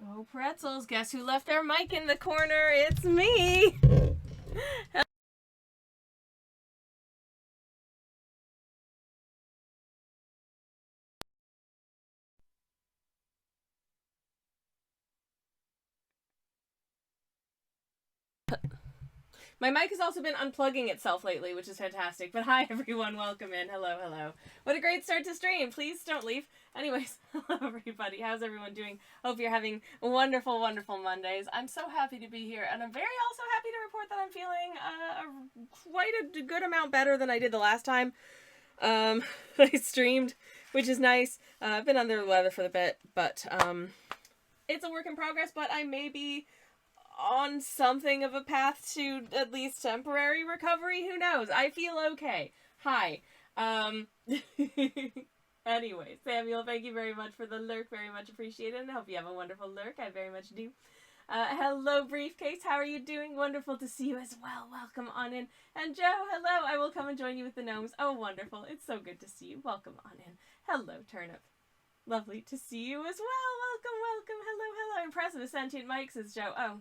Oh, pretzels, guess who left their mic in the corner? It's me! My mic has also been unplugging itself lately, which is fantastic. But hi, everyone. Welcome in. Hello, hello. What a great start to stream. Please don't leave. Anyways, hello, everybody. How's everyone doing? Hope you're having wonderful, wonderful Mondays. I'm so happy to be here. And I'm very also happy to report that I'm feeling quite a good amount better than I did the last time I streamed, which is nice. I've been under the weather for a bit, but it's a work in progress. But I may be on something of a path to at least temporary recovery. Who knows? I feel okay. Hi. Anyway, Samuel, thank you very much for the lurk. Very much appreciated. And I hope you have a wonderful lurk. I very much do. Hello, Briefcase. How are you doing? Wonderful to see you as well. Welcome on in. And Joe, hello. I will come and join you with the gnomes. Oh, wonderful. It's so good to see you. Welcome on in. Hello, Turnip. Lovely to see you as well. Welcome, welcome. Hello, hello. Impressive. The sentient mic, says Joe. Oh,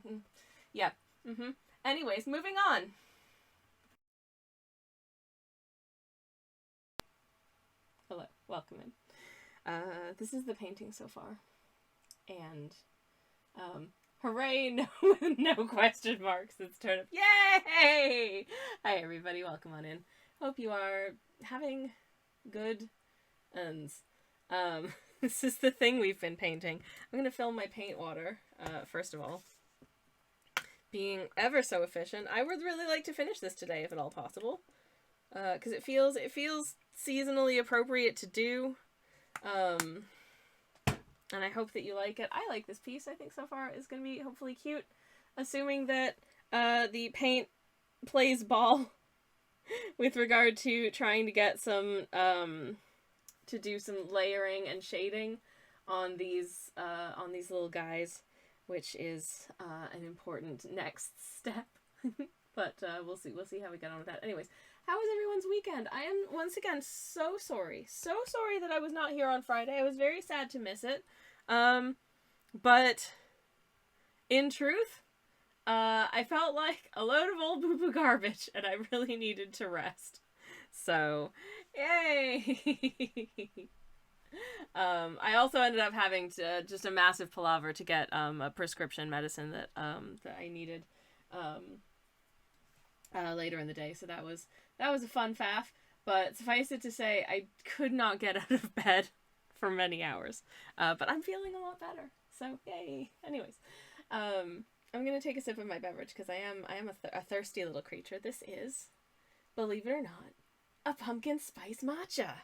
yeah. Anyways, moving on. Hello, welcome in. This is the painting so far. And, hooray, no, no question marks. It's Turnip. Yay! Hi, everybody. Welcome on in. Hope you are having good ends. This is the thing we've been painting. I'm going to fill my paint water, first of all. Being ever so efficient. I would really like to finish this today, if at all possible. Because it feels seasonally appropriate to do. And I hope that you like it. I like this piece. I think so far is going to be hopefully cute. Assuming that the paint plays ball with regard to trying to get some... to do some layering and shading on these little guys, which is an important next step. But we'll see how we get on with that. Anyways, how was everyone's weekend? I am once again so sorry that I was not here on Friday. I was very sad to miss it. But in truth, I felt like a load of old boo-boo garbage, and I really needed to rest. So, yay! I also ended up having just a massive palaver to get a prescription medicine that I needed later in the day. So that was a fun faff. But suffice it to say, I could not get out of bed for many hours. But I'm feeling a lot better. So yay! Anyways, I'm gonna take a sip of my beverage because I am a thirsty little creature. This is, believe it or not, a pumpkin spice matcha.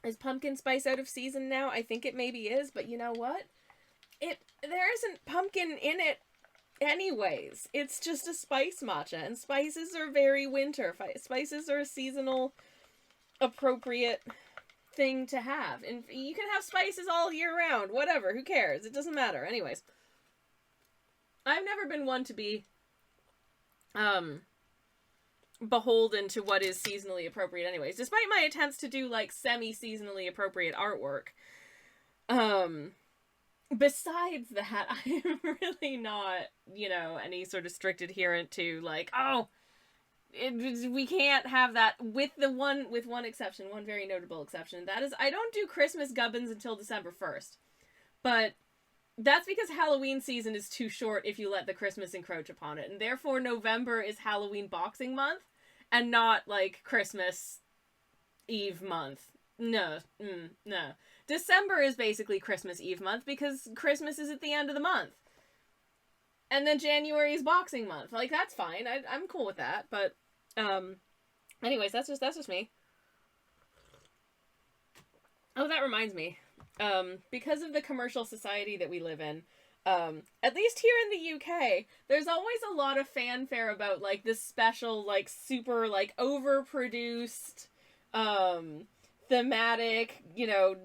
Is pumpkin spice out of season now? I think it maybe is, but you know what? There isn't pumpkin in it anyways. It's just a spice matcha, and spices are very winter. Spices are a seasonal appropriate thing to have. And you can have spices all year round. Whatever, who cares? It doesn't matter. Anyways. I've never been one to be beholden to what is seasonally appropriate anyways, despite my attempts to do like semi-seasonally appropriate artwork. Besides that, I am really not, any sort of strict adherent to like, we can't have that, with one exception, one very notable exception. That is, I don't do Christmas gubbins until December 1st. But that's because Halloween season is too short if you let the Christmas encroach upon it. And therefore, November is Halloween Boxing Month and not, like, Christmas Eve month. No. December is basically Christmas Eve month because Christmas is at the end of the month. And then January is Boxing Month. Like, that's fine. I'm cool with that. But, anyways, that's just me. Oh, that reminds me. Because of the commercial society that we live in, at least here in the UK, there's always a lot of fanfare about, like, this special, like, super, like, overproduced, thematic,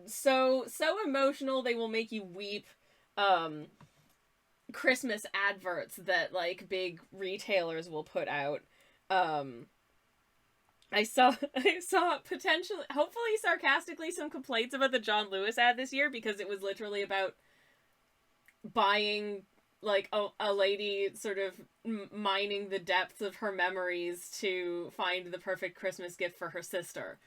so emotional they will make you weep, Christmas adverts that, like, big retailers will put out, I saw potentially, hopefully sarcastically, some complaints about the John Lewis ad this year because it was literally about buying like a lady sort of mining the depths of her memories to find the perfect Christmas gift for her sister.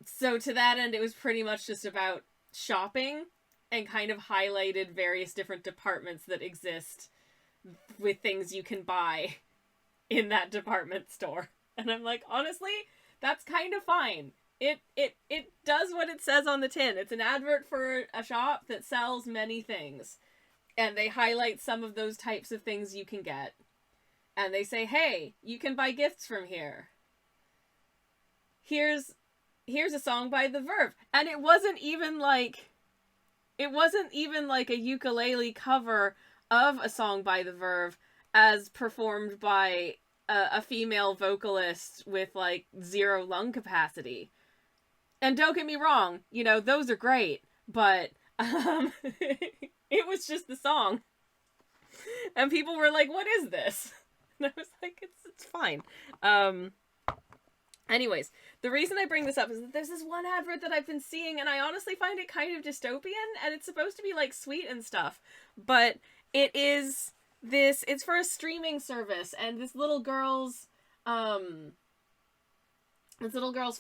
So to that end, it was pretty much just about shopping and kind of highlighted various different departments that exist with things you can buy in that department store. And I'm like, honestly, that's kind of fine. It does what it says on the tin. It's an advert for a shop that sells many things. And they highlight some of those types of things you can get. And they say, hey, you can buy gifts from here. Here's a song by The Verve. And it wasn't even like a ukulele cover of a song by The Verve as performed by a female vocalist with like 0 lung capacity. And don't get me wrong, you know, those are great, but it was just the song. And people were like, what is this? And I was like, it's fine. Anyways, the reason I bring this up is that there's this one advert that I've been seeing, and I honestly find it kind of dystopian, and it's supposed to be like sweet and stuff, but it's for a streaming service, and this little girl's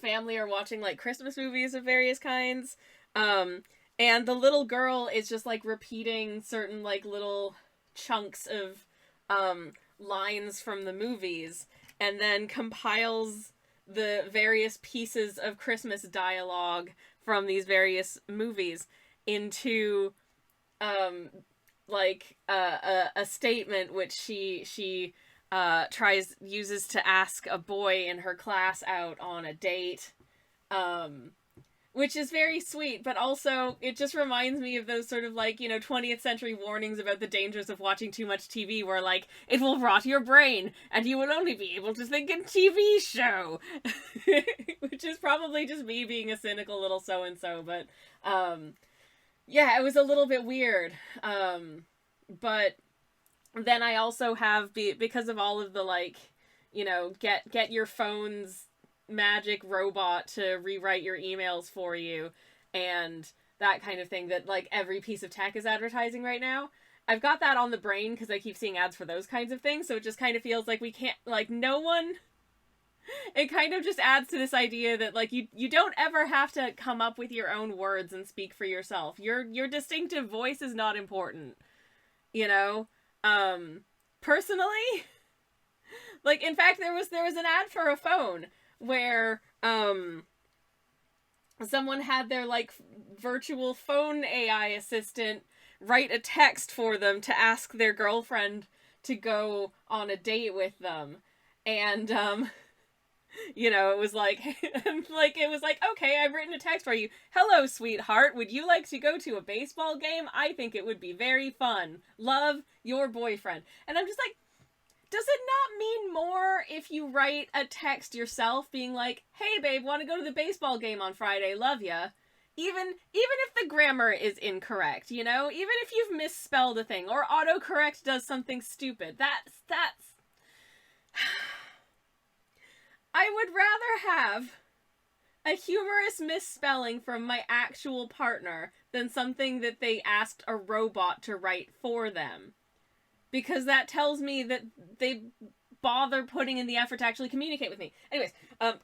family are watching like Christmas movies of various kinds, and the little girl is just like repeating certain like little chunks of lines from the movies, and then compiles the various pieces of Christmas dialogue from these various movies into a statement which she uses to ask a boy in her class out on a date, which is very sweet, but also it just reminds me of those sort of like, you know, 20th century warnings about the dangers of watching too much TV, where like it will rot your brain and you will only be able to think in TV show. Which is probably just me being a cynical little so-and-so, but yeah, it was a little bit weird. But then I also have, because of all of the like, you know, get your phone's magic robot to rewrite your emails for you and that kind of thing that like every piece of tech is advertising right now. I've got that on the brain because I keep seeing ads for those kinds of things, so it just kind of feels like we can't, like, no one, it kind of just adds to this idea that like you don't ever have to come up with your own words and speak for yourself. Your distinctive voice is not important, you know. Personally, like, in fact, there was an ad for a phone where someone had their like virtual phone AI assistant write a text for them to ask their girlfriend to go on a date with them, and you know, it was like okay, I've written a text for you. Hello, sweetheart, would you like to go to a baseball game? I think it would be very fun. Love, your boyfriend. And I'm just like, does it not mean more if you write a text yourself being like, hey babe, want to go to the baseball game on Friday, love ya? Even if the grammar is incorrect, you know? Even if you've misspelled a thing, or autocorrect does something stupid. That's... I would rather have a humorous misspelling from my actual partner than something that they asked a robot to write for them. Because that tells me that they bother putting in the effort to actually communicate with me. Anyways, I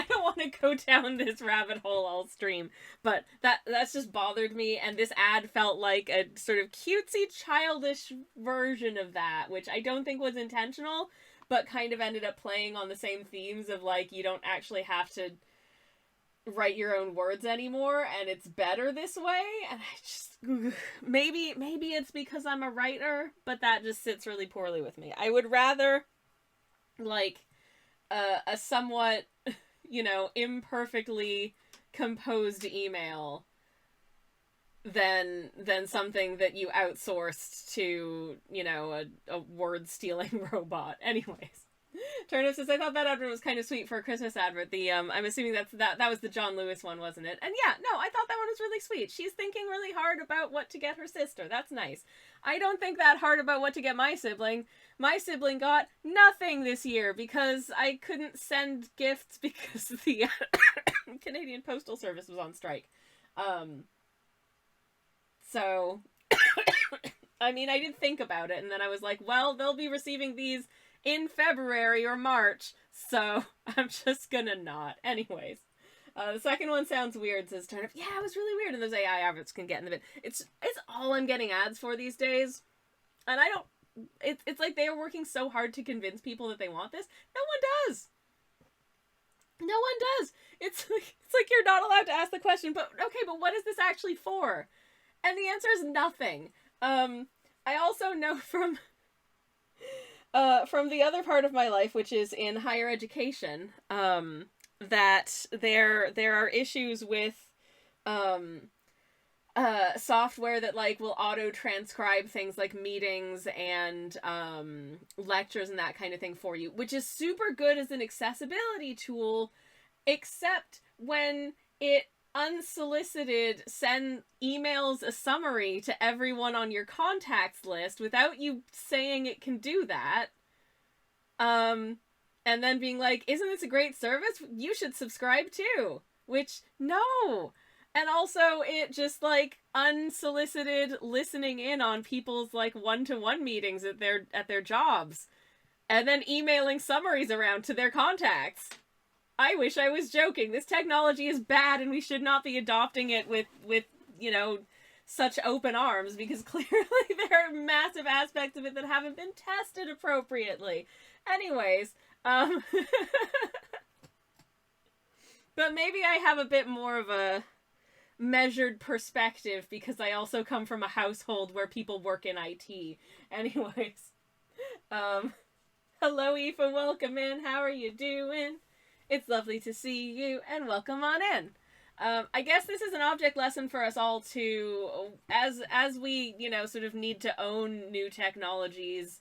don't want to go down this rabbit hole all stream, but that's just bothered me, and this ad felt like a sort of cutesy, childish version of that, which I don't think was intentional, but kind of ended up playing on the same themes of, like, you don't actually have to write your own words anymore, and it's better this way, and I just... Maybe it's because I'm a writer, but that just sits really poorly with me. I would rather, like, a somewhat, you know, imperfectly composed email than something that you outsourced to, you know, a word-stealing robot. Anyways. Turnip says, I thought that advert was kind of sweet for a Christmas advert. The I'm assuming that was the John Lewis one, wasn't it? And yeah, no, I thought that one was really sweet. She's thinking really hard about what to get her sister. That's nice. I don't think that hard about what to get my sibling. My sibling got nothing this year because I couldn't send gifts because the Canadian Postal Service was on strike. So I mean, I did think about it, and then I was like, well, they'll be receiving these in February or March, so I'm just gonna not. Anyways, the second one sounds weird, says Turnip. Yeah, it was really weird, and those AI adverts can get in the bit. It's all I'm getting ads for these days, and I don't. It's like they are working so hard to convince people that they want this. No one does. No one does. It's like you're not allowed to ask the question. But okay, but what is this actually for? And the answer is nothing. I also know from the other part of my life, which is in higher education, that there are issues with software that like will auto transcribe things like meetings and lectures and that kind of thing for you, which is super good as an accessibility tool, except when it unsolicited emails a summary to everyone on your contacts list without you saying it can do that, and then being like, isn't this a great service? You should subscribe too. Which, no. And also it just like unsolicited listening in on people's like one-to-one meetings at their jobs, and then emailing summaries around to their contacts. I wish I was joking. This technology is bad and we should not be adopting it with you know, such open arms, because clearly there are massive aspects of it that haven't been tested appropriately. Anyways, but maybe I have a bit more of a measured perspective because I also come from a household where people work in IT. Anyways, hello Aoife, welcome in. How are you doing? It's lovely to see you, and welcome on in. I guess this is an object lesson for us all to, as we, you know, sort of need to own new technologies,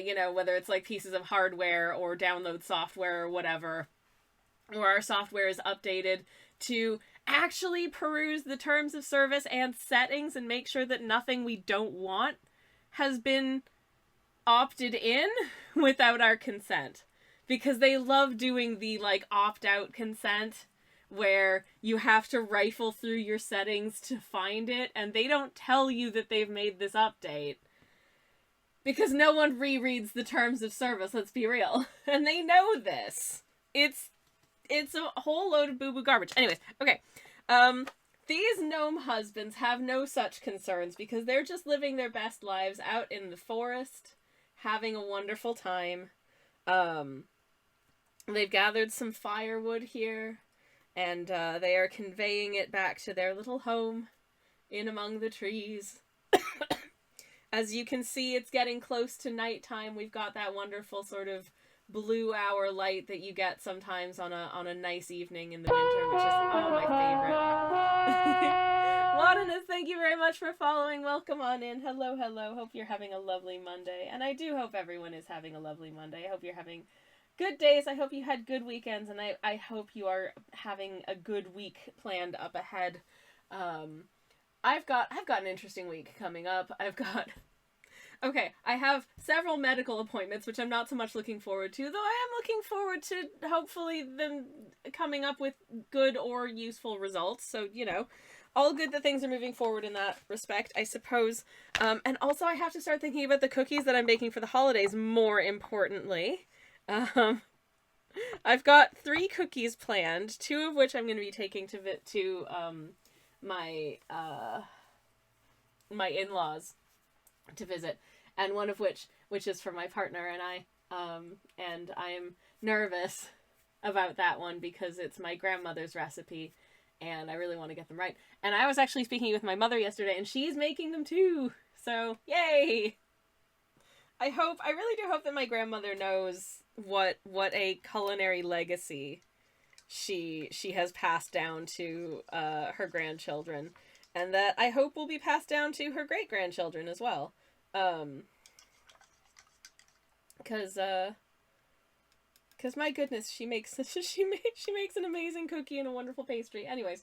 you know, whether it's like pieces of hardware or download software or whatever, or our software is updated, to actually peruse the terms of service and settings and make sure that nothing we don't want has been opted in without our consent. Because they love doing the, like, opt-out consent, where you have to rifle through your settings to find it, and they don't tell you that they've made this update. Because no one rereads the terms of service, let's be real. And they know this. It's a whole load of boo-boo garbage. Anyways, okay. These gnome husbands have no such concerns, because they're just living their best lives out in the forest, having a wonderful time. They've gathered some firewood here, and they are conveying it back to their little home in among the trees. As you can see, it's getting close to nighttime. We've got that wonderful sort of blue hour light that you get sometimes on a nice evening in the winter, which is, oh, my favorite. Laudanus, thank you very much for following. Welcome on in. Hello, hello. Hope you're having a lovely Monday. And I do hope everyone is having a lovely Monday. I hope you're having good days. I hope you had good weekends, and I hope you are having a good week planned up ahead. I've got an interesting week coming up. I have several medical appointments, which I'm not so much looking forward to, though I am looking forward to hopefully them coming up with good or useful results. So, you know, all good that things are moving forward in that respect, I suppose. And also I have to start thinking about the cookies that I'm baking for the holidays, more importantly. I've got 3 cookies planned, 2 of which I'm going to be taking to my in-laws to visit, and one of which is for my partner and I, and I am nervous about that one because it's my grandmother's recipe, and I really want to get them right. And I was actually speaking with my mother yesterday, and she's making them too, so yay! I really do hope that my grandmother knows what a culinary legacy she has passed down to her grandchildren, and that I hope will be passed down to her great-grandchildren as well. Because Because my goodness, she makes she makes an amazing cookie and a wonderful pastry. Anyways,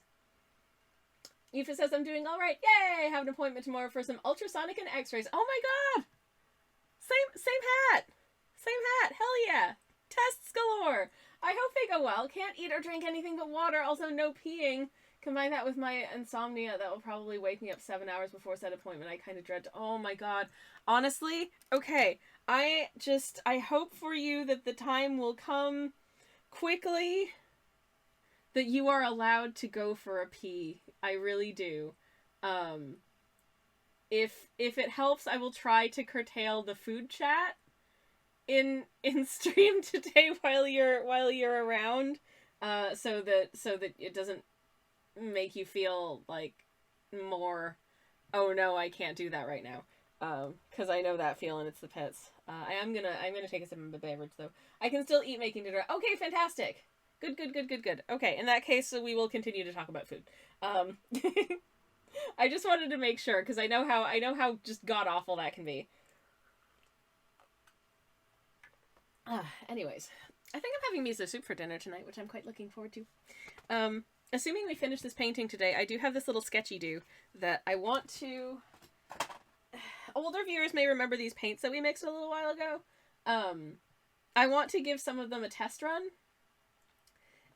Aoife says I'm doing all right. Yay! I have an appointment tomorrow for some ultrasonic and X-rays. Oh my god! Same hat. Hell yeah! Tests galore. I hope they go well. Can't eat or drink anything but water. Also, no peeing. Combine that with my insomnia, that will probably wake me up 7 hours before said appointment. I kind of dread. Oh my god. Honestly, okay. I hope for you that the time will come quickly that you are allowed to go for a pee. I really do. If it helps, I will try to curtail the food chat in stream today while you're around, so that it doesn't make you feel like more, oh no, I can't do that right now. Because I know that feeling. It's the pits. I'm gonna take a sip of the beverage though. I can still eat making dinner. Okay, fantastic. Good. Okay, in that case, we will continue to talk about food. I just wanted to make sure because I know how just god awful that can be. Anyways, I think I'm having miso soup for dinner tonight, which I'm quite looking forward to. Assuming we finish this painting today, I do have this little sketchy do that I want to... Older viewers may remember these paints that we mixed a little while ago. I want to give some of them a test run,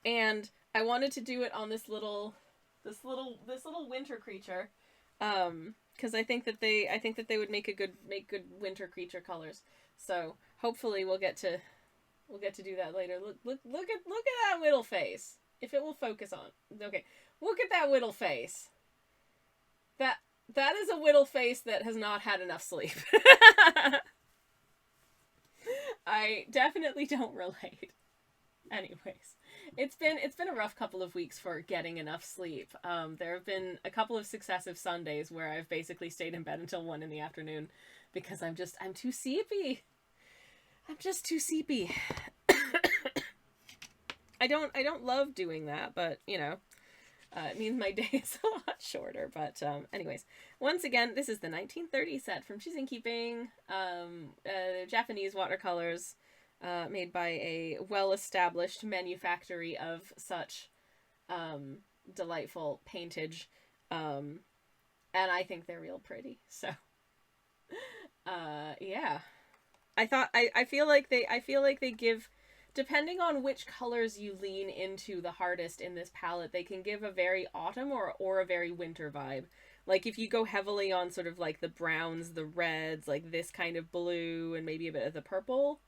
and I wanted to do it on this little winter creature, because I think that they would make good winter creature colors. So hopefully we'll get to do that later. Look at that whittle face. If it will focus on. Okay. Look at that whittle face. That is a whittle face that has not had enough sleep. I definitely don't relate. Anyways, it's been a rough couple of weeks for getting enough sleep. There have been a couple of successive Sundays where I've basically stayed in bed until 1 p.m. because I'm too sleepy. I'm just too sleepy. I don't love doing that, but you know, it means my day is a lot shorter. But anyways, once again, this is the 1930 set from Choosing Keeping. Japanese watercolors, made by a well-established manufactory of such delightful paintage, and I think they're real pretty. So, yeah, I feel like they give. Depending on which colors you lean into the hardest in this palette, they can give a very autumn or a very winter vibe. Like if you go heavily on sort of like the browns, the reds, like this kind of blue, and maybe a bit of the purple,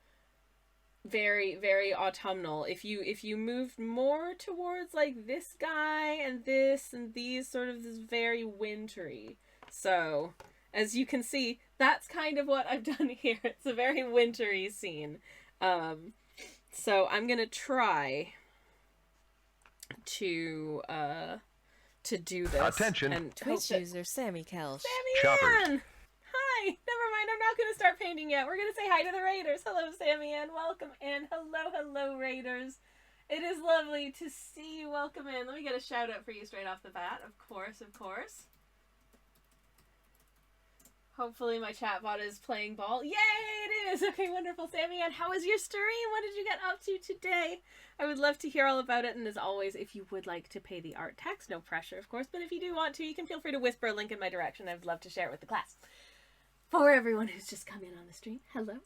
very, very autumnal. If you move more towards like this guy and this and these, sort of this very wintry. So, as you can see, that's kind of what I've done here. It's a very wintry scene. So I'm gonna try to do this. Attention! And Twitch user Sammy Kelch. Sammy Ann! Hi! Never mind, I'm not gonna start painting yet. We're gonna say hi to the Raiders. Hello, Sammy Ann. Welcome in. Hello, Raiders. It is lovely to see you. Welcome in. Let me get a shout out for you straight off the bat. Of course. Hopefully my chatbot is playing ball. Yay, it is! Okay, wonderful, Sammy. And how was your stream? What did you get up to today? I would love to hear all about it. And as always, if you would like to pay the art tax, no pressure, of course. But if you do want to, you can feel free to whisper a link in my direction. I'd love to share it with the class. For everyone who's just come in on the stream, hello.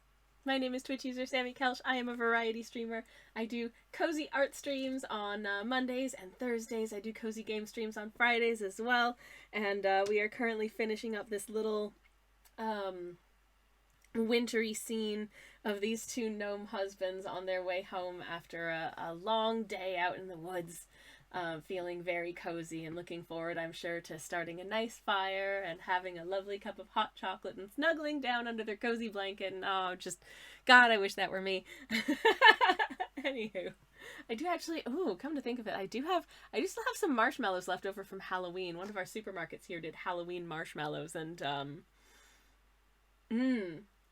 My name is Twitch user Sammy Kelch. I am a variety streamer. I do cozy art streams on Mondays and Thursdays. I do cozy game streams on Fridays as well. And we are currently finishing up this little... wintry scene of these two gnome husbands on their way home after a long day out in the woods, feeling very cozy and looking forward, I'm sure, to starting a nice fire and having a lovely cup of hot chocolate and snuggling down under their cozy blanket. And God, I wish that were me. Anywho, I do actually, come to think of it, I do still have some marshmallows left over from Halloween. One of our supermarkets here did Halloween marshmallows, and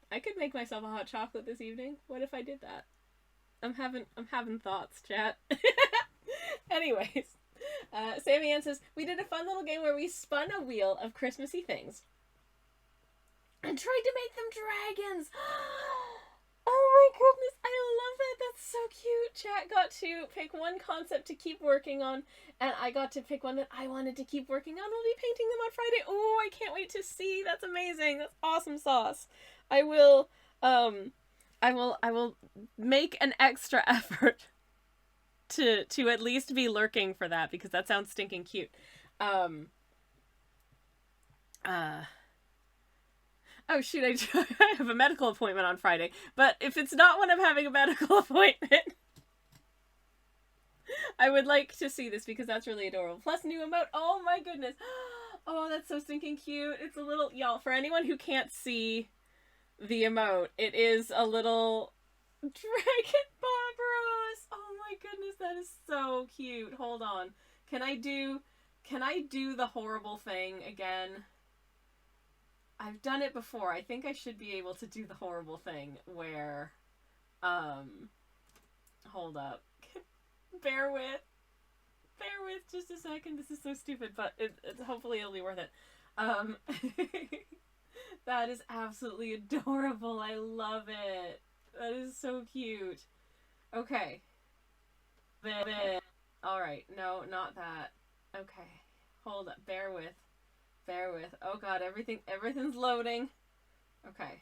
I could make myself a hot chocolate this evening. What if I did that? I'm having thoughts, chat. Anyways, Sammy Ann says, we did a fun little game where we spun a wheel of Christmassy things and tried to make them dragons. Oh my goodness, I love that. That's so cute. Chat got to pick one concept to keep working on, and I got to pick one that I wanted to keep working on. We'll be painting them on Friday. Oh, I can't wait to see. That's amazing. That's awesome sauce. I will make an extra effort to at least be lurking for that, because that sounds stinking cute. Oh shoot, I have a medical appointment on Friday. But if it's not when I'm having a medical appointment, I would like to see this, because that's really adorable. Plus new emote. Oh my goodness. Oh, that's so stinking cute. It's a little, y'all, for anyone who can't see the emote, it is a little dragon Bob Ross. Oh my goodness, that is so cute. Hold on. Can I do the horrible thing again? I've done it before. I think I should be able to do the horrible thing where, hold up. Bear with just a second. This is so stupid, but hopefully it'll be worth it. That is absolutely adorable. I love it. That is so cute. Okay. Alright, no, not that. Okay. Hold up. Bear with. Oh god, everything's loading. Okay.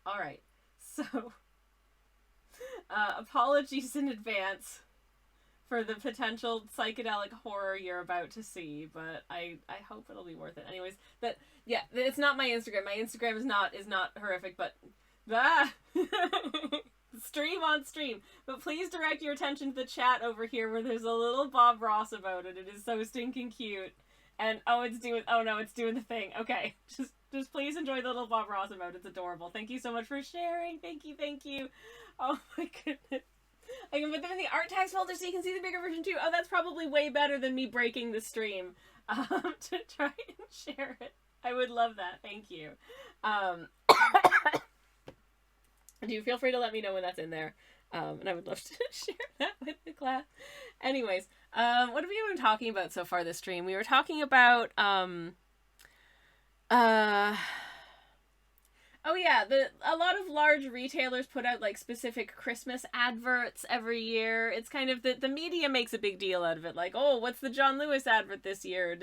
Alright. So, apologies in advance for the potential psychedelic horror you're about to see, but I hope it'll be worth it. Anyways, it's not my Instagram. My Instagram is not horrific, but stream on stream. But please direct your attention to the chat over here where there's a little Bob Ross about it. It is so stinking cute. And it's doing the thing. Okay. Just please enjoy the little Bob Ross emote. It's adorable. Thank you so much for sharing. Thank you. Oh my goodness. I can put them in the art tags folder so you can see the bigger version too. Oh, that's probably way better than me breaking the stream to try and share it. I would love that. Thank you. Do feel free to let me know when that's in there. And I would love to share that with the class. Anyways, what have we been talking about so far this stream? We were talking about oh yeah, a lot of large retailers put out like specific Christmas adverts every year. It's kind of the media makes a big deal out of it. Like, oh, what's the John Lewis advert this year?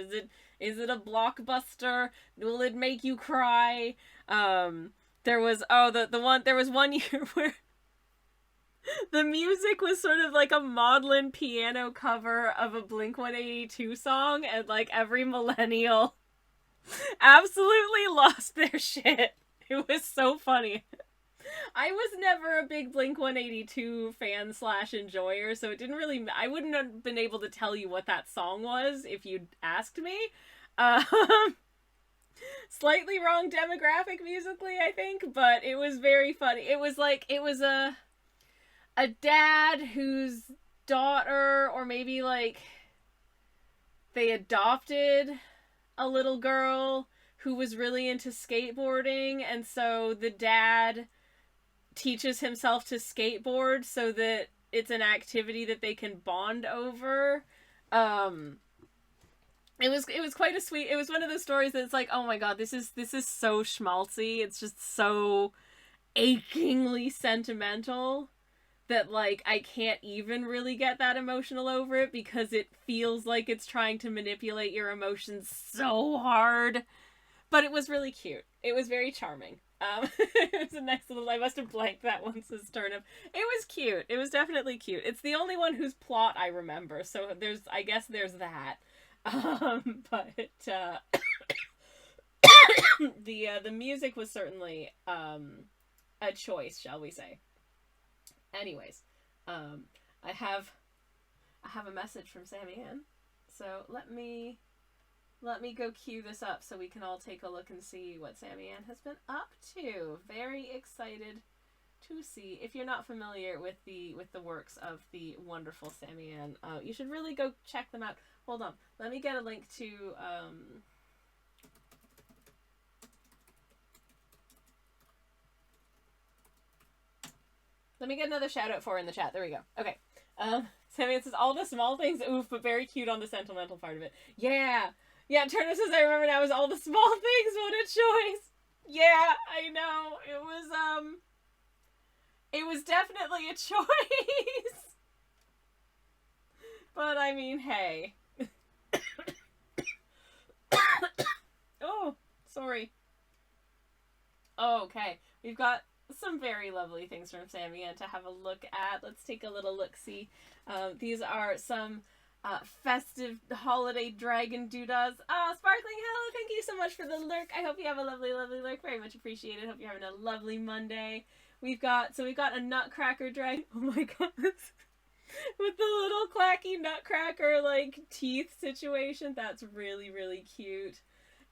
Is it a blockbuster? Will it make you cry? There was one year where the music was sort of like a maudlin piano cover of a Blink-182 song, and like every millennial absolutely lost their shit. It was so funny. I was never a big Blink-182 fan / enjoyer, so I wouldn't have been able to tell you what that song was if you'd asked me. Slightly wrong demographic musically, I think, but it was very funny. It was a dad whose daughter, or maybe like they adopted a little girl who was really into skateboarding, and so the dad teaches himself to skateboard so that it's an activity that they can bond over. It was quite a sweet. It was one of those stories that's like, oh my god, this is so schmaltzy. It's just so achingly sentimental that like I can't even really get that emotional over it, because it feels like it's trying to manipulate your emotions so hard. But it was really cute. It was very charming. It was a nice little... I must have blanked that once as turnip. It was cute. It was definitely cute. It's the only one whose plot I remember, so I guess there's that. But the music was certainly a choice, shall we say. Anyways, I have a message from Sammy Ann. So let me go cue this up so we can all take a look and see what Sammy Ann has been up to. Very excited to see. If you're not familiar with the works of the wonderful Sammy Ann, you should really go check them out. Hold on. Let me get a link to let me get another shout out for her in the chat. There we go. Okay. Sammy Ann says all the small things, oof, but very cute on the sentimental part of it. Yeah. Yeah, Turner says, I remember now, is all the small things, what a choice. Yeah, I know. It was definitely a choice. But I mean, hey. Oh, sorry. Okay, we've got some very lovely things from Sammy and to have a look at. Let's take a little look-see. These are some festive holiday dragon doodads. Sparkling Hello, thank you so much for the lurk. I hope you have a lovely, lovely lurk. Very much appreciated. Hope you're having a lovely Monday. We've got a nutcracker dragon. Oh my goodness. With the little clacky nutcracker like teeth situation. That's really, really cute.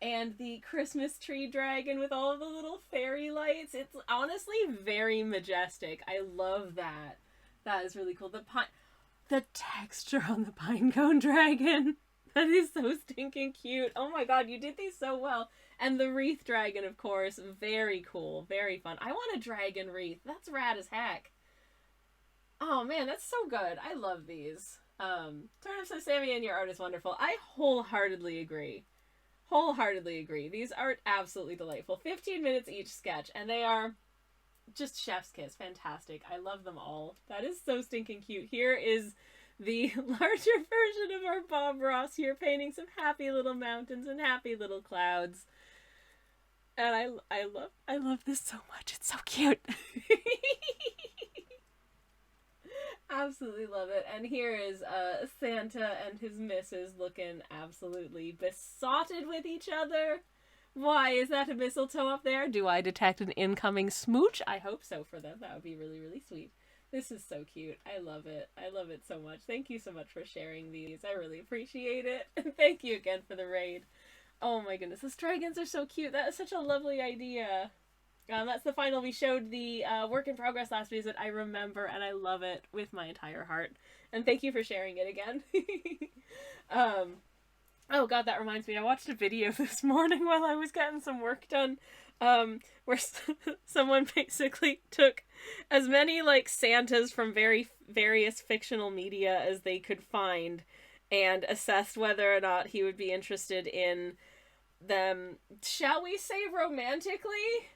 And the Christmas tree dragon with all of the little fairy lights. It's honestly very majestic. I love that. That is really cool. The texture on the pinecone dragon. That is so stinking cute. Oh my god, you did these so well. And the wreath dragon, of course. Very cool. Very fun. I want a dragon wreath. That's rad as heck. Oh man, that's so good. I love these. Turnips and Sammy, and your art is wonderful. I wholeheartedly agree. Wholeheartedly agree. These are absolutely delightful. 15 minutes each sketch, and they are just chef's kiss. Fantastic. I love them all. That is so stinking cute. Here is the larger version of our Bob Ross here, painting some happy little mountains and happy little clouds. And I love this so much. It's so cute. Absolutely love it. And here is Santa and his missus looking absolutely besotted with each other. Why, is that a mistletoe up there? Do I detect an incoming smooch? I hope so for them. That would be really, really sweet. This is so cute. I love it. I love it so much. Thank you so much for sharing these. I really appreciate it. And thank you again for the raid. Oh my goodness, those dragons are so cute. That is such a lovely idea. That's the final. We showed the work in progress last visit. I remember, and I love it with my entire heart. And thank you for sharing it again. Oh god, that reminds me. I watched a video this morning while I was getting some work done, where someone basically took as many like Santas from various fictional media as they could find, and assessed whether or not he would be interested in them. Shall we say romantically?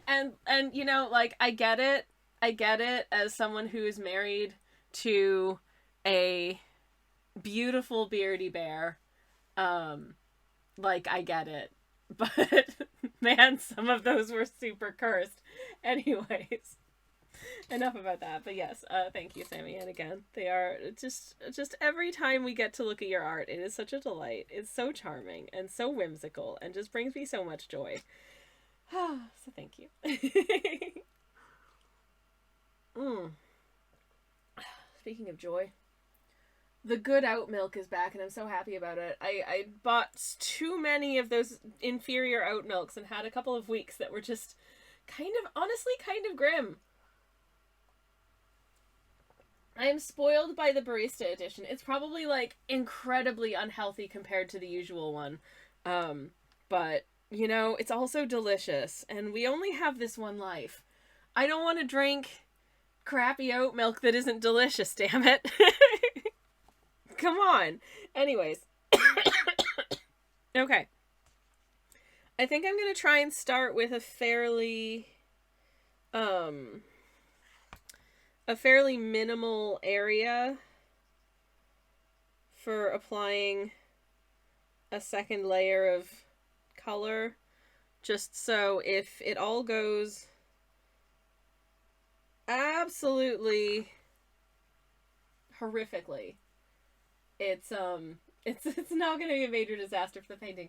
And you know, like, I get it as someone who is married to a beautiful beardy bear. Like, I get it, but man, some of those were super cursed. Anyways, enough about that. But yes, thank you, Sammy, and again, they are just every time we get to look at your art, it is such a delight. It's so charming and so whimsical and just brings me so much joy. So thank you. Speaking of joy, the good oat milk is back, and I'm so happy about it. I bought too many of those inferior oat milks and had a couple of weeks that were just honestly kind of grim. I am spoiled by the barista edition. It's probably like incredibly unhealthy compared to the usual one. But you know, it's also delicious, and we only have this one life. I don't want to drink crappy oat milk that isn't delicious, damn it. Come on. Anyways. Okay. I think I'm going to try and start with a fairly minimal area for applying a second layer of color, just so if it all goes absolutely horrifically, it's not going to be a major disaster for the painting.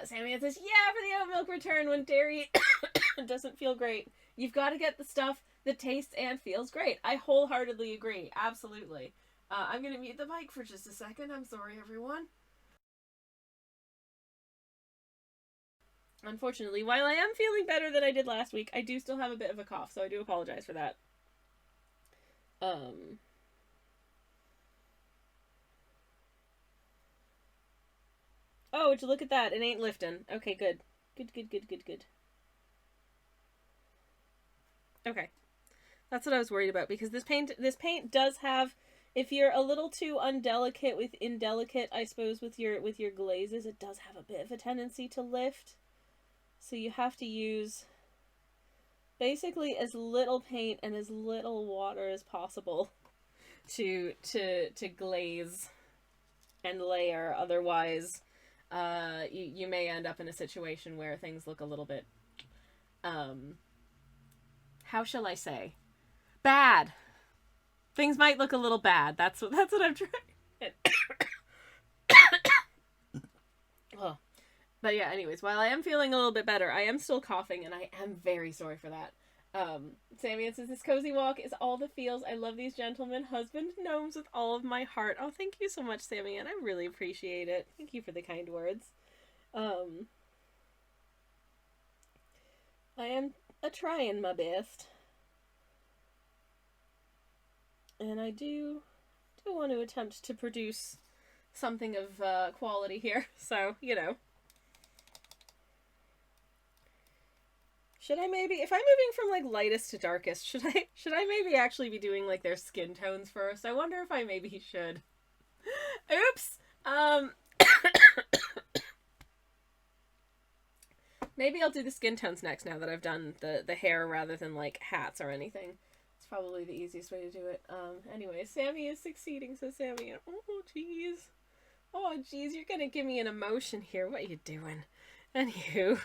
Sammy says, yeah, for the oat milk return when dairy doesn't feel great, you've got to get the stuff that tastes and feels great. I wholeheartedly agree. Absolutely. I'm going to mute the mic for just a second. I'm sorry, everyone. Unfortunately, while I am feeling better than I did last week, I do still have a bit of a cough, so I do apologize for that. Oh, would you look at that? It ain't lifting. Okay, good. Good. Okay. That's what I was worried about, because this paint does have, if you're a little too indelicate, I suppose, with your glazes, it does have a bit of a tendency to lift. So you have to use basically as little paint and as little water as possible to glaze and layer. Otherwise, you may end up in a situation where things look a little bit, how shall I say, bad. Things might look a little bad. That's what I'm trying. Oh. But yeah, anyways, while I am feeling a little bit better, I am still coughing, and I am very sorry for that. Sammy says, this cozy walk is all the feels. I love these gentlemen, husband gnomes with all of my heart. Oh, thank you so much, Sammy, and I really appreciate it. Thank you for the kind words. I am a-trying my best. And I do want to attempt to produce something of quality here, so, you know. Should I maybe, if I'm moving from, like, lightest to darkest, should I maybe actually be doing, like, their skin tones first? I wonder if I maybe should. Oops! Maybe I'll do the skin tones next now that I've done the hair rather than, like, hats or anything. It's probably the easiest way to do it. Anyway, Sammy is succeeding, so Sammy, oh, jeez. Oh, jeez, you're gonna give me an emotion here. What are you doing? Anywho.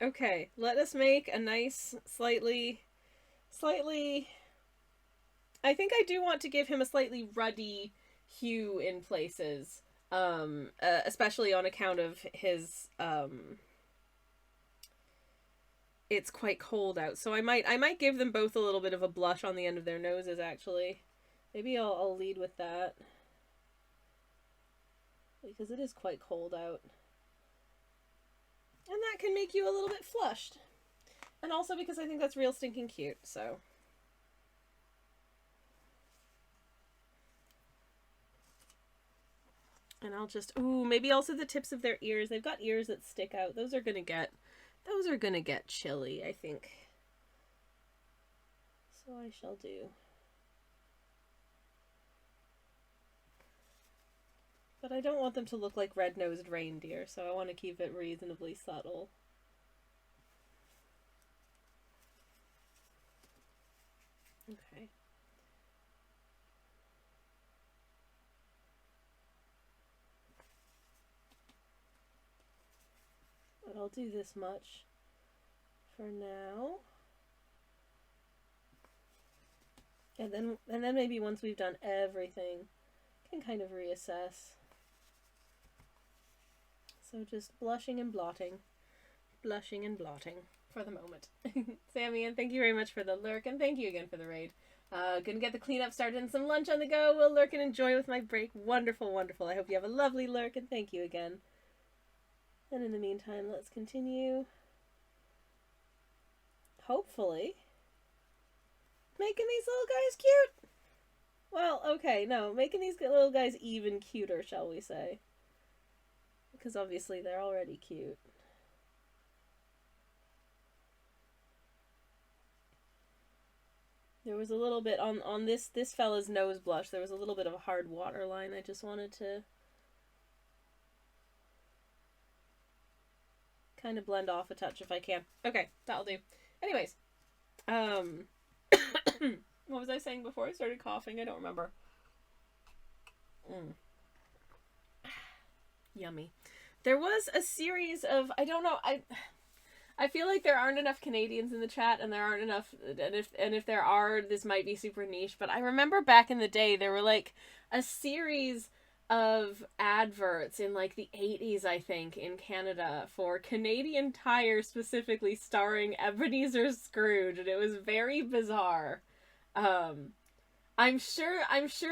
Okay, let us make a nice, slightly... I think I do want to give him a slightly ruddy hue in places. Especially on account of his, it's quite cold out. So I might give them both a little bit of a blush on the end of their noses, actually. Maybe I'll lead with that. Because it is quite cold out. And that can make you a little bit flushed. And also because I think that's real stinking cute, so. And I'll just, ooh, maybe also the tips of their ears. They've got ears that stick out. Those are gonna get chilly, I think. So I shall do. But I don't want them to look like red-nosed reindeer, so I want to keep it reasonably subtle. Okay. But I'll do this much for now. And then maybe once we've done everything, can kind of reassess. So just blushing and blotting. Blushing and blotting for the moment. Sammy, and thank you very much for the lurk, and thank you again for the raid. Gonna get the cleanup started and some lunch on the go. We'll lurk and enjoy with my break. Wonderful, wonderful. I hope you have a lovely lurk, and thank you again. And in the meantime, let's continue. Hopefully, making these little guys cute. Well, okay, no, making these little guys even cuter, shall we say. Because obviously they're already cute. There was a little bit on this fella's nose blush, there was a little bit of a hard waterline. I just wanted to kind of blend off a touch if I can. Okay, that'll do. Anyways, what was I saying before I started coughing? I don't remember. Yummy. There was a series of, I don't know, I feel like there aren't enough Canadians in the chat, and there aren't enough, and if there are, this might be super niche, but I remember back in the day there were like a series of adverts in like the 80s, I think, in Canada for Canadian Tire, specifically starring Ebenezer Scrooge, and it was very bizarre. I'm sure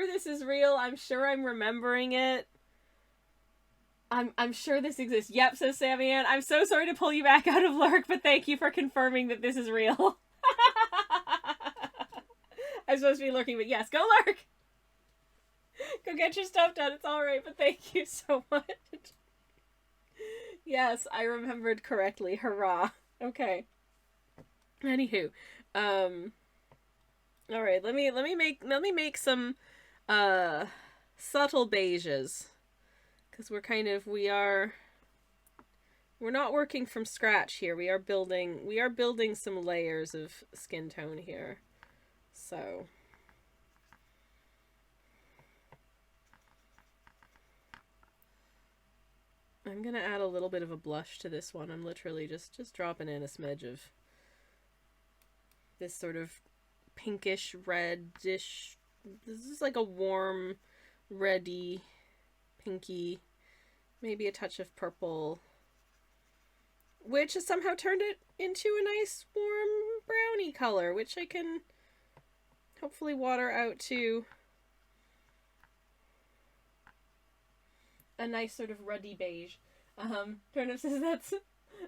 this is real. I'm sure I'm remembering it. I'm sure this exists. Yep, says Sammy Ann. I'm so sorry to pull you back out of lurk, but thank you for confirming that this is real. I'm supposed to be lurking, but yes, go lurk! Go get your stuff done. It's alright, but thank you so much. Yes, I remembered correctly. Hurrah. Okay. Anywho, alright, let me make some subtle beiges. Because we are We're not working from scratch here. We are building some layers of skin tone here. So I'm gonna add a little bit of a blush to this one. I'm literally just dropping in a smidge of this sort of pinkish reddish. This is like a warm reddy pinky, maybe a touch of purple, which has somehow turned it into a nice warm browny color, which I can hopefully water out to a nice sort of ruddy beige. Turnip says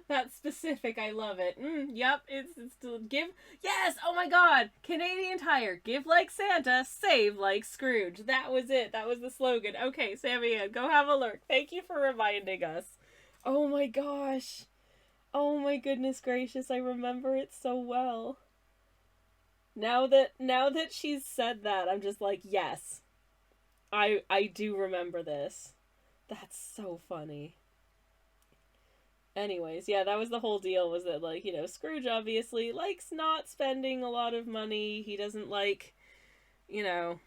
that's specific. I love it. Yep, it's still give. Yes, oh my god, Canadian Tire. Give like Santa, save like Scrooge. That was it. That was the slogan. Okay, Sammy Ann, go have a look. Thank you for reminding us. Oh my gosh. Oh my goodness gracious, I remember it so well. Now that she's said that, I'm just like, yes. I do remember this. That's so funny. Anyways, yeah, that was the whole deal, was that, like, you know, Scrooge obviously likes not spending a lot of money. He doesn't like, you know,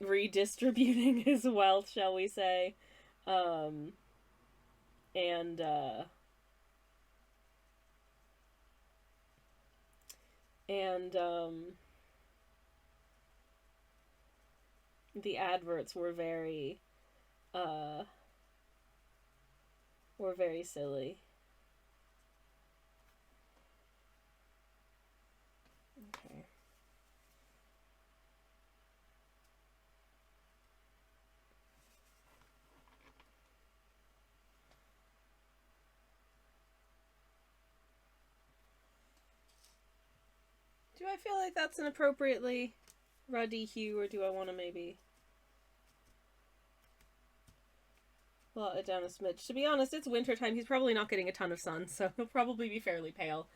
redistributing his wealth, shall we say. The adverts were very silly. Okay. Do I feel like that's an appropriately ruddy hue, or do I want to maybe blot it down a smidge? To be honest, it's wintertime. He's probably not getting a ton of sun, so he'll probably be fairly pale.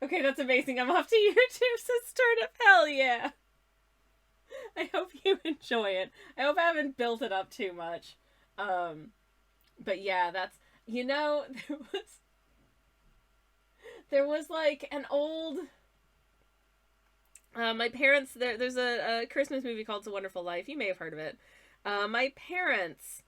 Okay, that's amazing. I'm off to YouTube, says Turnip. Hell yeah! I hope you enjoy it. I hope I haven't built it up too much. But yeah, that's, you know, there was like an old, my parents, there's a Christmas movie called It's a Wonderful Life. You may have heard of it. My parents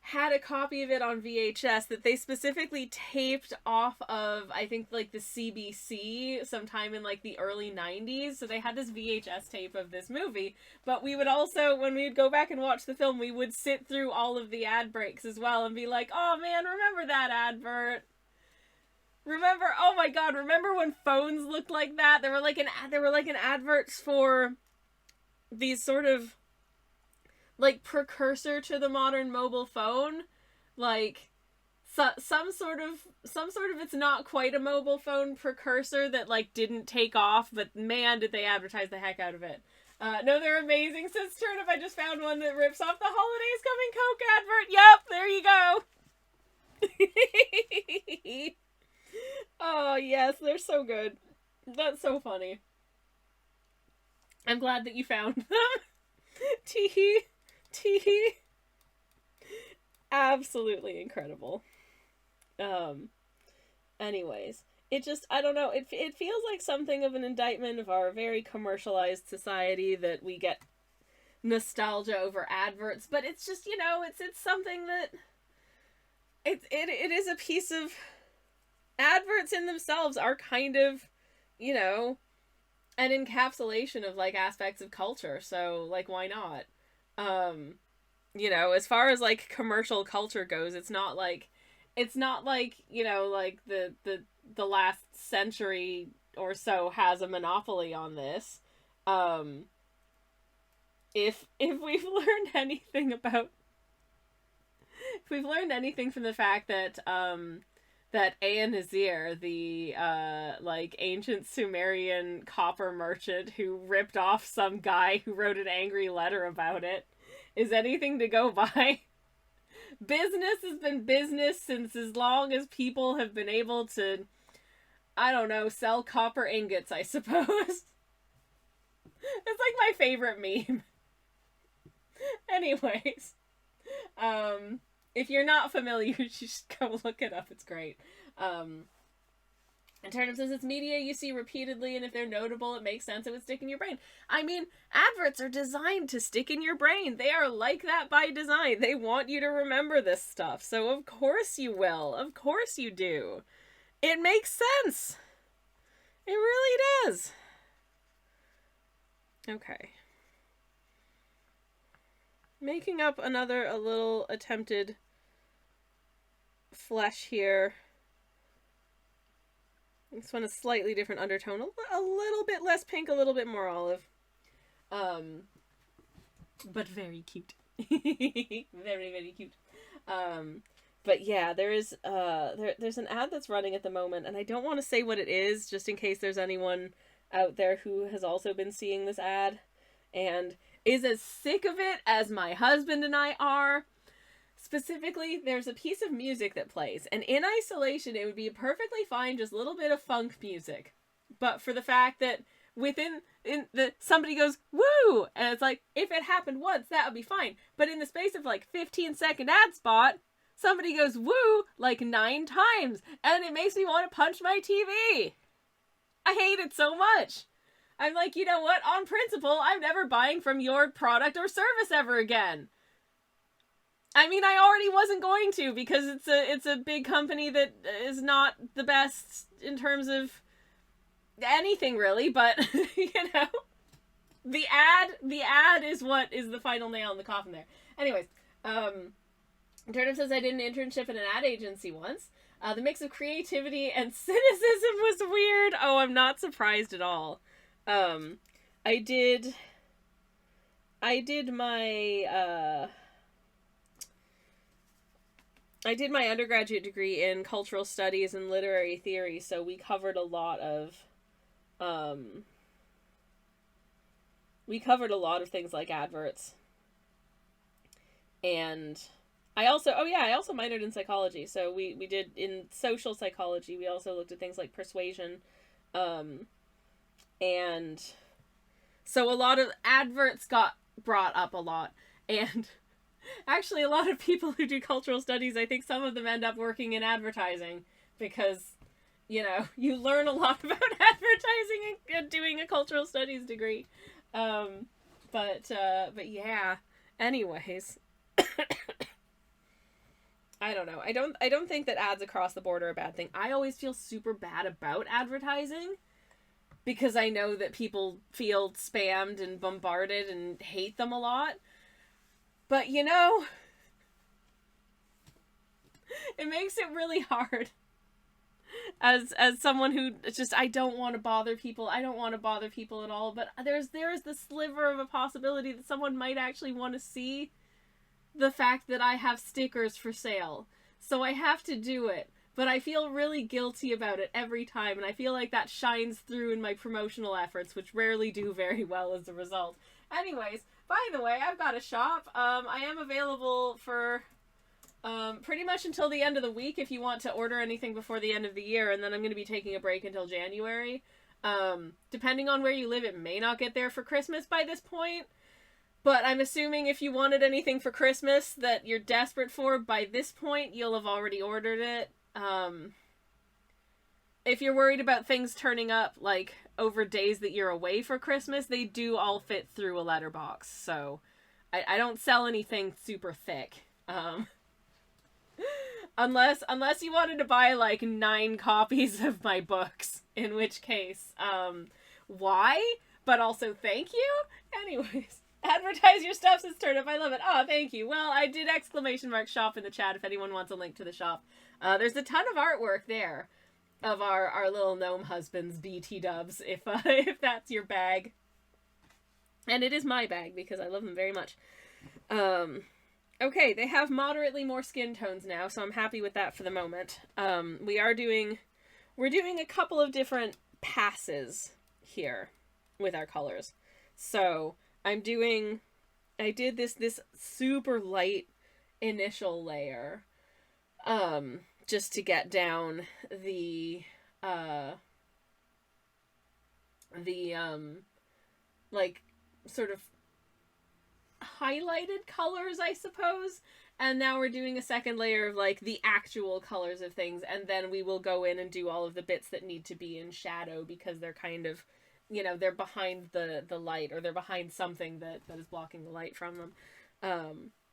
had a copy of it on VHS that they specifically taped off of, I think, like the CBC sometime in like the early 90s. So they had this VHS tape of this movie, but we would also, when we would go back and watch the film, we would sit through all of the ad breaks as well and be like, oh man, remember that advert? Remember, oh my god, remember when phones looked like that? There were like an adverts for these sort of like precursor to the modern mobile phone, like some sort of it's not quite a mobile phone precursor that like didn't take off, but man, did they advertise the heck out of it. No, they're amazing. Says Turnip, I just found one that rips off the Holidays Coming Coke advert. Yep, there you go. Oh yes, they're so good. That's so funny. I'm glad that you found them. Teehee. Teehee. Absolutely incredible. Anyways, it just, I don't know, it feels like something of an indictment of our very commercialized society that we get nostalgia over adverts, but it's just, you know, it's something that it is a piece of, adverts in themselves are kind of, you know, an encapsulation of like aspects of culture, so like why not? You know, as far as like commercial culture goes, it's not like, you know, like the last century or so has a monopoly on this. If we've learned anything from the fact that that Ea-Nazir, the like ancient Sumerian copper merchant who ripped off some guy who wrote an angry letter about it, is anything to go by. Business has been business since as long as people have been able to, I don't know, sell copper ingots, I suppose. It's like my favorite meme. Anyways. if you're not familiar, you should go look it up. It's great. And Turnip says it's media you see repeatedly, and if they're notable, it makes sense it would stick in your brain. I mean, adverts are designed to stick in your brain. They are like that by design. They want you to remember this stuff. So of course you will. Of course you do. It makes sense. It really does. Okay. Making up a little attempted flesh here. This one is slightly different undertone. A little bit less pink, a little bit more olive. But very cute. Very, very cute. But yeah, there's an ad that's running at the moment, and I don't want to say what it is, just in case there's anyone out there who has also been seeing this ad and is as sick of it as my husband and I are. Specifically, there's a piece of music that plays, and in isolation, it would be perfectly fine, just a little bit of funk music. But for the fact that somebody goes, woo! And it's like, if it happened once, that would be fine. But in the space of like 15-second ad spot, somebody goes, woo, like 9 times, and it makes me want to punch my TV. I hate it so much. I'm like, you know what? On principle, I'm never buying from your product or service ever again. I mean, I already wasn't going to, because it's a big company that is not the best in terms of anything really, but you know, the ad is what is the final nail in the coffin there. Anyways, Turnip says I did an internship in an ad agency once. The mix of creativity and cynicism was weird. Oh, I'm not surprised at all. I did my undergraduate degree in cultural studies and literary theory, so we covered a lot of things like adverts. And I also minored in psychology, so we did in social psychology. We also looked at things like persuasion, and so a lot of adverts got brought up a lot, and actually a lot of people who do cultural studies, I think some of them end up working in advertising, because, you know, you learn a lot about advertising and doing a cultural studies degree. But yeah, anyways. I don't know. I don't think that ads across the board are a bad thing. I always feel super bad about advertising, because I know that people feel spammed and bombarded and hate them a lot. But, you know, it makes it really hard as someone who just, I don't want to bother people. I don't want to bother people at all. But there is the sliver of a possibility that someone might actually want to see the fact that I have stickers for sale. So I have to do it. But I feel really guilty about it every time. And I feel like that shines through in my promotional efforts, which rarely do very well as a result. Anyways, by the way, I've got a shop. I am available for pretty much until the end of the week if you want to order anything before the end of the year, and then I'm going to be taking a break until January. Depending on where you live, it may not get there for Christmas by this point, but I'm assuming if you wanted anything for Christmas that you're desperate for, by this point you'll have already ordered it. If you're worried about things turning up, like, over days that you're away for Christmas, they do all fit through a letterbox, so I don't sell anything super thick. Unless you wanted to buy, like, 9 copies of my books, in which case, why? But also, thank you? Anyways, advertise your stuff, says Turnip. I love it. Oh, thank you. Well, I did !shop in the chat if anyone wants a link to the shop. There's a ton of artwork there of our little gnome husbands, BT dubs, if that's your bag. And it is my bag, because I love them very much. Okay, they have moderately more skin tones now, so I'm happy with that for the moment. We're doing a couple of different passes here with our colors. So I did this super light initial layer, just to get down the like, sort of highlighted colors, I suppose. And now we're doing a second layer of like the actual colors of things, and then we will go in and do all of the bits that need to be in shadow because they're kind of, you know, they're behind the light, or they're behind something that is blocking the light from them.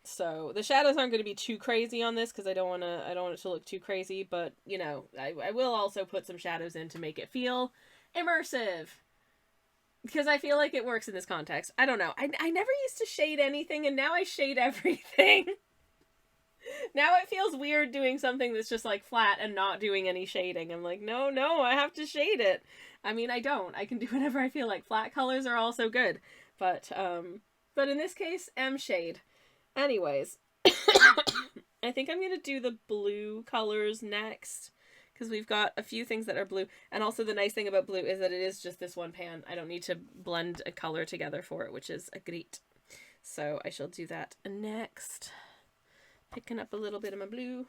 So the shadows aren't going to be too crazy on this because I don't want it to look too crazy, but you know, I will also put some shadows in to make it feel immersive. Because I feel like it works in this context. I don't know. I never used to shade anything, and now I shade everything. Now it feels weird doing something that's just like flat and not doing any shading. I'm like, no, I have to shade it. I mean, I don't. I can do whatever I feel like. Flat colors are also good. But in this case, shade. Anyways, I think I'm going to do the blue colors next, because we've got a few things that are blue. And also the nice thing about blue is that it is just this one pan. I don't need to blend a color together for it, which is a great. So I shall do that next. Picking up a little bit of my blue.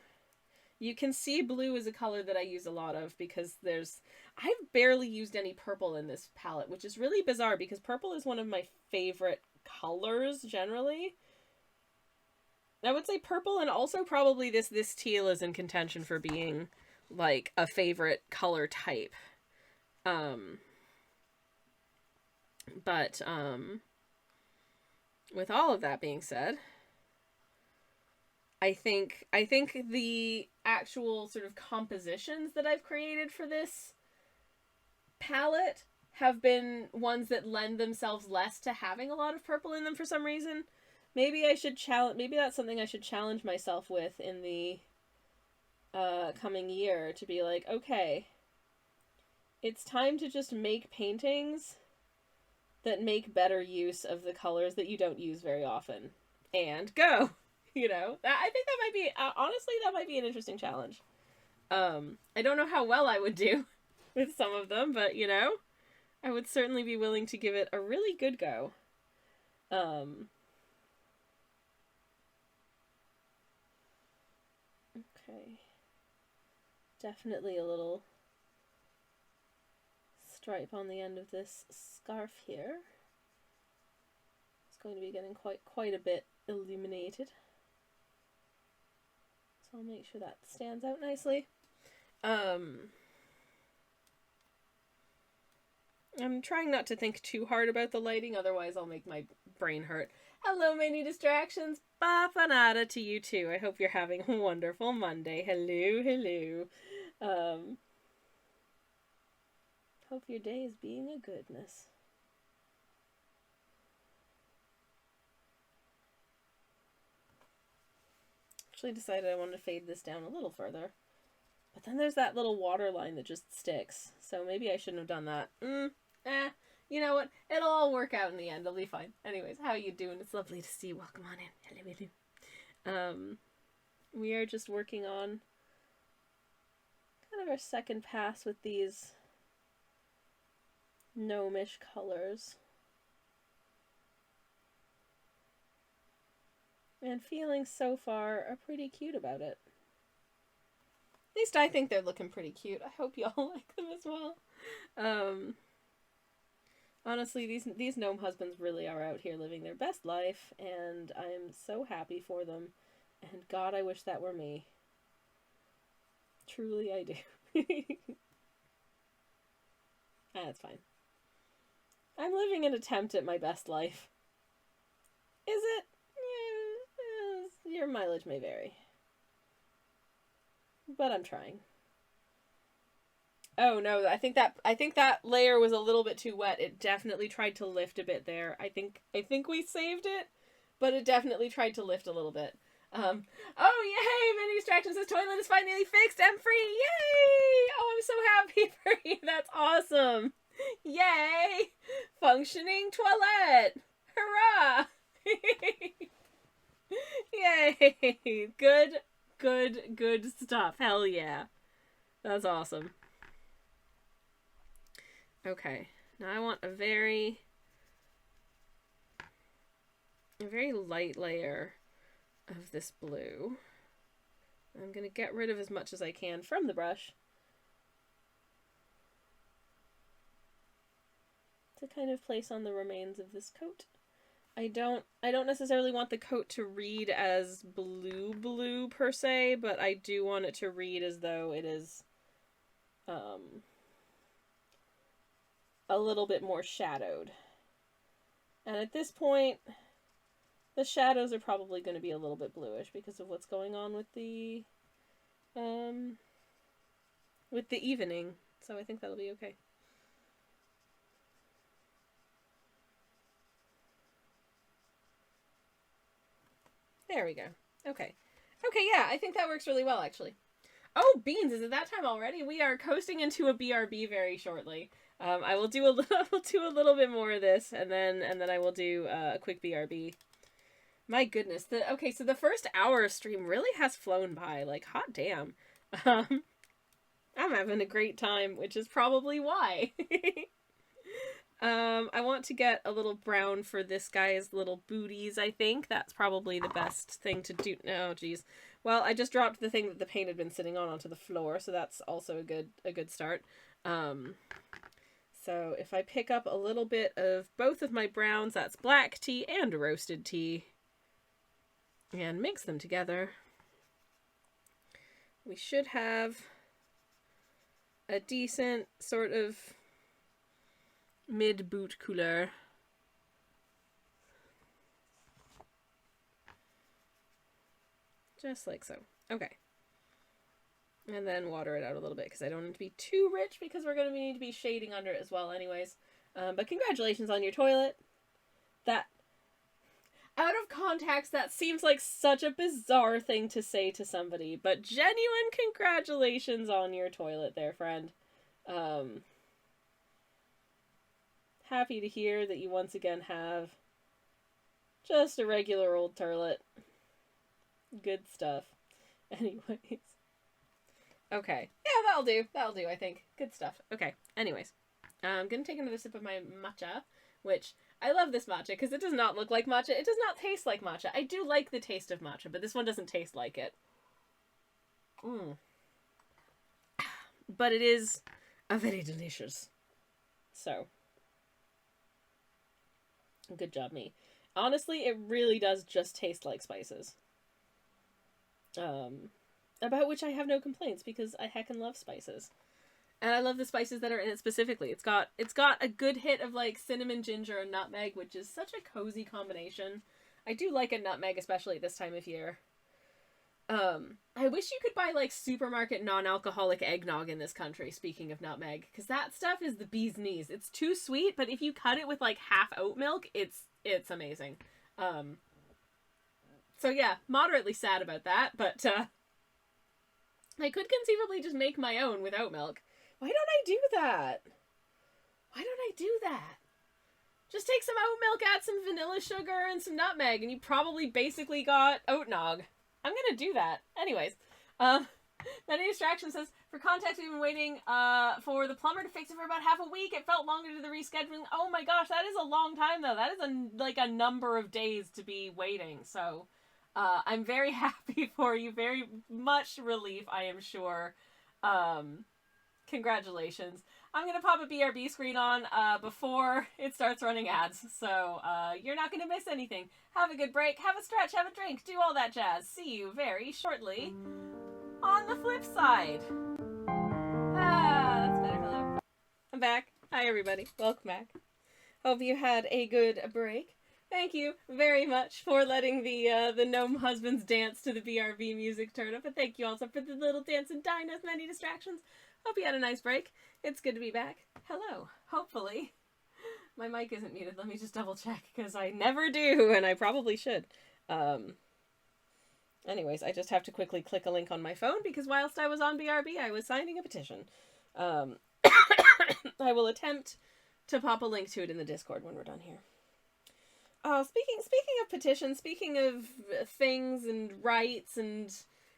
You can see blue is a color that I use a lot of because I've barely used any purple in this palette, which is really bizarre because purple is one of my favorite colors generally. I would say purple, and also probably this teal is in contention for being like a favorite color type. But with all of that being said, I think the actual sort of compositions that I've created for this palette have been ones that lend themselves less to having a lot of purple in them for some reason. Maybe that's something I should challenge myself with in the coming year, to be like, okay, it's time to just make paintings that make better use of the colors that you don't use very often. And go! You know, I think that might be, honestly, that might be an interesting challenge. I don't know how well I would do with some of them, but, you know, I would certainly be willing to give it a really good go. Okay. Definitely a little stripe on the end of this scarf here. It's going to be getting quite a bit illuminated. So I'll make sure that stands out nicely. I'm trying not to think too hard about the lighting, otherwise I'll make my brain hurt. Hello, many distractions. Bafanada to you too. I hope you're having a wonderful Monday. Hello. Hope your day is being a goodness. Actually decided I wanted to fade this down a little further. But then there's that little water line that just sticks. So maybe I shouldn't have done that. You know what? It'll all work out in the end. It'll be fine. Anyways, how you doing? It's lovely to see you. Welcome on in. Hello. We are just working on kind of our second pass with these gnomish colors. And feelings so far are pretty cute about it. At least I think they're looking pretty cute. I hope y'all like them as well. Honestly, these gnome husbands really are out here living their best life, and I'm so happy for them. And God, I wish that were me. Truly, I do. That's fine. I'm living an attempt at my best life. Is it? Your mileage may vary. But I'm trying. Oh no, I think that layer was a little bit too wet. It definitely tried to lift a bit there. I think we saved it, but it definitely tried to lift a little bit. Oh yay! Many distractions. This toilet is finally fixed and free. Yay! Oh, I'm so happy for you. That's awesome. Yay! Functioning toilet. Hurrah! Yay! Good stuff. Hell yeah. That's awesome. Okay. Now I want a very light layer of this blue. I'm going to get rid of as much as I can from the brush to kind of place on the remains of this coat. I don't necessarily want the coat to read as blue per se, but I do want it to read as though it is a little bit more shadowed. And at this point, the shadows are probably going to be a little bit bluish because of what's going on with the evening. So I think that'll be okay. There we go. Okay. Okay, yeah, I think that works really well, actually. Oh, beans, is it that time already? We are coasting into a BRB very shortly. I will do a little bit more of this, and then I will do a quick BRB. My goodness. So the first hour of stream really has flown by. Like, hot damn. I'm having a great time, which is probably why. I want to get a little brown for this guy's little booties, I think. That's probably the best thing to do. Oh, geez. Well, I just dropped the thing that the paint had been sitting on onto the floor, so that's also a good start. So if I pick up a little bit of both of my browns, that's black tea and roasted tea, and mix them together, we should have a decent sort of mid-boot couleur. Just like so. Okay. And then water it out a little bit because I don't want it to be too rich because we're going to need to be shading under it as well anyways. But congratulations on your toilet. That, out of context, that seems like such a bizarre thing to say to somebody, but genuine congratulations on your toilet there, friend. Happy to hear that you once again have just a regular old toilet. Good stuff. Anyways. Okay. Yeah, that'll do. That'll do, I think. Good stuff. Okay. Anyways. I'm gonna take another sip of my matcha, which I love this matcha because it does not look like matcha. It does not taste like matcha. I do like the taste of matcha, but this one doesn't taste like it. But it is very delicious. So. Good job, me. Honestly, it really does just taste like spices. About which I have no complaints because I heckin' love spices. And I love the spices that are in it specifically. It's got a good hit of like cinnamon, ginger, and nutmeg, which is such a cozy combination. I do like a nutmeg, especially this time of year. I wish you could buy like supermarket non-alcoholic eggnog in this country, speaking of nutmeg, because that stuff is the bee's knees. It's too sweet, but if you cut it with like half oat milk, it's amazing. So yeah, moderately sad about that, but I could conceivably just make my own with oat milk. Why don't I do that? Why don't I do that? Just take some oat milk, add some vanilla sugar, and some nutmeg, and you probably basically got oat nog. I'm gonna do that. Anyways, Many Distraction says, for context, we've been waiting for the plumber to fix it for about half a week. It felt longer to the rescheduling. Oh my gosh, that is a long time though. That is like a number of days to be waiting. So I'm very happy for you. Very much relief, I am sure. Congratulations. I'm going to pop a BRB screen on before it starts running ads. So you're not going to miss anything. Have a good break. Have a stretch. Have a drink. Do all that jazz. See you very shortly on the flip side. That's better. Hello. I'm back. Hi, everybody. Welcome back. Hope you had a good break. Thank you very much for letting the gnome husbands dance to the BRB music turn up. And thank you also for the little dance and dinos, Many Distractions. Hope you had a nice break. It's good to be back. Hello. Hopefully. My mic isn't muted. Let me just double check, because I never do, and I probably should. Anyways, I just have to quickly click a link on my phone, because whilst I was on BRB, I was signing a petition. I will attempt to pop a link to it in the Discord when we're done here. Speaking of petitions, speaking of things and rights and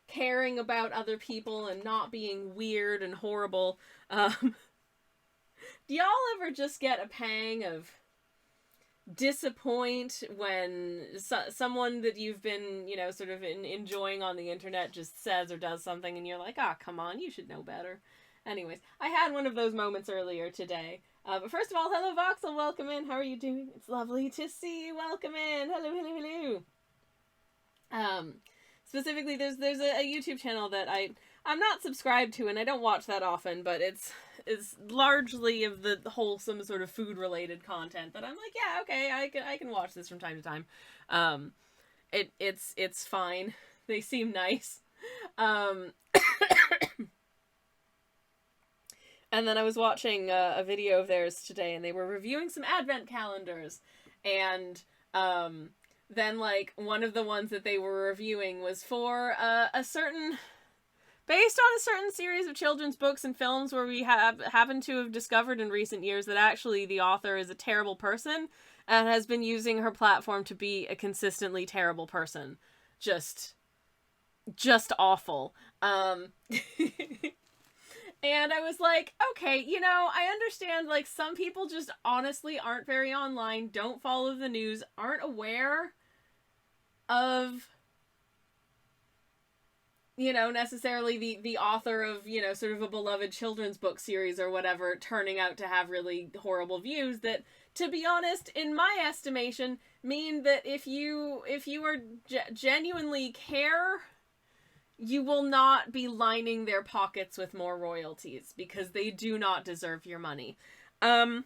caring about other people and not being weird and horrible, do y'all ever just get a pang of disappoint when someone that you've been, sort of enjoying on the internet just says or does something and you're like, come on, you should know better. Anyways, I had one of those moments earlier today. But first of all, hello Voxel, welcome in. How are you doing? It's lovely to see you. Welcome in. Hello, hello, hello. Specifically, there's a YouTube channel that I'm not subscribed to, and I don't watch that often, but it's largely of the wholesome sort of food related content that I'm like, yeah, okay, I can watch this from time to time. It's fine. They seem nice. And then I was watching a video of theirs today, and they were reviewing some advent calendars, and then like one of the ones that they were reviewing was for based on a certain series of children's books and films where we happen to have discovered in recent years that actually the author is a terrible person and has been using her platform to be a consistently terrible person. Just awful. And I was like, okay, I understand, like, some people just honestly aren't very online, don't follow the news, aren't aware of, necessarily the author of, sort of a beloved children's book series or whatever turning out to have really horrible views that, to be honest, in my estimation, mean that if you are genuinely care, you will not be lining their pockets with more royalties because they do not deserve your money. I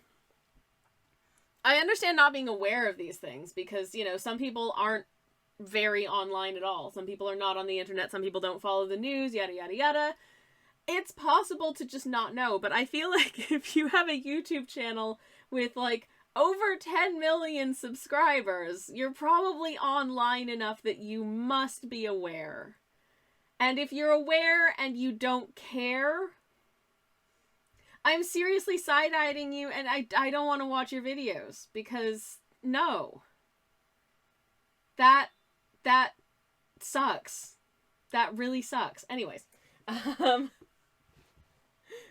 understand not being aware of these things because, some people aren't very online at all. Some people are not on the internet. Some people don't follow the news, yada, yada, yada. It's possible to just not know, but I feel like if you have a YouTube channel with, like, over 10 million subscribers, you're probably online enough that you must be aware. And if you're aware and you don't care, I'm seriously side-eyeing you, and I don't want to watch your videos, because, no. That sucks. That really sucks. Anyways. But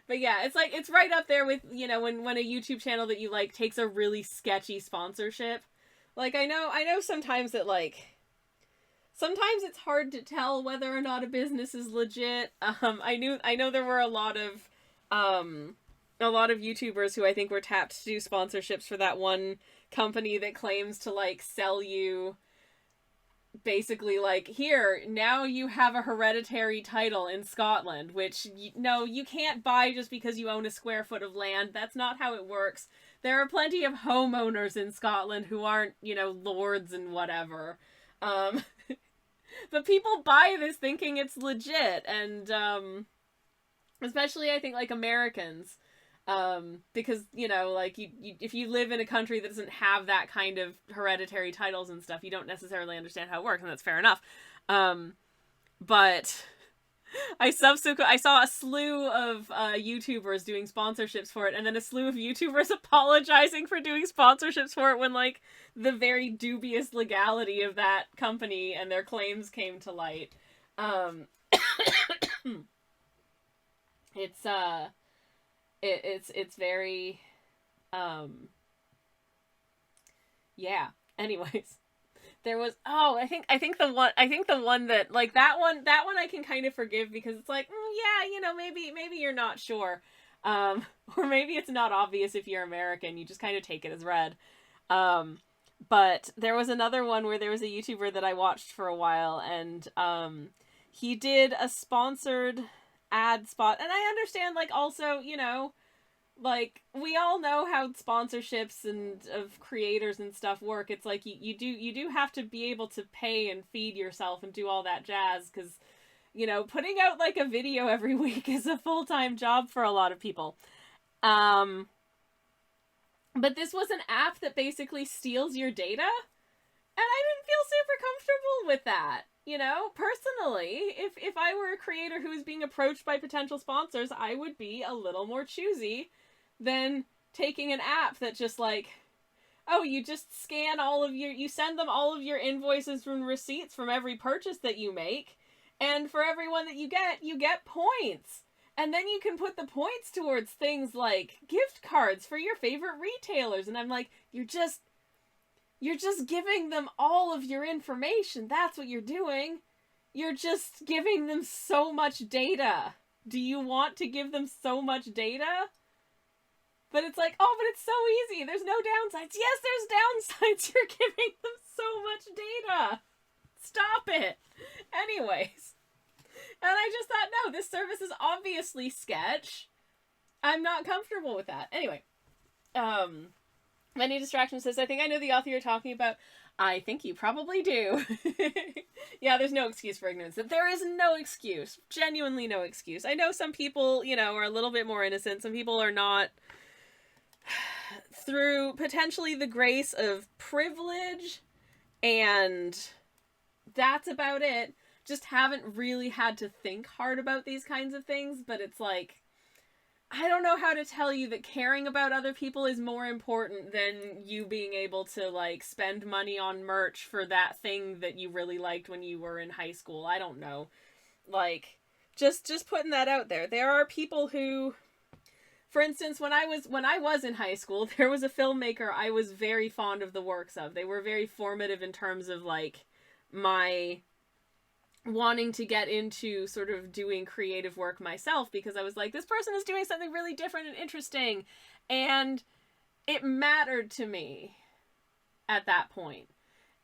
yeah, it's right up there with, when a YouTube channel that you like takes a really sketchy sponsorship. Like, I know sometimes that, like, sometimes it's hard to tell whether or not a business is legit. I know there were a lot of YouTubers who I think were tapped to do sponsorships for that one company that claims to, like, sell you basically, like, here, now you have a hereditary title in Scotland, which, no, you can't buy just because you own a square foot of land. That's not how it works. There are plenty of homeowners in Scotland who aren't, lords and whatever. But people buy this thinking it's legit, and especially I think like Americans, because like if you live in a country that doesn't have that kind of hereditary titles and stuff, you don't necessarily understand how it works, and that's fair enough. But I saw a slew of YouTubers doing sponsorships for it, and then a slew of YouTubers apologizing for doing sponsorships for it when, like, the very dubious legality of that company and their claims came to light. It's very, yeah. Anyways. There was I think the one that, like, that one I can kind of forgive because it's like, yeah, maybe you're not sure, or maybe it's not obvious if you're American, you just kind of take it as read. But there was another one where there was a YouTuber that I watched for a while, and he did a sponsored ad spot, and I understand, like, also, like, we all know how sponsorships and of creators and stuff work. It's like you do have to be able to pay and feed yourself and do all that jazz, because, putting out, like, a video every week is a full-time job for a lot of people. But this was an app that basically steals your data, and I didn't feel super comfortable with that. Personally, if I were a creator who was being approached by potential sponsors, I would be a little more choosy than taking an app that just, like, oh, you just scan you send them all of your invoices and receipts from every purchase that you make, and for every one that you get points. And then you can put the points towards things like gift cards for your favorite retailers. And I'm like, you're just giving them all of your information. That's what you're doing. You're just giving them so much data. Do you want to give them so much data? But it's like, oh, but it's so easy. There's no downsides. Yes, there's downsides. You're giving them so much data. Stop it. Anyways. And I just thought, no, this service is obviously sketch. I'm not comfortable with that. Anyway. Many Distractions says, I think I know the author you're talking about. I think you probably do. Yeah, there's no excuse for ignorance. There is no excuse. Genuinely no excuse. I know some people, you know, are a little bit more innocent. Some people are not. Through potentially the grace of privilege, and that's about it. Just haven't really had to think hard about these kinds of things, but it's like, I don't know how to tell you that caring about other people is more important than you being able to, like, spend money on merch for that thing that you really liked when you were in high school. I don't know. Like, just putting that out there. There are people who, for instance, when I was in high school, there was a filmmaker I was very fond of the works of. They were very formative in terms of, like, my wanting to get into sort of doing creative work myself, because I was like, this person is doing something really different and interesting, and it mattered to me at that point.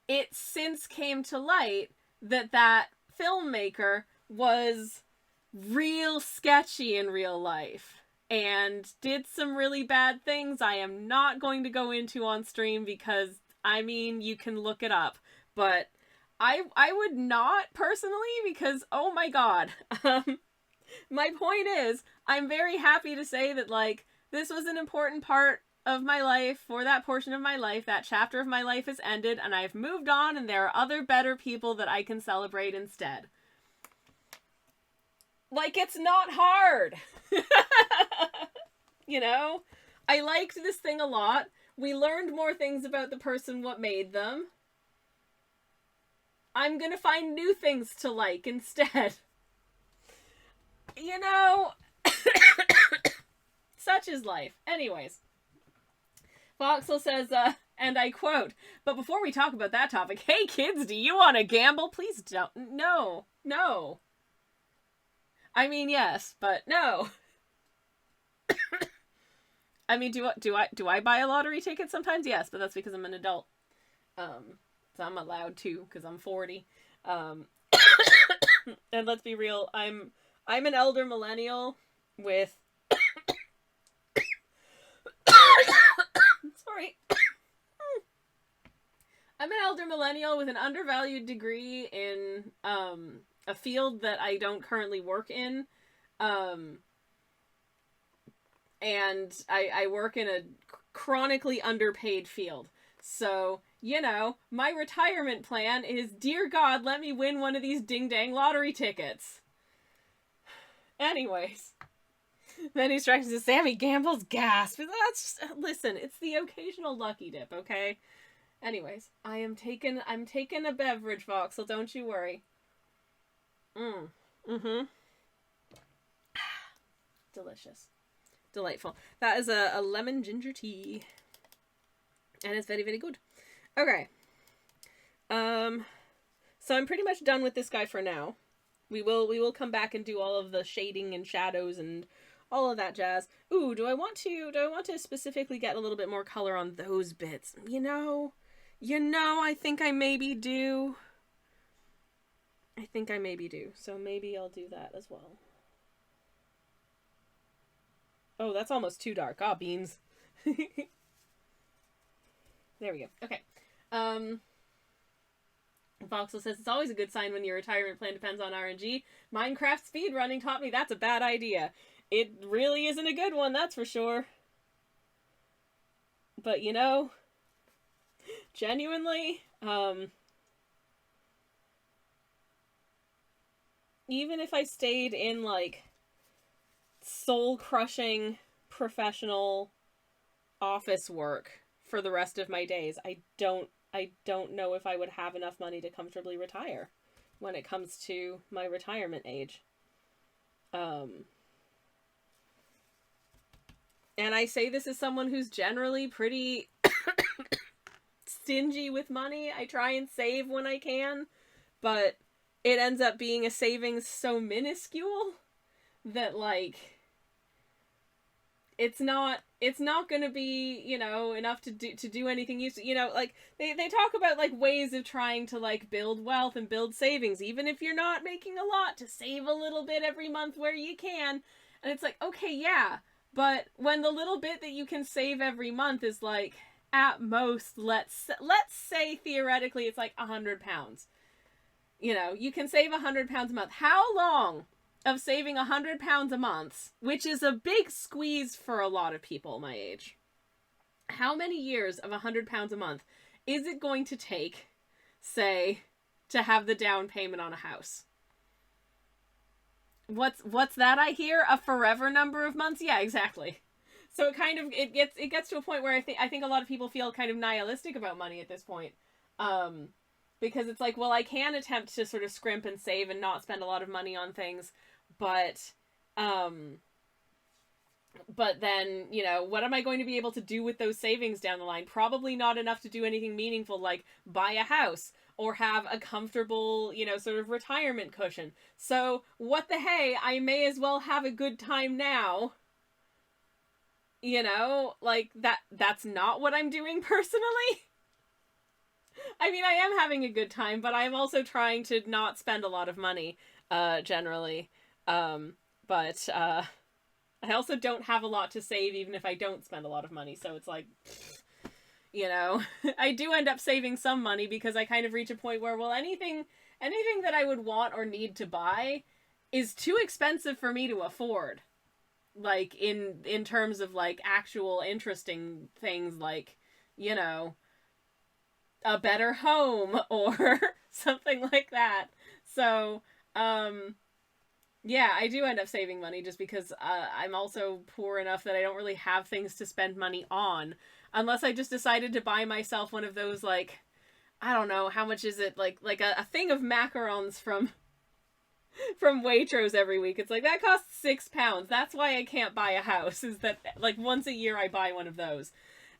It since came to light that filmmaker was real sketchy in real life and did some really bad things I am not going to go into on stream because, I mean, you can look it up, but I would not personally, because, oh my god. My point is, I'm very happy to say that, like, this was an important part of my life, for that portion of my life. That chapter of my life has ended, and I've moved on, and there are other better people that I can celebrate instead. Like, it's not hard. You know? I liked this thing a lot. We learned more things about the person what made them. I'm gonna find new things to like instead. You know, such is life. Anyways, Voxel says, and I quote, but before we talk about that topic, hey kids, do you want to gamble? Please don't. No. I mean, yes, but no. I mean, do I buy a lottery ticket sometimes? Yes, but that's because I'm an adult. So I'm allowed to, because I'm 40. And let's be real, I'm an elder millennial with sorry. I'm an elder millennial with an undervalued degree in a field that I don't currently work in. And I work in a chronically underpaid field. So, you know, my retirement plan is, dear God, let me win one of these ding-dang lottery tickets. Anyways. Many Distractions says, Sammy gambles, gasp. That's just, listen, it's the occasional lucky dip, okay? Anyways, I'm taking a beverage, Voxel, don't you worry. Delicious. Delightful. That is a lemon ginger tea. And it's very, very good. Okay. So I'm pretty much done with this guy for now. We will come back and do all of the shading and shadows and all of that jazz. Ooh, do I want to specifically get a little bit more color on those bits? You know, I think I maybe do. So maybe I'll do that as well. Oh, that's almost too dark. Ah, beans. There we go. Okay. Voxel says, it's always a good sign when your retirement plan depends on RNG. Minecraft speedrunning taught me that's a bad idea. It really isn't a good one, that's for sure. But, you know, genuinely, even if I stayed in, like, soul-crushing professional office work for the rest of my days, I don't know if I would have enough money to comfortably retire when it comes to my retirement age. And I say this as someone who's generally pretty stingy with money. I try and save when I can, but it ends up being a savings so minuscule that, like, it's not going to be, you know, enough to do anything useful. You know, like they talk about like ways of trying to like build wealth and build savings, even if you're not making a lot, to save a little bit every month where you can. And it's like, okay, yeah, but when the little bit that you can save every month is like at most, let's say theoretically it's like £100. You know, you can save £100 a month. How long of saving £100 a month, which is a big squeeze for a lot of people my age, how many years of £100 a month is it going to take, say, to have the down payment on a house? What's that I hear? A forever number of months? Yeah, exactly. So it gets to a point where I think a lot of people feel kind of nihilistic about money at this point. Because it's like, well, I can attempt to sort of scrimp and save and not spend a lot of money on things, but then, you know, what am I going to be able to do with those savings down the line? Probably not enough to do anything meaningful, like buy a house or have a comfortable, you know, sort of retirement cushion. So what the hey, I may as well have a good time now. You know, like that's not what I'm doing personally. I mean, I am having a good time, but I'm also trying to not spend a lot of money, generally. But I also don't have a lot to save, even if I don't spend a lot of money. So it's like, you know, I do end up saving some money because I kind of reach a point where, well, anything that I would want or need to buy is too expensive for me to afford. Like, in terms of, like, actual interesting things, like, you know, a better home or something like that. So, yeah, I do end up saving money just because I'm also poor enough that I don't really have things to spend money on. Unless I just decided to buy myself one of those, like, I don't know, how much is it? Like a thing of macarons from Waitrose every week. It's like, that costs £6. That's why I can't buy a house, is that, like, once a year I buy one of those.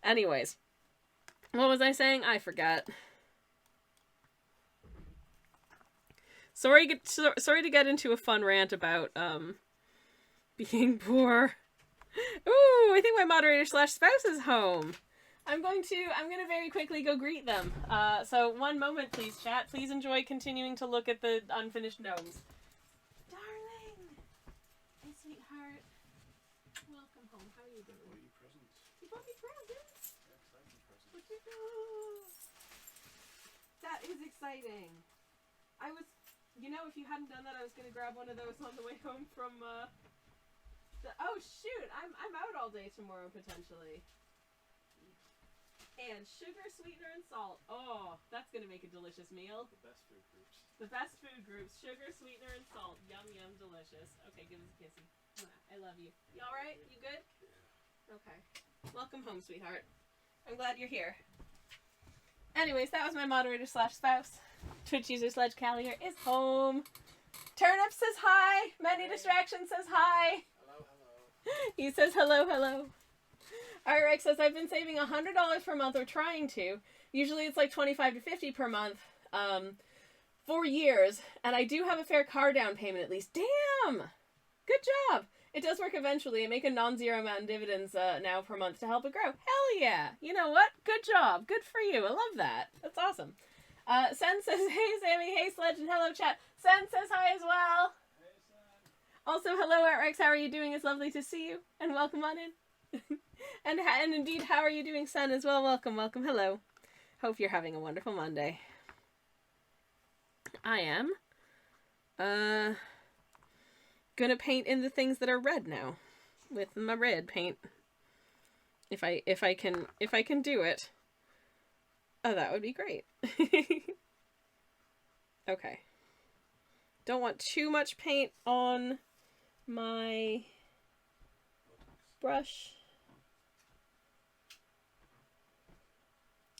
Anyways. What was I saying? I forgot. Sorry to get into a fun rant about being poor. Ooh, I think my moderator / spouse is home. I'm gonna very quickly go greet them. So one moment, please, chat. Please enjoy continuing to look at the unfinished gnomes. Darling, my sweetheart, welcome home. How are you doing? What are you presents? You bought me presents. Yeah, exciting presents. That is exciting. I was, you know, if you hadn't done that, I was gonna grab one of those on the way home from oh shoot, I'm out all day tomorrow potentially. And sugar, sweetener, and salt. Oh, that's gonna make a delicious meal. The best food groups. The best food groups: sugar, sweetener, and salt. Yum yum, delicious. Okay, give us a kissy. I love you. You all right? You good? Yeah. Okay. Welcome home, sweetheart. I'm glad you're here. Anyways, that was my moderator / spouse. Twitch user /Callier is home. Turnip says hi. Many Distractions says hi. Hello. He says hello. Alright, Rex says, I've been saving $100 per month, or trying to. Usually it's like $25 to $50 per month. For years. And I do have a fair car down payment at least. Damn! Good job! It does work eventually. I make a non-zero amount in dividends now per month to help it grow. Hell yeah! You know what? Good job. Good for you. I love that. That's awesome. Sen says, hey Sammy, hey Sledge, and hello chat. Sen says hi as well. Hey, son. Also, hello Rex, how are you doing? It's lovely to see you. And welcome on in. and indeed, how are you doing, Sen, as well? Welcome. Hello. Hope you're having a wonderful Monday. I am. Gonna paint in the things that are red now. With my red paint. If I can do it. Oh, that would be great. Okay. Don't want too much paint on my brush,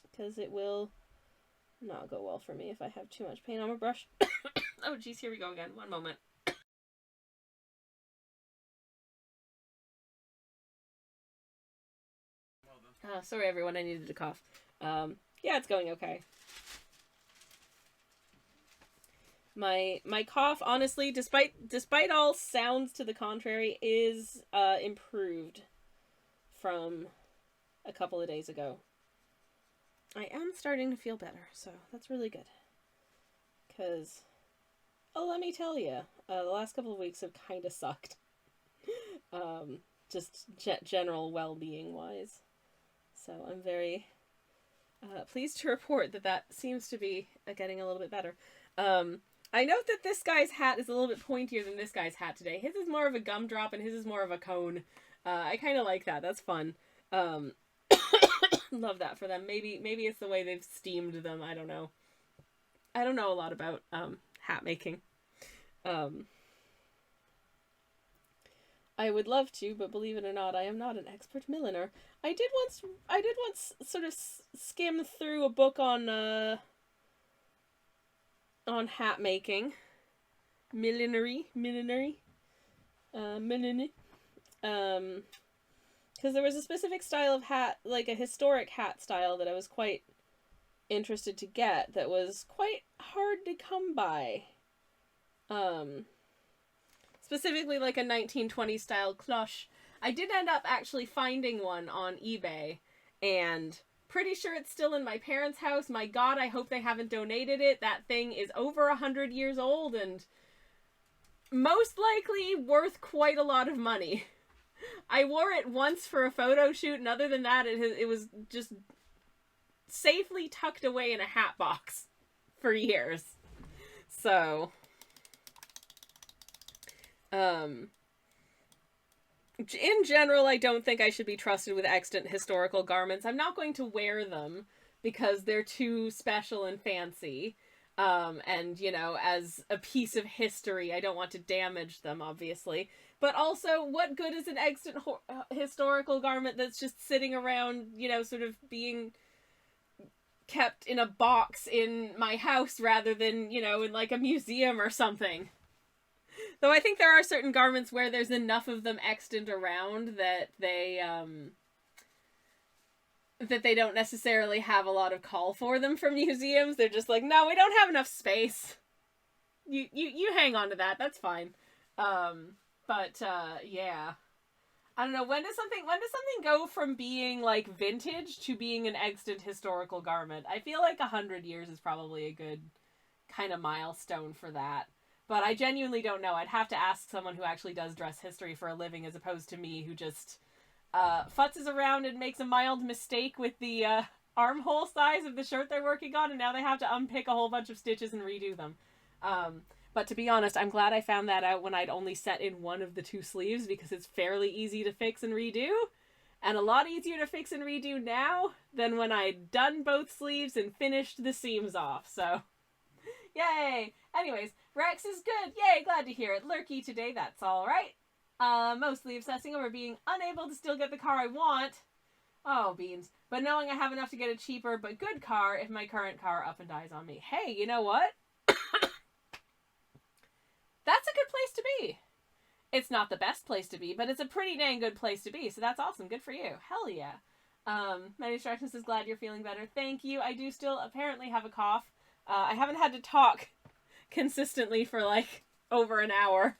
because it will not go well for me if I have too much paint on my brush. Oh geez, here we go again. One moment. Sorry everyone, I needed to cough. Yeah, it's going okay. My cough, honestly, despite all sounds to the contrary, is improved. from a couple of days ago. I am starting to feel better, so that's really good. Because, let me tell you, the last couple of weeks have kind of sucked. Just general well-being wise. So I'm very pleased to report that seems to be getting a little bit better. I note that this guy's hat is a little bit pointier than this guy's hat today. His is more of a gumdrop and his is more of a cone. I kind of like that. That's fun. Love that for them. Maybe it's the way they've steamed them. I don't know. I don't know a lot about hat making. I would love to, but believe it or not, I am not an expert milliner. I did once sort of skim through a book on hat making, millinery, because there was a specific style of hat, like a historic hat style, that I was quite interested to get, that was quite hard to come by. Specifically like a 1920 style cloche. I did end up actually finding one on eBay, and pretty sure it's still in my parents' house. My God, I hope they haven't donated it. That thing is over 100 years old and most likely worth quite a lot of money. I wore it once for a photo shoot, and other than that, it was just safely tucked away in a hat box for years. So, in general, I don't think I should be trusted with extant historical garments. I'm not going to wear them because they're too special and fancy. And, you know, as a piece of history, I don't want to damage them, obviously. But also, what good is an extant historical garment that's just sitting around, you know, sort of being kept in a box in my house rather than, you know, in like a museum or something? Though I think there are certain garments where there's enough of them extant around that they don't necessarily have a lot of call for them from museums. They're just like, no, we don't have enough space. You hang on to that. That's fine. Yeah. I don't know, when does something go from being like vintage to being an extant historical garment? I feel like 100 years is probably a good kind of milestone for that. But I genuinely don't know. I'd have to ask someone who actually does dress history for a living as opposed to me who just futzes around and makes a mild mistake with the armhole size of the shirt they're working on, and now they have to unpick a whole bunch of stitches and redo them. But to be honest, I'm glad I found that out when I'd only set in one of the two sleeves, because it's fairly easy to fix and redo, and a lot easier to fix and redo now than when I'd done both sleeves and finished the seams off, so yay! Anyways, Rex is good. Yay, glad to hear it. Lurky today, that's alright. Mostly obsessing over being unable to still get the car I want. Oh, beans. But knowing I have enough to get a cheaper but good car if my current car up and dies on me. Hey, you know what? That's a good place to be. It's not the best place to be, but it's a pretty dang good place to be, so that's awesome. Good for you. Hell yeah. Many Distractions is glad you're feeling better. Thank you. I do still apparently have a cough. I haven't had to talk consistently for like over an hour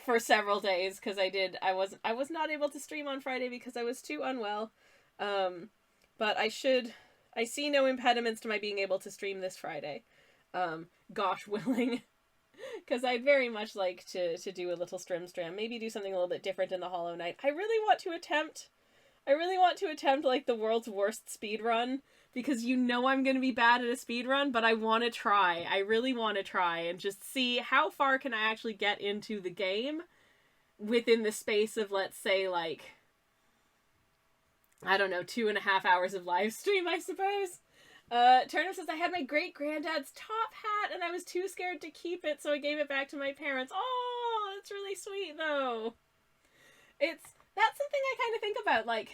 for several days, because I was not able to stream on Friday because I was too unwell. But I see no impediments to my being able to stream this Friday. Gosh willing. Because I'd very much like to do a little stram, maybe do something a little bit different in the Hollow Knight. I really want to attempt like the world's worst speed run, because you know I'm going to be bad at a speed run, but I want to try. I really want to try and just see how far can I actually get into the game within the space of, let's say, like, I don't know, 2.5 hours of live stream, I suppose. Turnip says, I had my great-granddad's top hat and I was too scared to keep it, so I gave it back to my parents. Oh, that's really sweet, though. That's something I kind of think about, like,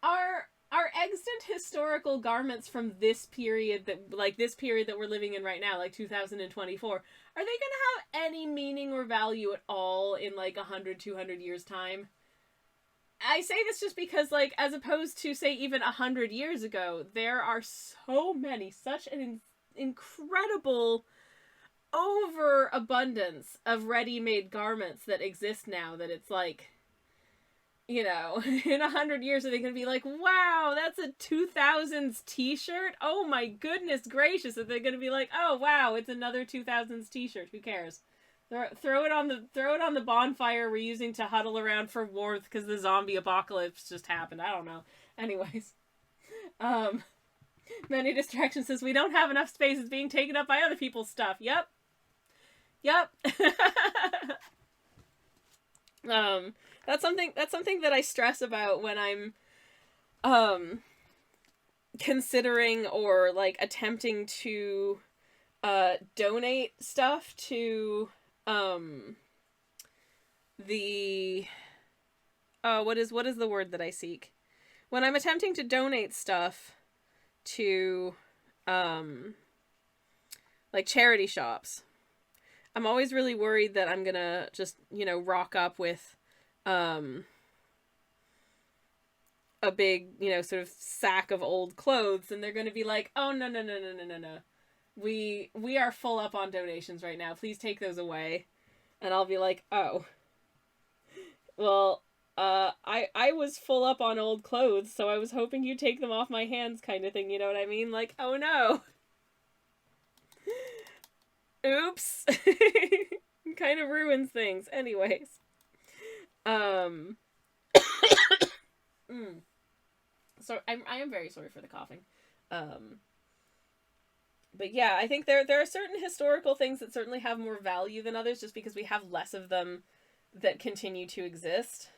are extant historical garments from this period that we're living in right now, like 2024, are they gonna have any meaning or value at all in, like, 100, 200 years' time? I say this just because, like, as opposed to, say, even 100 years ago, there are so many, such an incredible overabundance of ready-made garments that exist now that it's like, you know, in 100 years, are they going to be like, wow, that's a 2000s t-shirt? Oh my goodness gracious. Are they going to be like, oh wow, it's another 2000s t-shirt? Who cares? Throw it on the bonfire we're using to huddle around for warmth because the zombie apocalypse just happened. I don't know. Anyways. Many distractions says we don't have enough space. It's being taken up by other people's stuff. Yep. That's something that I stress about when I'm considering or like attempting to donate stuff to the what is the word that I seek? When I'm attempting to donate stuff to like charity shops, I'm always really worried that I'm gonna just, you know, rock up with a big, you know, sort of sack of old clothes, and they're gonna be like, oh no. We are full up on donations right now. Please take those away. And I'll be like, oh. Well, I was full up on old clothes, so I was hoping you'd take them off my hands kind of thing, you know what I mean? Like, oh no. Oops. Kind of ruins things. Anyways. So I am very sorry for the coughing. But yeah, I think there are certain historical things that certainly have more value than others just because we have less of them that continue to exist.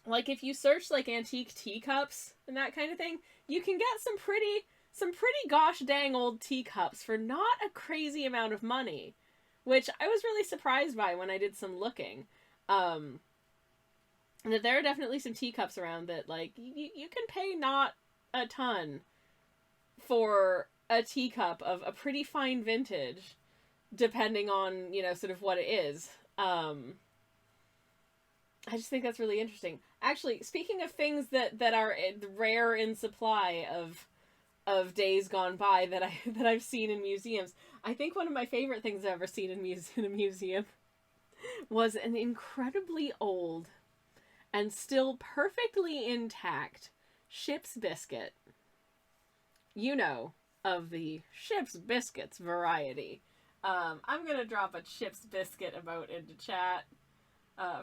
Like if you search like antique teacups and that kind of thing, you can get some pretty gosh dang old teacups for not a crazy amount of money, which I was really surprised by when I did some looking. That there are definitely some teacups around that like you can pay not a ton for a teacup of a pretty fine vintage, depending on, you know, sort of what it is. I just think that's really interesting. Actually, speaking of things that are rare in supply of days gone by that I've seen in museums, I think one of my favorite things I've ever seen in a museum was an incredibly old and still perfectly intact ship's biscuit. You know, of the ship's biscuits variety. I'm gonna drop a ship's biscuit emote into chat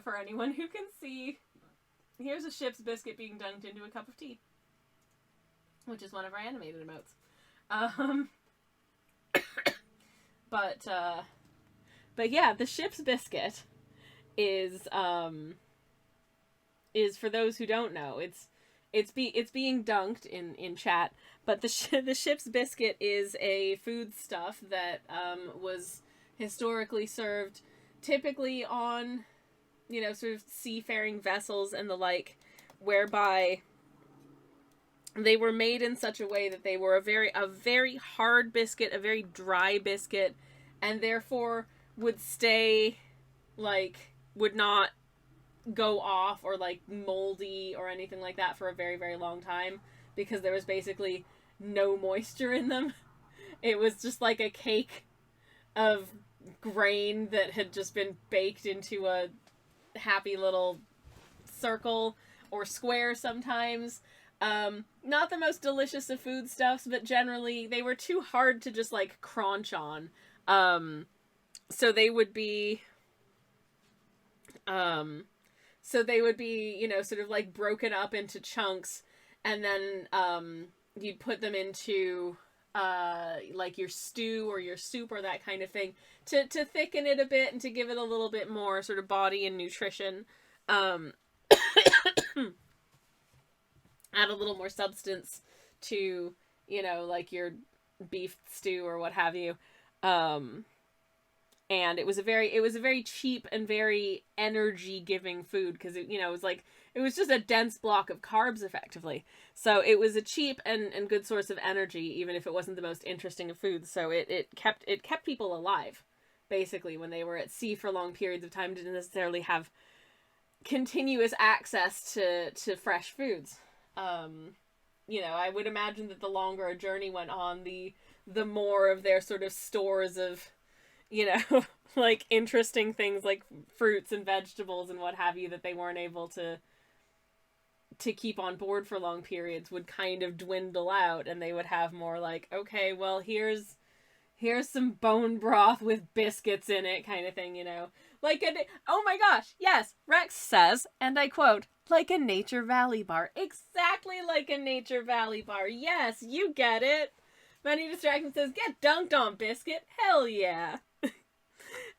for anyone who can see. Here's a ship's biscuit being dunked into a cup of tea, which is one of our animated emotes. But yeah, the ship's biscuit is for those who don't know, it's being dunked in chat, but the ship's biscuit is a foodstuff that was historically served typically on, you know, sort of seafaring vessels and the like, whereby they were made in such a way that they were a very hard biscuit, a very dry biscuit, and therefore would stay, like, would not go off or like moldy or anything like that for a very, very long time, because there was basically no moisture in them. It was just like a cake of grain that had just been baked into a happy little circle or square sometimes. Not the most delicious of foodstuffs, but generally they were too hard to just like crunch on. So they would be you know, sort of like broken up into chunks, and then you'd put them into like your stew or your soup or that kind of thing to thicken it a bit and to give it a little bit more sort of body and nutrition. Add a little more substance to, you know, like your beef stew or what have you. And it was a very cheap and very energy-giving food, because it, you know, it was just a dense block of carbs effectively. So it was a cheap and good source of energy, even if it wasn't the most interesting of foods. So it kept people alive, basically, when they were at sea for long periods of time, didn't necessarily have continuous access to fresh foods. You know, I would imagine that the longer a journey went on, the more of their sort of stores of you know, like interesting things like fruits and vegetables and what have you that they weren't able to keep on board for long periods would kind of dwindle out, and they would have more like, okay, well, here's some bone broth with biscuits in it kind of thing, you know. Like oh my gosh, yes, Rex says, and I quote, like a Nature Valley bar. Exactly like a Nature Valley bar. Yes, you get it. Many Distractions says, get dunked on, biscuit. Hell yeah.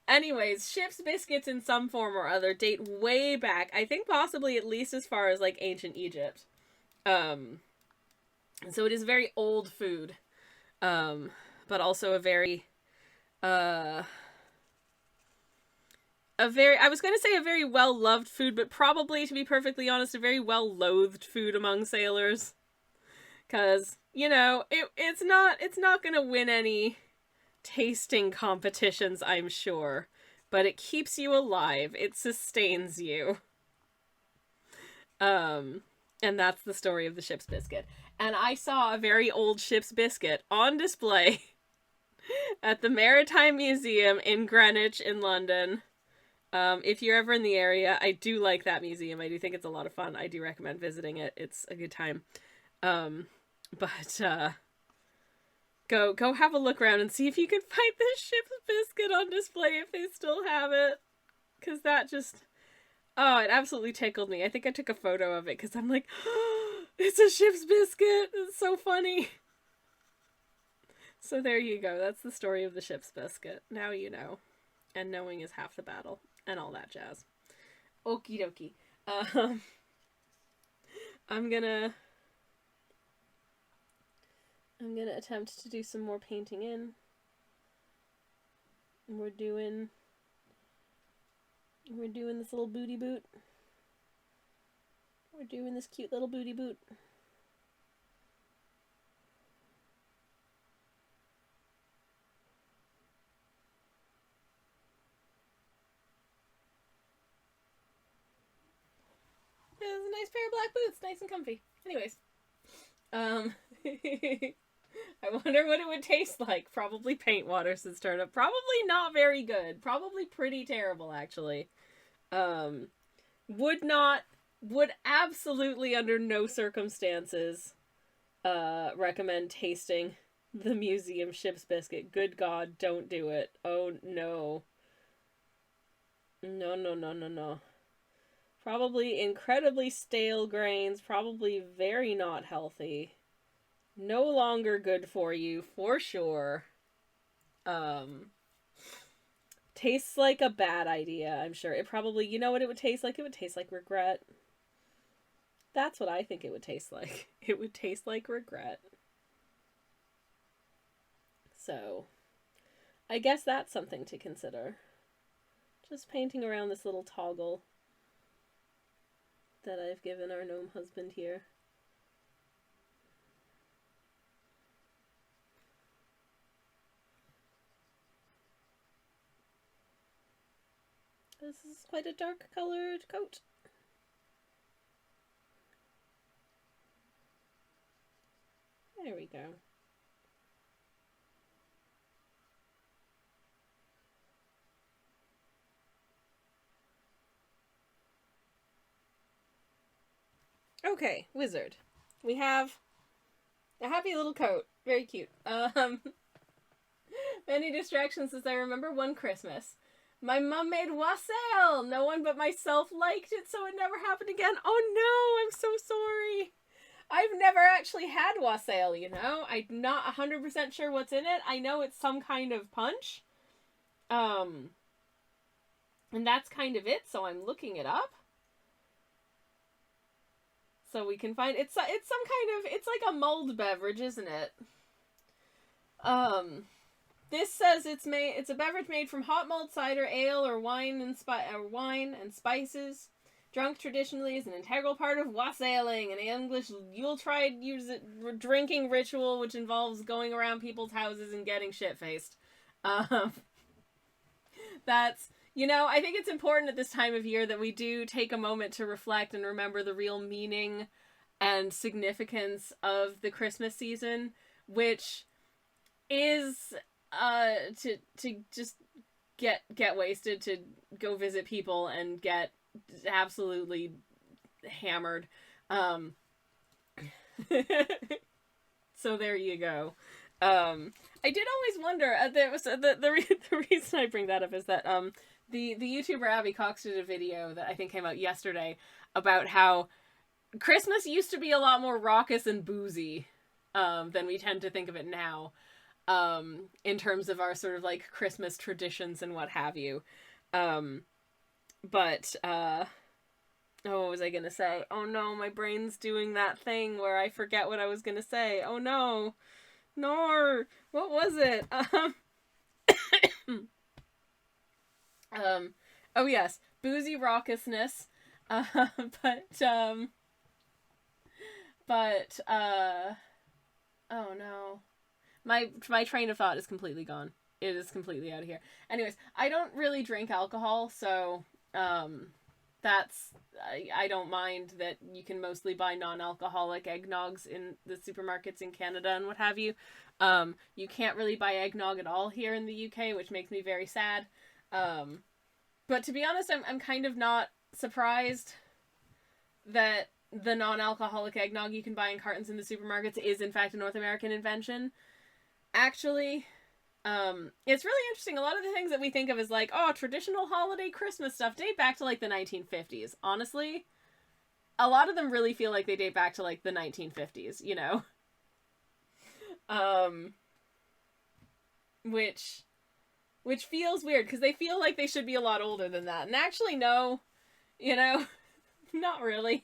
Anyways, ship's biscuits in some form or other date way back. I think possibly at least as far as like ancient Egypt. So it is very old food. But also a very I was going to say a very well-loved food, but probably, to be perfectly honest, a very well-loathed food among sailors. Cause, you know, it's not going to win any tasting competitions, I'm sure, but it keeps you alive. It sustains you. And that's the story of the ship's biscuit. And I saw a very old ship's biscuit on display at the Maritime Museum in Greenwich in London. If you're ever in the area, I do like that museum. I do think it's a lot of fun. I do recommend visiting it. It's a good time. Go have a look around and see if you can find this ship's biscuit on display if they still have it. Cause that just, oh, it absolutely tickled me. I think I took a photo of it because I'm like, oh, it's a ship's biscuit. It's so funny. So there you go. That's the story of the ship's biscuit. Now you know. And knowing is half the battle. And all that jazz. Okie dokie. I'm gonna attempt to do some more painting in. We're doing this little booty boot. We're doing this cute little booty boot. It was a nice pair of black boots, nice and comfy. Anyways, I wonder what it would taste like. Probably paint water, says Turnip. Probably not very good. Probably pretty terrible, actually. Would absolutely under no circumstances recommend tasting the museum ship's biscuit. Good God, don't do it. Oh, no. No. Probably incredibly stale grains, probably very not healthy. No longer good for you, for sure. Tastes like a bad idea, I'm sure. It probably, you know what it would taste like? It would taste like regret. That's what I think it would taste like. It would taste like regret. So, I guess that's something to consider. Just painting around this little toggle that I've given our gnome husband here. This is quite a dark colored coat. There we go. Okay, wizard. We have a happy little coat. Very cute. Many distractions as I remember one Christmas. My mum made wassail! No one but myself liked it, so it never happened again. Oh no, I'm so sorry. I've never actually had wassail, you know? I'm not 100% sure what's in it. I know it's some kind of punch. And that's kind of it, so I'm looking it up. So we can find, it's some kind of, it's like a mulled beverage, isn't it? This says it's a beverage made from hot mulled cider, ale, or wine and spices. Drunk traditionally is an integral part of wassailing, an English Yuletide drinking ritual which involves going around people's houses and getting shit-faced. That's, you know, I think it's important at this time of year that we do take a moment to reflect and remember the real meaning and significance of the Christmas season, which is to just get wasted to go visit people and get absolutely hammered. So there you go. I did always wonder. There was the reason I bring that up is that the YouTuber Abby Cox did a video that I think came out yesterday about how Christmas used to be a lot more raucous and boozy than we tend to think of it now, in terms of our sort of like Christmas traditions and what have you. But what was I gonna say? Oh no, my brain's doing that thing where I forget what I was gonna say. Oh no. No, what was it? Oh yes, boozy raucousness. Oh no. My train of thought is completely gone. It is completely out of here. Anyways, I don't really drink alcohol, so that's I don't mind that you can mostly buy non-alcoholic eggnogs in the supermarkets in Canada and what have you. You can't really buy eggnog at all here in the UK, which makes me very sad. But to be honest, I'm kind of not surprised that the non-alcoholic eggnog you can buy in cartons in the supermarkets is in fact a North American invention. Actually, it's really interesting. A lot of the things that we think of as like, oh, traditional holiday Christmas stuff date back to like the 1950s. Honestly, a lot of them really feel like they date back to like the 1950s, you know? Which feels weird because they feel like they should be a lot older than that. And actually, no, you know, not really.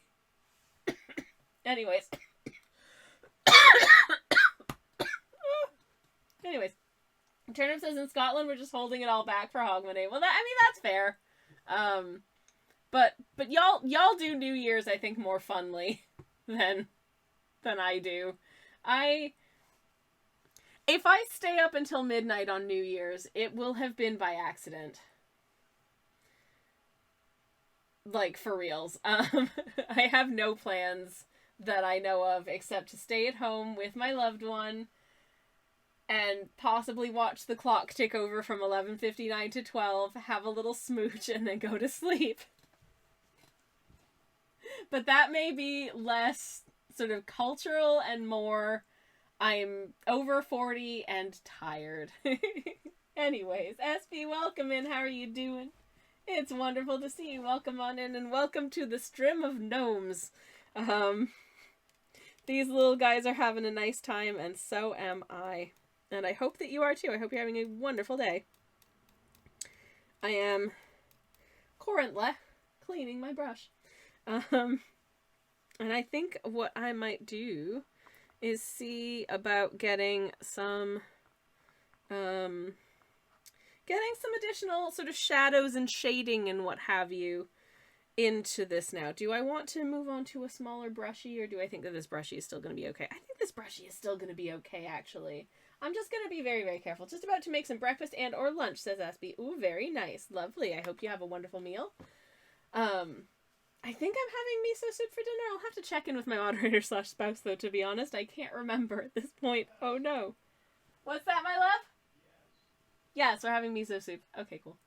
Anyways. Anyways. Turnip says in Scotland we're just holding it all back for Hogmanay. Well, that's fair. But y'all do New Year's, I think, more funly than I do. If I stay up until midnight on New Year's, it will have been by accident. Like, for reals. I have no plans that I know of except to stay at home with my loved one and possibly watch the clock tick over from 11:59 to 12, have a little smooch, and then go to sleep. But that may be less sort of cultural and more I'm over 40 and tired. Anyways, SB, welcome in. How are you doing? It's wonderful to see you. Welcome on in, and welcome to the Strim of Gnomes. These little guys are having a nice time, and so am I. And I hope that you are too. I hope you're having a wonderful day. I am currently cleaning my brush. And I think what I might do is see about getting some additional sort of shadows and shading and what have you into this now. Do I want to move on to a smaller brushy, or do I think that this brushy is still going to be okay? I think this brushy is still going to be okay, actually. I'm just going to be very, very careful. Just about to make some breakfast and or lunch, says SB. Ooh, very nice. Lovely. I hope you have a wonderful meal. I think I'm having miso soup for dinner. I'll have to check in with my moderator / spouse, though, to be honest. I can't remember at this point. Oh, no. What's that, my love? Yes, we're having miso soup. Okay, cool.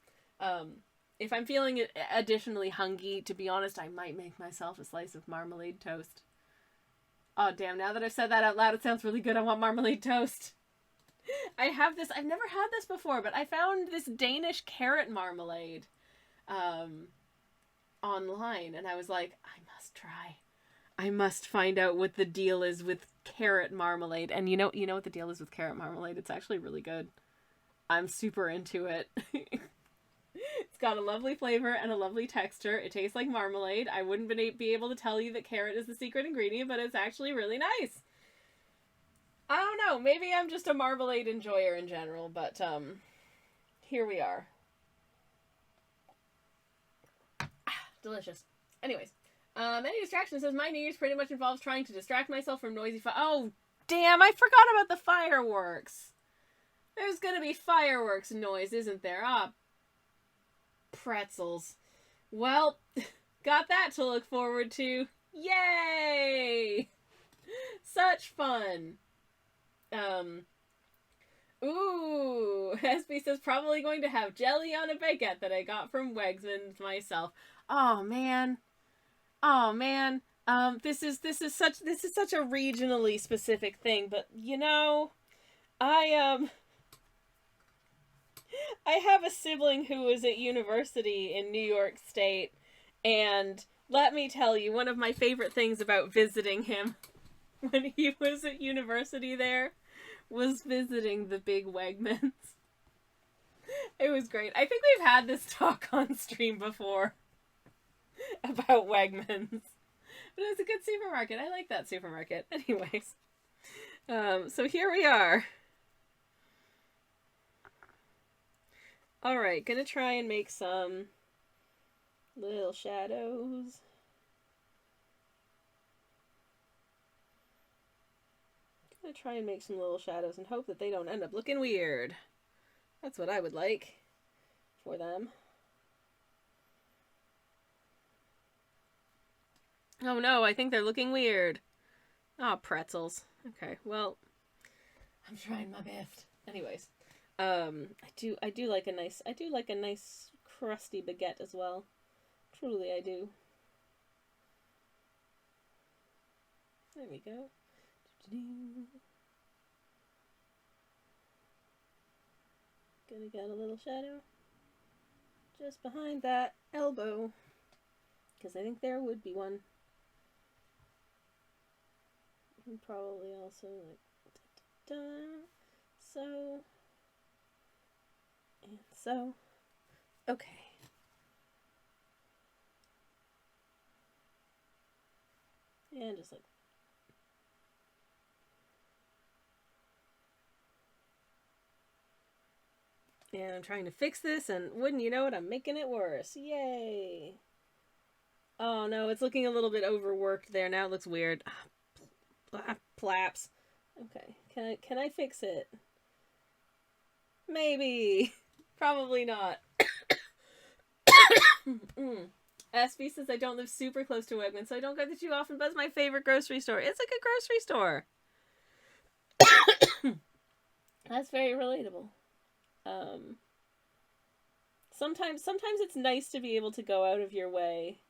If I'm feeling additionally hungry, to be honest, I might make myself a slice of marmalade toast. Oh, damn. Now that I've said that out loud, it sounds really good. I want marmalade toast. I have this. I've never had this before, but I found this Danish carrot marmalade online, and I was like, I must try. I must find out what the deal is with carrot marmalade. And you know what the deal is with carrot marmalade? It's actually really good. I'm super into it. It's got a lovely flavor and a lovely texture. It tastes like marmalade. I wouldn't be able to tell you that carrot is the secret ingredient, but it's actually really nice. I don't know. Maybe I'm just a marmalade enjoyer in general, but here we are. Delicious. Anyways, any distraction says my New Year's pretty much involves trying to distract myself from noisy oh, damn, I forgot about the fireworks. There's gonna be fireworks noise, isn't there? Ah, pretzels. Well, got that to look forward to. Yay! Such fun. Ooh, SB says probably going to have jelly on a baguette that I got from Wegmans myself. Oh man. Oh man. This is such a regionally specific thing, but you know, I I have a sibling who was at university in New York State, and let me tell you, one of my favorite things about visiting him when he was at university there was visiting the big Wegmans. It was great. I think we've had this talk on stream before about Wegmans. But it was a good supermarket. I like that supermarket. Anyways. So here we are. Alright, gonna try and make some little shadows. Gonna try and make some little shadows and hope that they don't end up looking weird. That's what I would like for them. Oh no, I think they're looking weird. Oh, pretzels. Okay, well, I'm trying my best. Anyways, I do like a nice crusty baguette as well. Truly, I do. There we go. Gonna get a little shadow just behind that elbow, because I think there would be one. And probably also like so and so. Okay. And just like and I'm trying to fix this, and wouldn't you know it, I'm making it worse. Yay. Oh no, it's looking a little bit overworked there. Now it looks weird. Plaps. Okay, can I fix it? Maybe. Probably not. SB says I don't live super close to Wegmans, so I don't go there too often, but it's my favorite grocery store. It's like a grocery store. That's very relatable. Sometimes it's nice to be able to go out of your way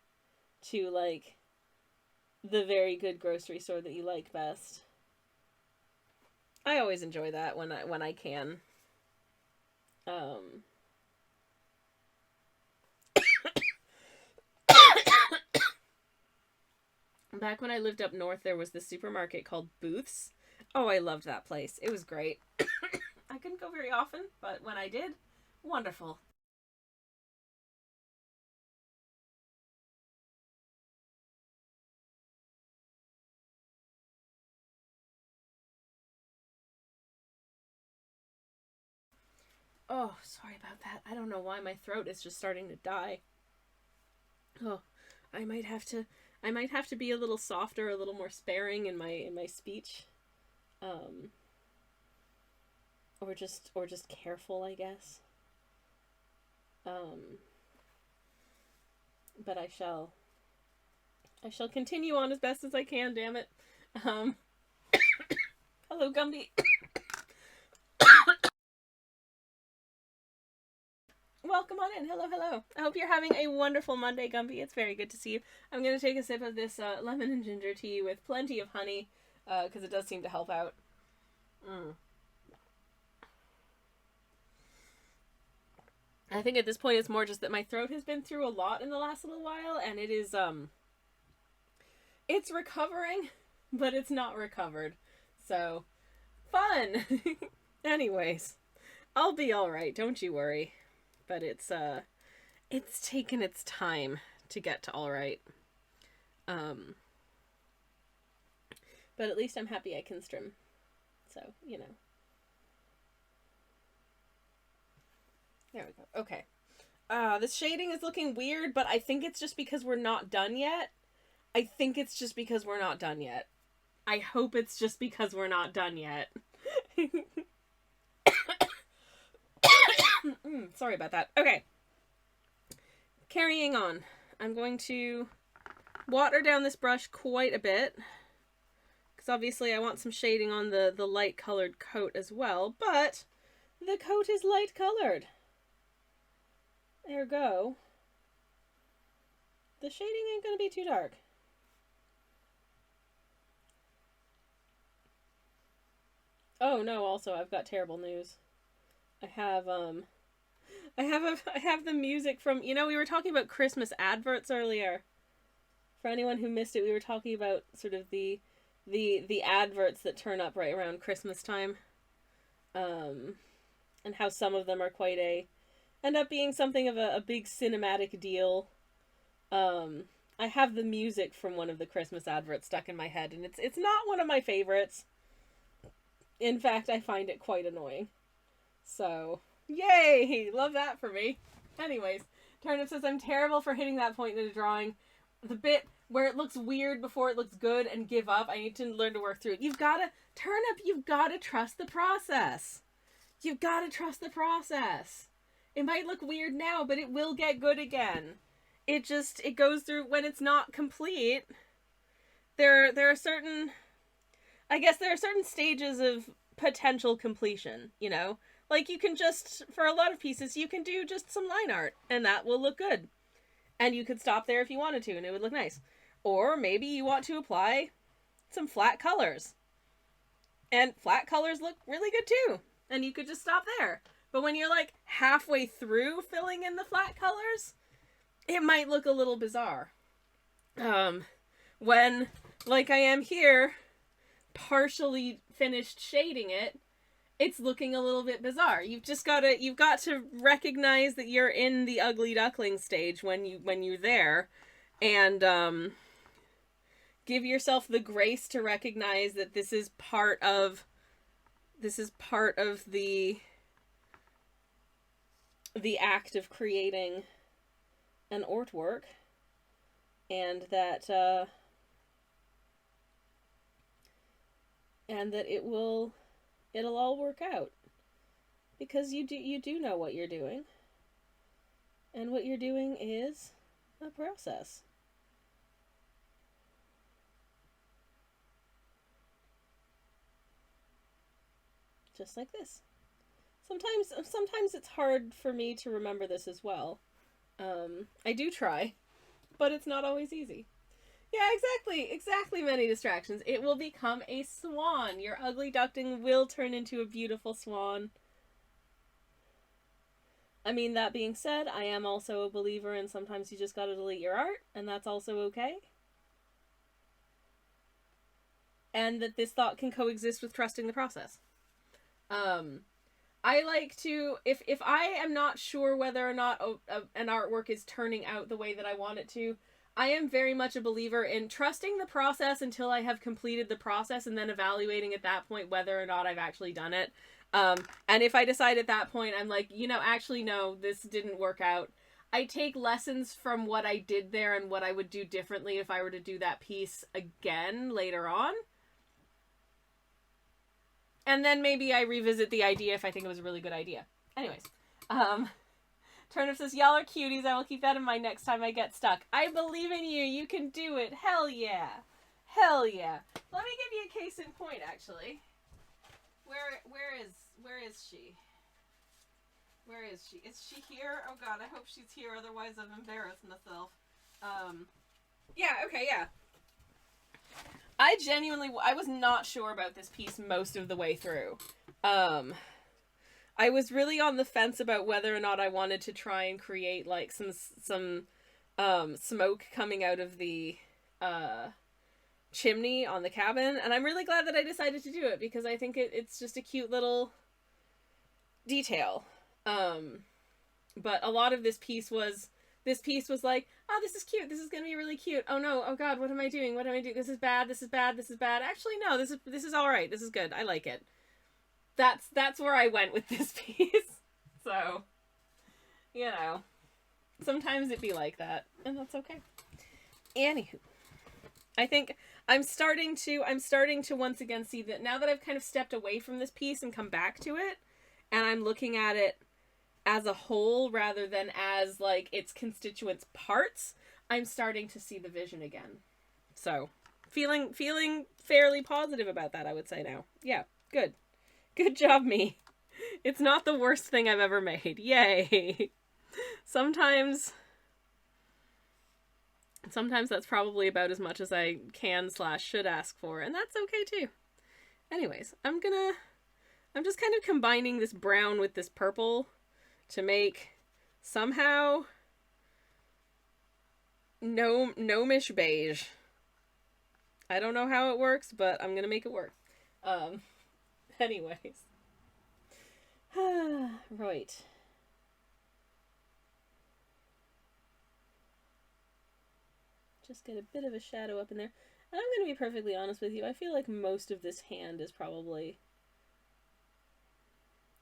to, like, the very good grocery store that you like best. I always enjoy that when I can. Back when I lived up north, there was this supermarket called Booth's. Oh, I loved that place. It was great. I couldn't go very often, but when I did, wonderful. Oh, sorry about that. I don't know why my throat is just starting to die. Oh, I might have to be a little softer, a little more sparing in my speech. Or just careful, I guess. But I shall continue on as best as I can, damn it. Hello, Gumby. Welcome on in. Hello, hello. I hope you're having a wonderful Monday, Gumby. It's very good to see you. I'm going to take a sip of this lemon and ginger tea with plenty of honey, because it does seem to help out. I think at this point it's more just that my throat has been through a lot in the last little while, and it is, it's recovering, but it's not recovered. So, fun! Anyways, I'll be alright, don't you worry. But it's taken its time to get to alright. But at least I'm happy I can stream. So, you know. There we go. Okay. This shading is looking weird, but I think it's just because we're not done yet. I hope it's just because we're not done yet. Sorry about that. Okay. Carrying on. I'm going to water down this brush quite a bit, because obviously I want some shading on the light colored coat as well, but the coat is light colored. Ergo, the shading ain't gonna be too dark. Oh no, also I've got terrible news. I have the music from, we were talking about Christmas adverts earlier. For anyone who missed it, we were talking about sort of the adverts that turn up right around Christmas time. And how some of them are end up being something of a big cinematic deal. I have the music from one of the Christmas adverts stuck in my head, and it's not one of my favorites. In fact, I find it quite annoying. So, yay! Love that for me. Anyways, Turnip says, I'm terrible for hitting that point in a drawing. The bit where it looks weird before it looks good and give up. I need to learn to work through it. You've gotta trust the process. You've gotta trust the process. It might look weird now, but it will get good again. It goes through, when it's not complete, there are certain stages of potential completion, Like, you can for a lot of pieces, you can do just some line art, and that will look good. And you could stop there if you wanted to, and it would look nice. Or maybe you want to apply some flat colors. And flat colors look really good too. And you could just stop there. But when you're like halfway through filling in the flat colors, it might look a little bizarre. When, like I am here, partially finished shading it, it's looking a little bit bizarre. You've got to recognize that you're in the ugly duckling stage when you're there, and give yourself the grace to recognize that this is part of the act of creating an artwork, and that it'll all work out, because you do know what you're doing, and what you're doing is a process. Just like this. Sometimes it's hard for me to remember this as well. I do try, but it's not always easy. Yeah, exactly, many distractions. It will become a swan. Your ugly duckling will turn into a beautiful swan. I mean, that being said, I am also a believer in sometimes you just gotta delete your art, and that's also okay. And that this thought can coexist with trusting the process. I like to, if I am not sure whether or not an artwork is turning out the way that I want it to, I am very much a believer in trusting the process until I have completed the process, and then evaluating at that point whether or not I've actually done it. And if I decide at that point, I'm like, actually no, this didn't work out. I take lessons from what I did there and what I would do differently if I were to do that piece again later on. And then maybe I revisit the idea if I think it was a really good idea. Anyways, Turnip says, y'all are cuties. I will keep that in mind next time I get stuck. I believe in you. You can do it. Hell yeah. Hell yeah. Let me give you a case in point, actually. Where is she? Where is she? Is she here? Oh god, I hope she's here. Otherwise I've embarrassed myself. Yeah, okay, yeah. I was not sure about this piece most of the way through. I was really on the fence about whether or not I wanted to try and create like some smoke coming out of the chimney on the cabin, and I'm really glad that I decided to do it, because I think it's just a cute little detail. But a lot of this piece was like, oh, this is cute, this is gonna be really cute. Oh no, oh god, what am I doing? This is bad, this is bad, this is bad. Actually, no, this is alright, this is good, I like it. That's where I went with this piece. So, sometimes it be like that, and that's okay. Anywho, I think I'm starting to once again see that now that I've kind of stepped away from this piece and come back to it, and I'm looking at it as a whole rather than as like its constituent parts, I'm starting to see the vision again. So, feeling fairly positive about that, I would say now. Yeah, good. Good job, me. It's not the worst thing I've ever made. Yay! Sometimes that's probably about as much as I can / should ask for, and that's okay too. Anyways, I'm just kind of combining this brown with this purple to make somehow gnomish beige. I don't know how it works, but I'm gonna make it work. Anyways. Right. Just get a bit of a shadow up in there. And I'm going to be perfectly honest with you. I feel like most of this hand is probably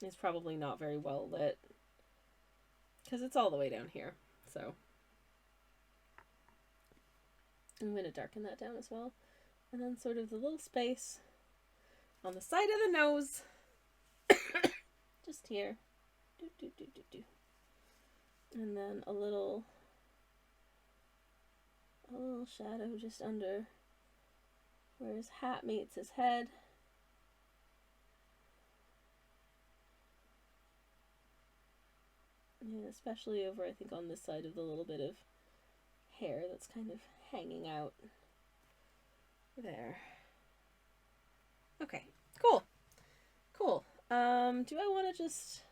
not very well lit. Because it's all the way down here. So I'm going to darken that down as well. And then sort of the little space on the side of the nose. Just here. And then a little shadow just under where his hat meets his head. Yeah, especially over, I think, on this side of the little bit of hair that's kind of hanging out there. Okay, cool. Cool. Do I want to just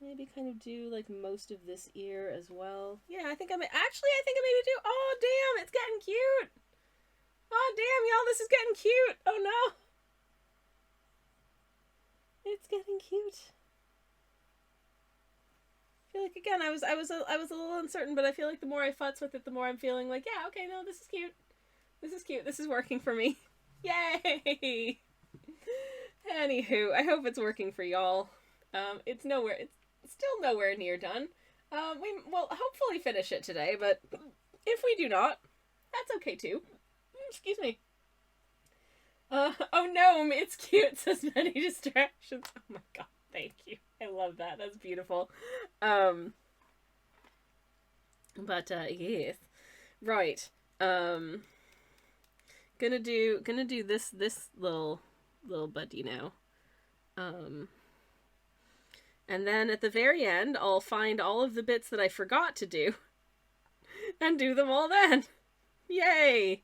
maybe kind of do like most of this ear as well? Yeah, I think I maybe do. Oh, damn, it's getting cute. Oh, damn, y'all, this is getting cute. Oh, no. It's getting cute. I feel like, again, I was a little uncertain, but I feel like the more I futz with it, the more I'm feeling like, yeah, okay, no, this is cute. This is cute. This is working for me. Yay! Anywho, I hope it's working for y'all. It's still nowhere near done. We will hopefully finish it today, but if we do not, that's okay too. Excuse me. Oh gnome, it's cute, says many distractions. Oh my god, thank you. I love that. That's beautiful. But yes. Right. Gonna do this little buddy now. And then at the very end, I'll find all of the bits that I forgot to do and do them all then. Yay!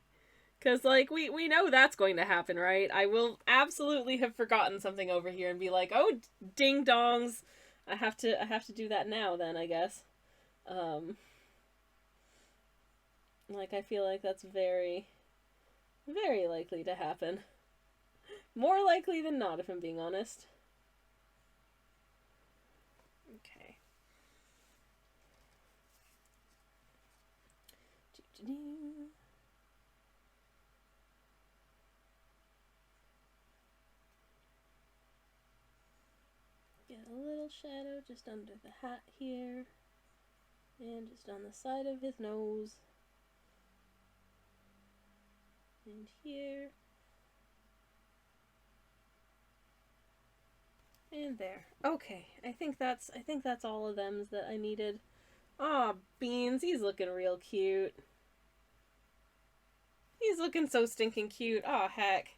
Because, like, we know that's going to happen, right? I will absolutely have forgotten something over here and be like, oh, ding dongs. I have to do that now then, I guess. Like, I feel like that's very, very likely to happen. More likely than not, if I'm being honest. Okay. Get a little shadow just under the hat here. And just on the side of his nose. And here. And there. Okay, I think that's all of them that I needed. Aw, Beans, he's looking real cute. He's looking so stinking cute. Aw, heck.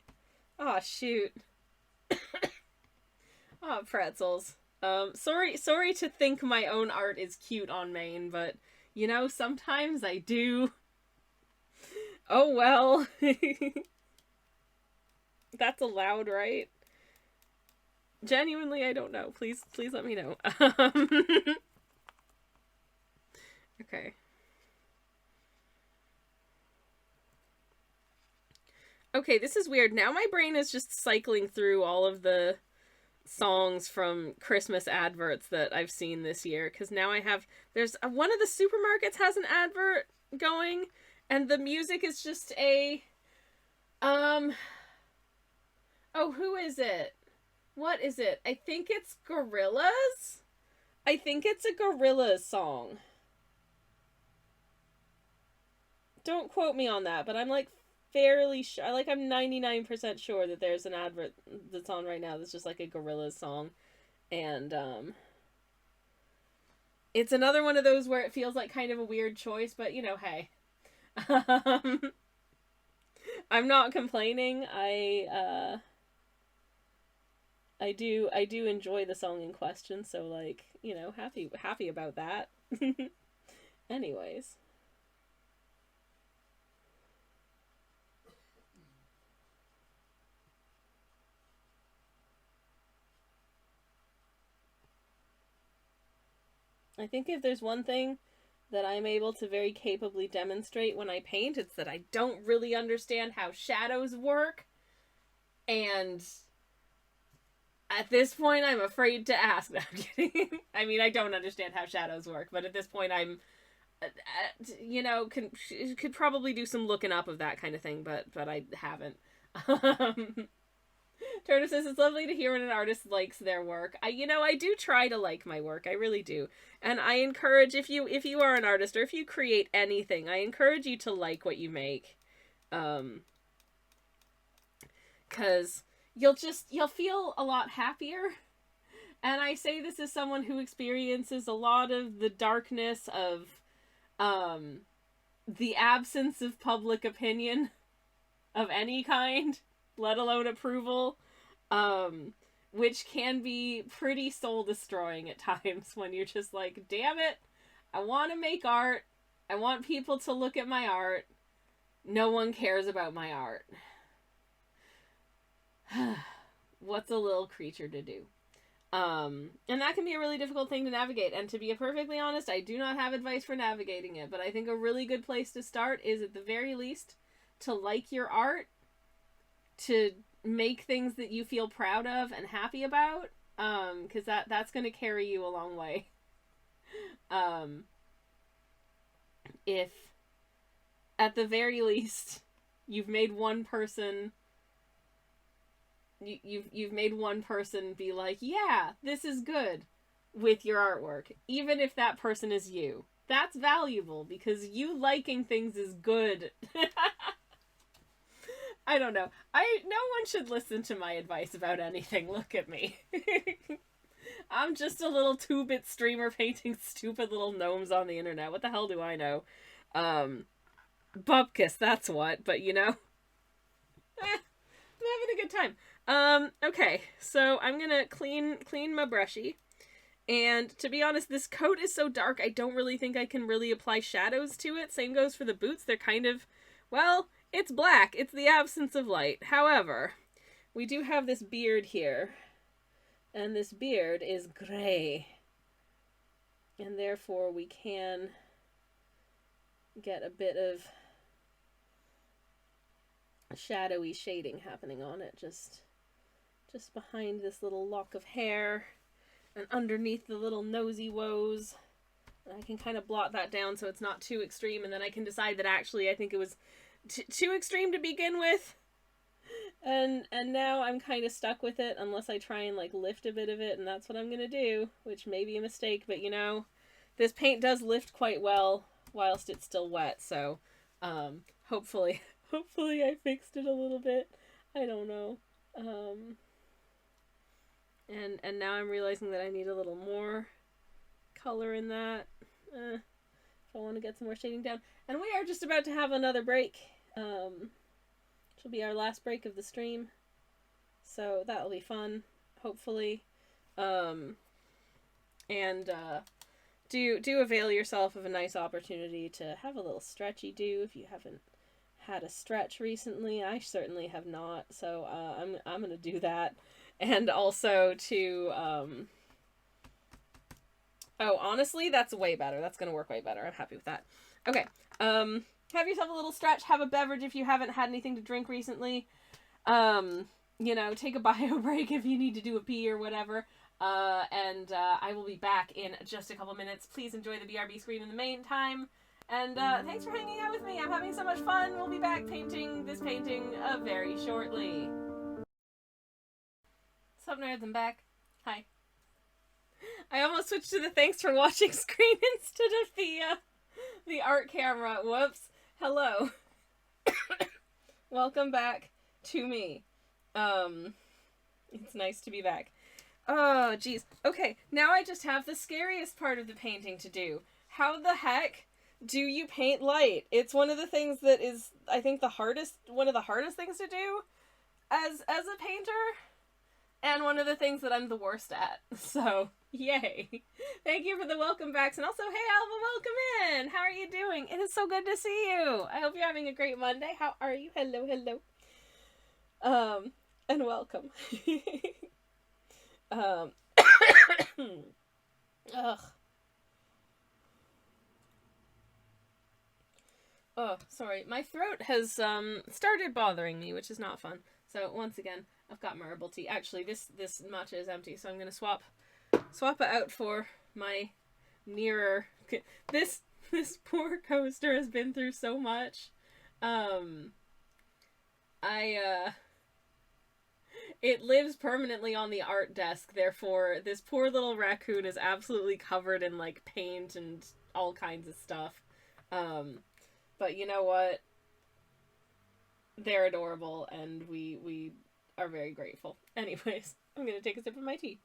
Aw, shoot. Aw, pretzels. Sorry to think my own art is cute on main, but, you know, sometimes I do. Oh, well. That's allowed, right? Genuinely, I don't know. Please let me know. Okay. Okay, this is weird. Now my brain is just cycling through all of the songs from Christmas adverts that I've seen this year. Because now there's one of the supermarkets has an advert going, and the music is just a, oh, who is it? What is it? I think it's Gorillaz? I think it's a Gorillaz song. Don't quote me on that, but I'm like fairly sure, like I'm 99% sure that there's an advert that's on right now that's just like a Gorillaz song. And, it's another one of those where it feels like kind of a weird choice, but you know, hey. I'm not complaining. I do enjoy the song in question, so like, you know, happy about that. Anyways. I think if there's one thing that I'm able to very capably demonstrate when I paint, it's that I don't really understand how shadows work. And at this point, I'm afraid to ask. No, I'm kidding. I mean, I don't understand how shadows work, but at this point, I'm, you know, could probably do some looking up of that kind of thing, but I haven't. Turner says it's lovely to hear when an artist likes their work. I do try to like my work. I really do. And I encourage, if you are an artist or if you create anything, I encourage you to like what you make. 'Cause you'll feel a lot happier. And I say this as someone who experiences a lot of the darkness of the absence of public opinion of any kind, let alone approval, which can be pretty soul destroying at times when you're just like, damn it, I want to make art, I want people to look at my art, no one cares about my art. What's a little creature to do? And that can be a really difficult thing to navigate, and to be perfectly honest, I do not have advice for navigating it, but I think a really good place to start is, at the very least, to like your art, to make things that you feel proud of and happy about, because that's going to carry you a long way. If, at the very least, you've made one person... You've made one person be like, yeah, this is good with your artwork, even if that person is you. That's valuable, because you liking things is good. I don't know. No one should listen to my advice about anything. Look at me. I'm just a little 2-bit streamer painting stupid little gnomes on the internet. What the hell do I know? Bupkis, that's what, but you know. I'm having a good time. Okay, so I'm gonna clean my brushy, and to be honest, this coat is so dark, I don't really think I can really apply shadows to it. Same goes for the boots. They're kind of, well, it's black. It's the absence of light. However, we do have this beard here, and this beard is gray, and therefore we can get a bit of shadowy shading happening on it, just behind this little lock of hair and underneath the little nosy woes. And I can kind of blot that down so it's not too extreme, and then I can decide that actually I think it was too extreme to begin with, and now I'm kind of stuck with it unless I try and like lift a bit of it, and that's what I'm gonna do, which may be a mistake, but you know, this paint does lift quite well whilst it's still wet, so hopefully I fixed it a little bit. I don't know. And now I'm realizing that I need a little more color in that. If I want to get some more shading down. And we are just about to have another break. Which will be our last break of the stream. So that'll be fun, hopefully. Do avail yourself of a nice opportunity to have a little stretchy do if you haven't had a stretch recently. I certainly have not, so I'm gonna do that. And also to oh, honestly, that's way better. That's gonna work way better. I'm happy with that. Okay. Have yourself a little stretch, have a beverage if you haven't had anything to drink recently. You know, take a bio break if you need to do a pee or whatever. I will be back in just a couple minutes. Please enjoy the BRB screen in the meantime. And thanks for hanging out with me. I'm having so much fun. We'll be back painting this painting very shortly. Sup nerds, I'm back. Hi. I almost switched to the thanks for watching screen instead of the art camera. Whoops. Hello. Welcome back to me. It's nice to be back. Oh, geez. Okay, now I just have the scariest part of the painting to do. How the heck do you paint light? It's one of the things that is, I think, one of the hardest things to do as a painter, and one of the things that I'm the worst at. So, yay. Thank you for the welcome backs, and also, hey Alva, welcome in! How are you doing? It is so good to see you! I hope you're having a great Monday. How are you? Hello, hello. And welcome. Ugh. Oh, sorry. My throat has started bothering me, which is not fun. So once again, I've got my herbal tea. Actually, this matcha is empty, so I'm gonna swap it out for my nearer. This poor coaster has been through so much. It lives permanently on the art desk, therefore this poor little raccoon is absolutely covered in like paint and all kinds of stuff. But you know what? They're adorable, and we are very grateful. Anyways, I'm gonna take a sip of my tea.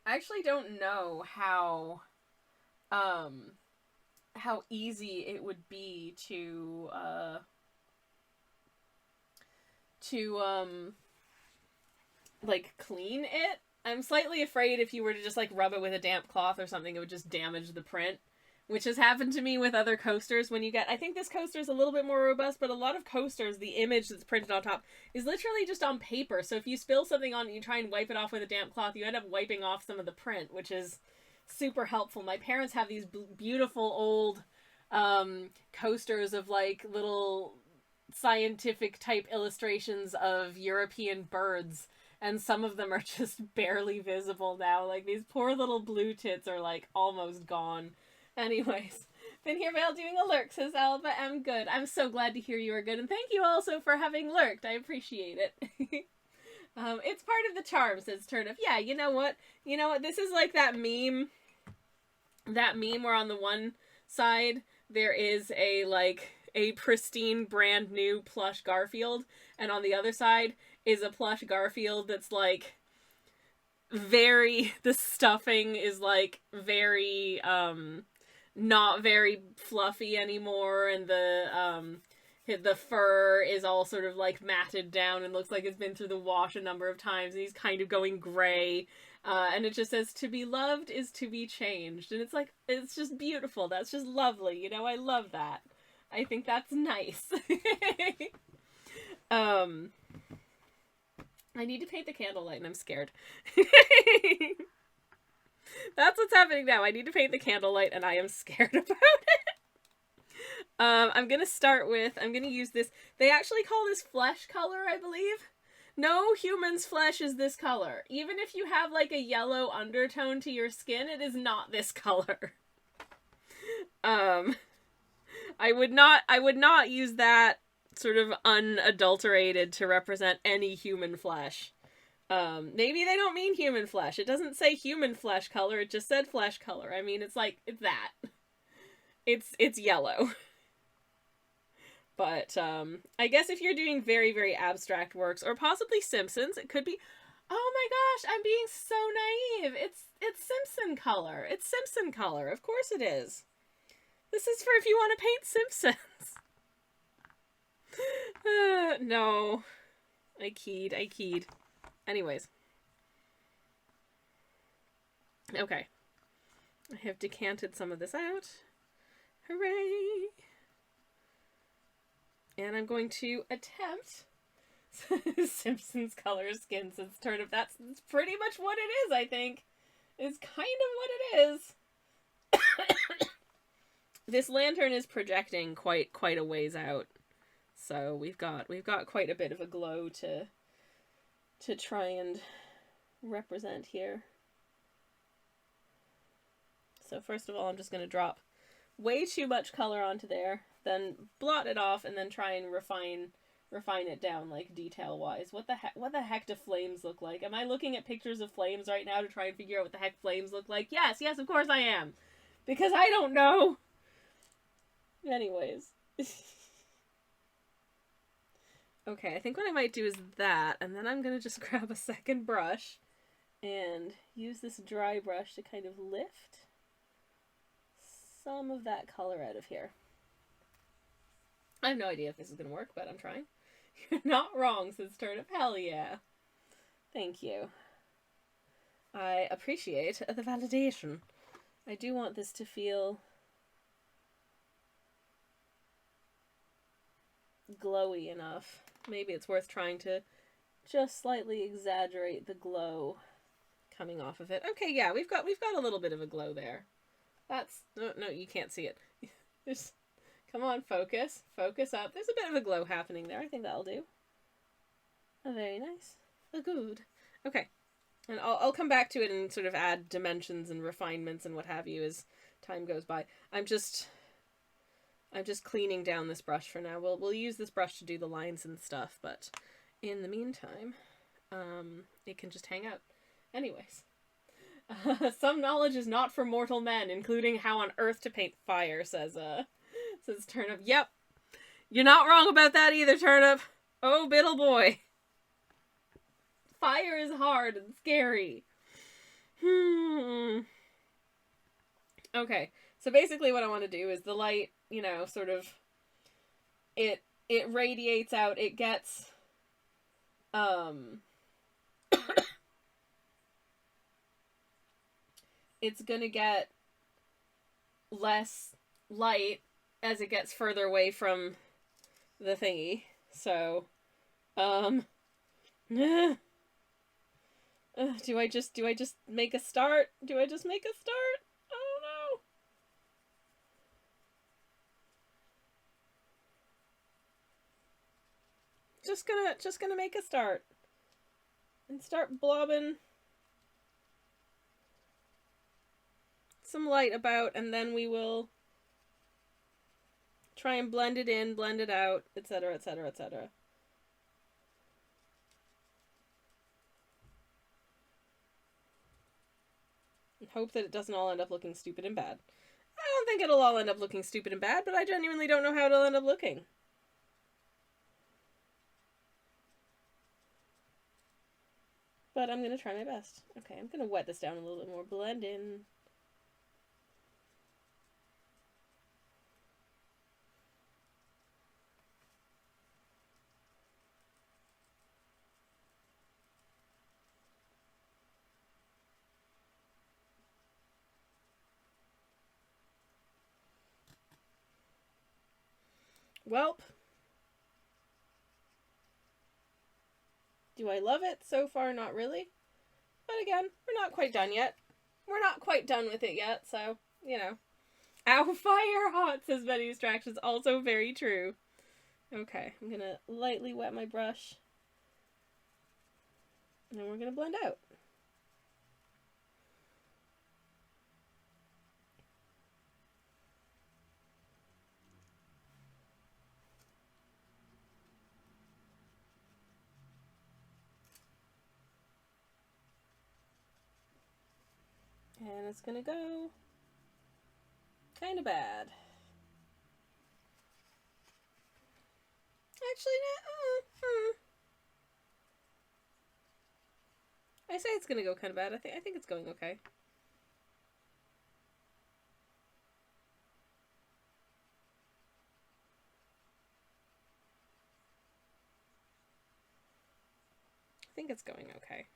I actually don't know how easy it would be to like clean it. I'm slightly afraid if you were to just like rub it with a damp cloth or something, it would just damage the print, which has happened to me with other coasters. When you get, I think this coaster is a little bit more robust, but a lot of coasters, the image that's printed on top is literally just on paper. So if you spill something on it, you try and wipe it off with a damp cloth, you end up wiping off some of the print, which is super helpful. My parents have these beautiful old coasters of like little scientific type illustrations of European birds, and some of them are just barely visible now. Like, these poor little blue tits are like almost gone. Anyways, been here Vale doing a lurk, says Alba. I'm good. I'm so glad to hear you are good, and thank you also for having lurked. I appreciate it. It's part of the charm, says Turnip. Yeah, you know what? This is like that meme where on the one side there is a pristine brand new plush Garfield, and on the other side is a plush Garfield that's like the stuffing is like very not very fluffy anymore, and the fur is all sort of like matted down and looks like it's been through the wash a number of times, and he's kind of going gray. And it just says, to be loved is to be changed. And it's like, it's just beautiful. That's just lovely. I love that. I think that's nice. I need to paint the candlelight and I'm scared. That's what's happening now. I need to paint the candlelight and I am scared about it. I'm gonna use this. They actually call this flesh color, I believe. No human's flesh is this color. Even if you have like a yellow undertone to your skin, it is not this color. I would not use that sort of unadulterated to represent any human flesh. Maybe they don't mean human flesh. It doesn't say human flesh color, it just said flesh color. I mean, it's that. It's yellow. But, I guess if you're doing very, very abstract works, or possibly Simpsons, it could be, oh my gosh, I'm being so naive. It's Simpson color. It's Simpson color. Of course it is. This is for if you want to paint Simpsons. No. I keyed. Anyways. Okay. I have decanted some of this out. Hooray! And I'm going to attempt Simpsons color skin since Turnip. That's pretty much what it is, I think. It's kind of what it is. This lantern is projecting quite a ways out. So we've got quite a bit of a glow to try and represent here. So first of all, I'm just going to drop way too much color onto there, then blot it off, and then try and refine it down, like, detail-wise. What the heck do flames look like? Am I looking at pictures of flames right now to try and figure out what the heck flames look like? Yes, of course I am! Because I don't know! Anyways. Okay, I think what I might do is that, and then I'm gonna just grab a second brush, and use this dry brush to kind of lift some of that color out of here. I have no idea if this is going to work, but I'm trying. You're not wrong, says Turnip. Hell yeah. Thank you. I appreciate the validation. I do want this to feel glowy enough. Maybe it's worth trying to just slightly exaggerate the glow coming off of it. Okay, yeah, we've got a little bit of a glow there. That's no, you can't see it. Just come on, focus up. There's a bit of a glow happening there. I think that'll do. Very nice. Good. Okay, and I'll come back to it and sort of add dimensions and refinements and what have you as time goes by. I'm just cleaning down this brush for now. We'll use this brush to do the lines and stuff, but in the meantime, it can just hang out. Anyways, some knowledge is not for mortal men, including how on earth to paint fire, says Turnip. Yep, you're not wrong about that either, Turnip. Oh, biddle boy. Fire is hard and scary. Okay, so basically what I want to do is the light, you know, sort of, it radiates out, it gets, it's gonna get less light as it gets further away from the thingy, so, do I just make a start? Do I just make a start? I don't know. Just gonna make a start. And start blobbing some light about, and then we will try and blend it in, blend it out, etc., etc., etc. Hope that it doesn't all end up looking stupid and bad. I don't think it'll all end up looking stupid and bad, but I genuinely don't know how it'll end up looking. But I'm gonna try my best. Okay, I'm gonna wet this down a little bit more. Blend in. Welp. Do I love it? So far, not really. But again, we're not quite done yet. We're not quite done with it yet, so, you know. Ow, fire hot, says Betty Distractions. Also very true. Okay, I'm gonna lightly wet my brush. And then we're gonna blend out. And it's gonna go kind of bad. Actually, I say it's gonna go kind of bad. I think it's going okay. I think it's going okay.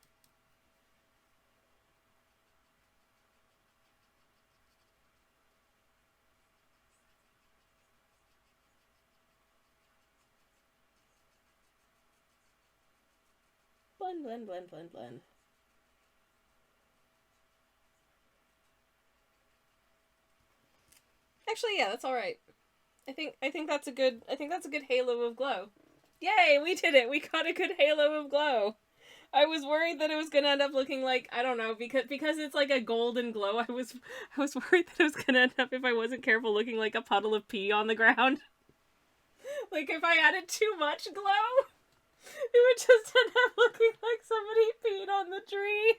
Blend, blend, blend, blend, blend. Actually, yeah, that's all right. I think that's a good halo of glow. Yay, we did it. We got a good halo of glow. I was worried that it was gonna end up looking like, I don't know, because it's like a golden glow. I was worried that it was gonna end up, if I wasn't careful, looking like a puddle of pee on the ground. Like if I added too much glow, it would just end up looking like somebody peed on the tree.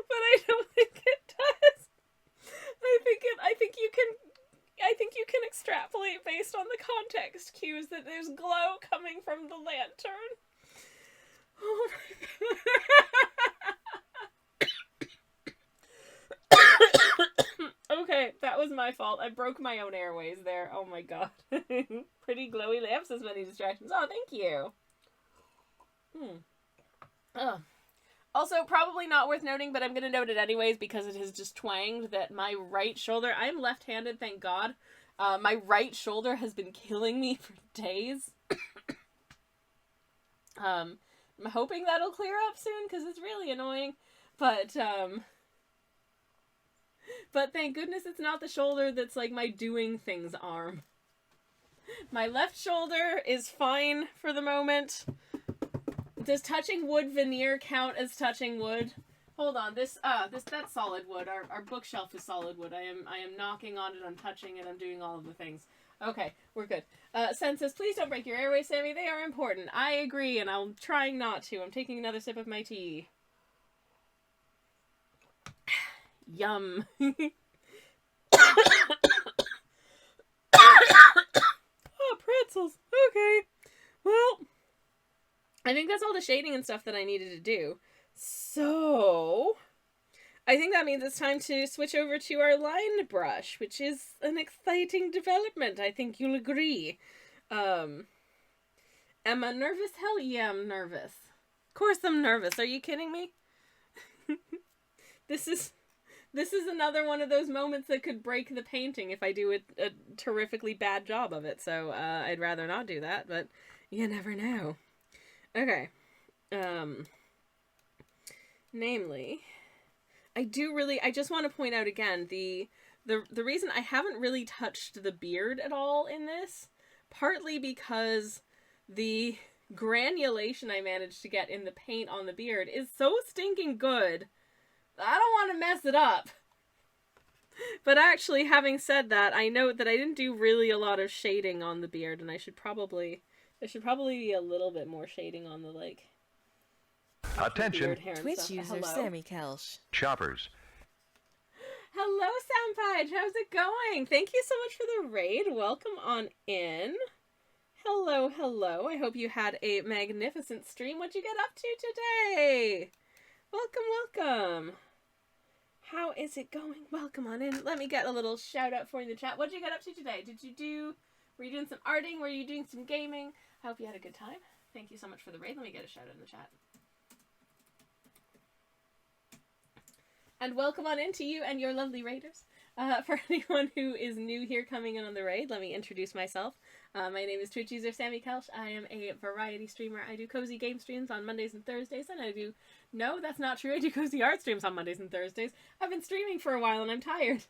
But I don't think it does. I think you can extrapolate based on the context cues that there's glow coming from the lantern. Oh my God. Okay, that was my fault. I broke my own airways there. Oh my god. Pretty glowy lamps, as many distractions. Oh, thank you. Ugh. Also, probably not worth noting, but I'm going to note it anyways because it has just twanged that my right shoulder... I'm left-handed, thank God. My right shoulder has been killing me for days. I'm hoping that'll clear up soon because it's really annoying. But thank goodness it's not the shoulder that's like my doing things arm. My left shoulder is fine for the moment. Does touching wood veneer count as touching wood? Hold on, that's solid wood. Our bookshelf is solid wood. I am knocking on it, I'm touching it, I'm doing all of the things. Okay, we're good. Sen says, please don't break your airways, Sammy. They are important. I agree, and I'm trying not to. I'm taking another sip of my tea. Yum. Oh, pretzels. Okay. Well, I think that's all the shading and stuff that I needed to do. So, I think that means it's time to switch over to our line brush, which is an exciting development. I think you'll agree. Am I nervous? Hell yeah, I'm nervous. Of course I'm nervous. Are you kidding me? This is another one of those moments that could break the painting if I do a terrifically bad job of it. So, I'd rather not do that, but you never know. Okay. Namely, I just want to point out again, the reason I haven't really touched the beard at all in this, partly because the granulation I managed to get in the paint on the beard is so stinking good, I don't want to mess it up. But actually, having said that, I note that I didn't do really a lot of shading on the beard, and there should probably be a little bit more shading on the, like, attention, Twitch user Hello? Sammy Kelsch. shoppers. Hello, Sampage. How's it going? Thank you so much for the raid. Welcome on in. Hello, hello. I hope you had a magnificent stream. What'd you get up to today? Welcome, welcome. How is it going? Welcome on in. Let me get a little shout out for you in the chat. What'd you get up to today? Were you doing some arting? Were you doing some gaming? I hope you had a good time. Thank you so much for the raid. Let me get a shout out in the chat. And welcome on in to you and your lovely raiders. For anyone who is new here coming in on the raid, let me introduce myself. My name is Twitch user Sammy Kelsch. I am a variety streamer. I do cozy game streams on Mondays and Thursdays, and no, that's not true. I do cozy art streams on Mondays and Thursdays. I've been streaming for a while and I'm tired.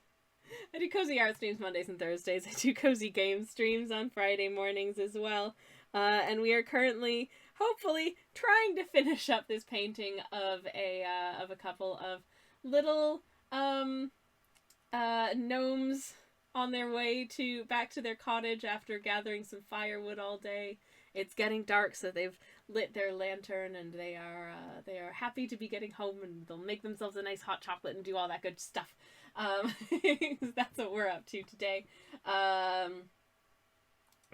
I do cozy art streams Mondays and Thursdays. I do cozy game streams on Friday mornings as well. And we are currently, hopefully, trying to finish up this painting of a couple of little gnomes on their way back to their cottage after gathering some firewood all day. It's getting dark, so they've lit their lantern, and they are happy to be getting home, and they'll make themselves a nice hot chocolate and do all that good stuff. That's what we're up to today.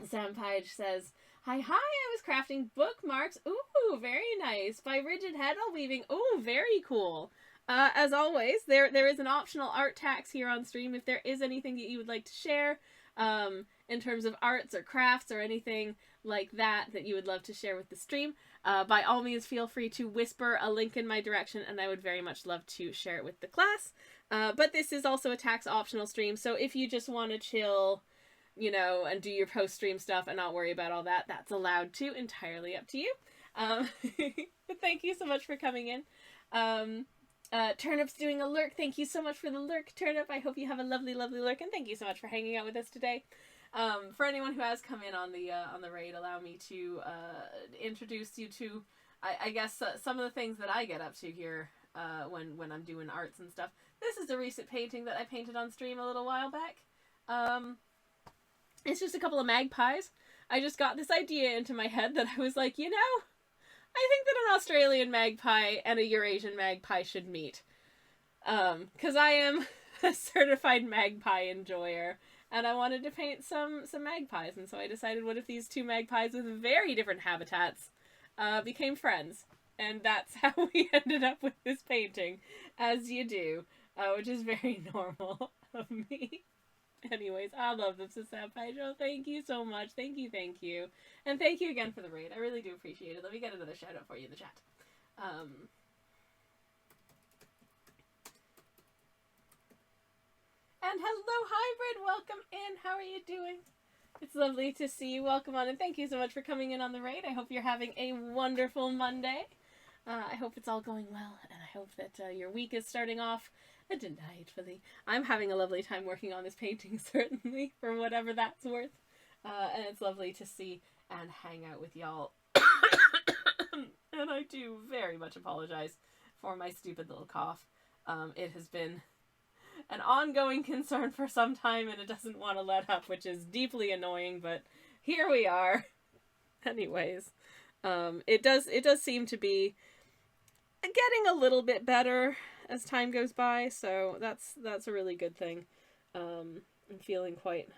Sampage says, Hi, I was crafting bookmarks. Ooh, very nice. By Rigid Heddle Weaving. Ooh, very cool. As always, there is an optional art tax here on stream if there is anything that you would like to share, in terms of arts or crafts or anything like that you would love to share with the stream. By all means, feel free to whisper a link in my direction, and I would very much love to share it with the class. But this is also a tax optional stream, so if you just want to chill, and do your post-stream stuff and not worry about all that, that's allowed too, entirely up to you. But thank you so much for coming in. Turnip's doing a lurk. Thank you so much for the lurk, Turnip. I hope you have a lovely, lovely lurk, and thank you so much for hanging out with us today. For anyone who has come in on the raid, allow me to introduce you to, I guess, some of the things that I get up to here when I'm doing arts and stuff. This is a recent painting that I painted on stream a little while back. It's just a couple of magpies. I just got this idea into my head that I was like, I think that an Australian magpie and a Eurasian magpie should meet. 'Cause I am a certified magpie enjoyer, and I wanted to paint some magpies, and so I decided, what if these two magpies with very different habitats became friends? And that's how we ended up with this painting, as you do, which is very normal. of me. Anyways, I love this Senpai Joe. Thank you so much. Thank you. And thank you again for the raid. I really do appreciate it. Let me get another shout out for you in the chat. And hello, Hybrid! Welcome in. How are you doing? It's lovely to see you. Welcome on, and thank you so much for coming in on the raid. I hope you're having a wonderful Monday. I hope it's all going well, and I hope that your week is starting off delightfully. I'm having a lovely time working on this painting, certainly, for whatever that's worth. And it's lovely to see and hang out with y'all. And I do very much apologize for my stupid little cough. It has been an ongoing concern for some time, and it doesn't want to let up, which is deeply annoying, but here we are. Anyways, it does seem to be getting a little bit better as time goes by, so that's a really good thing. I'm feeling quite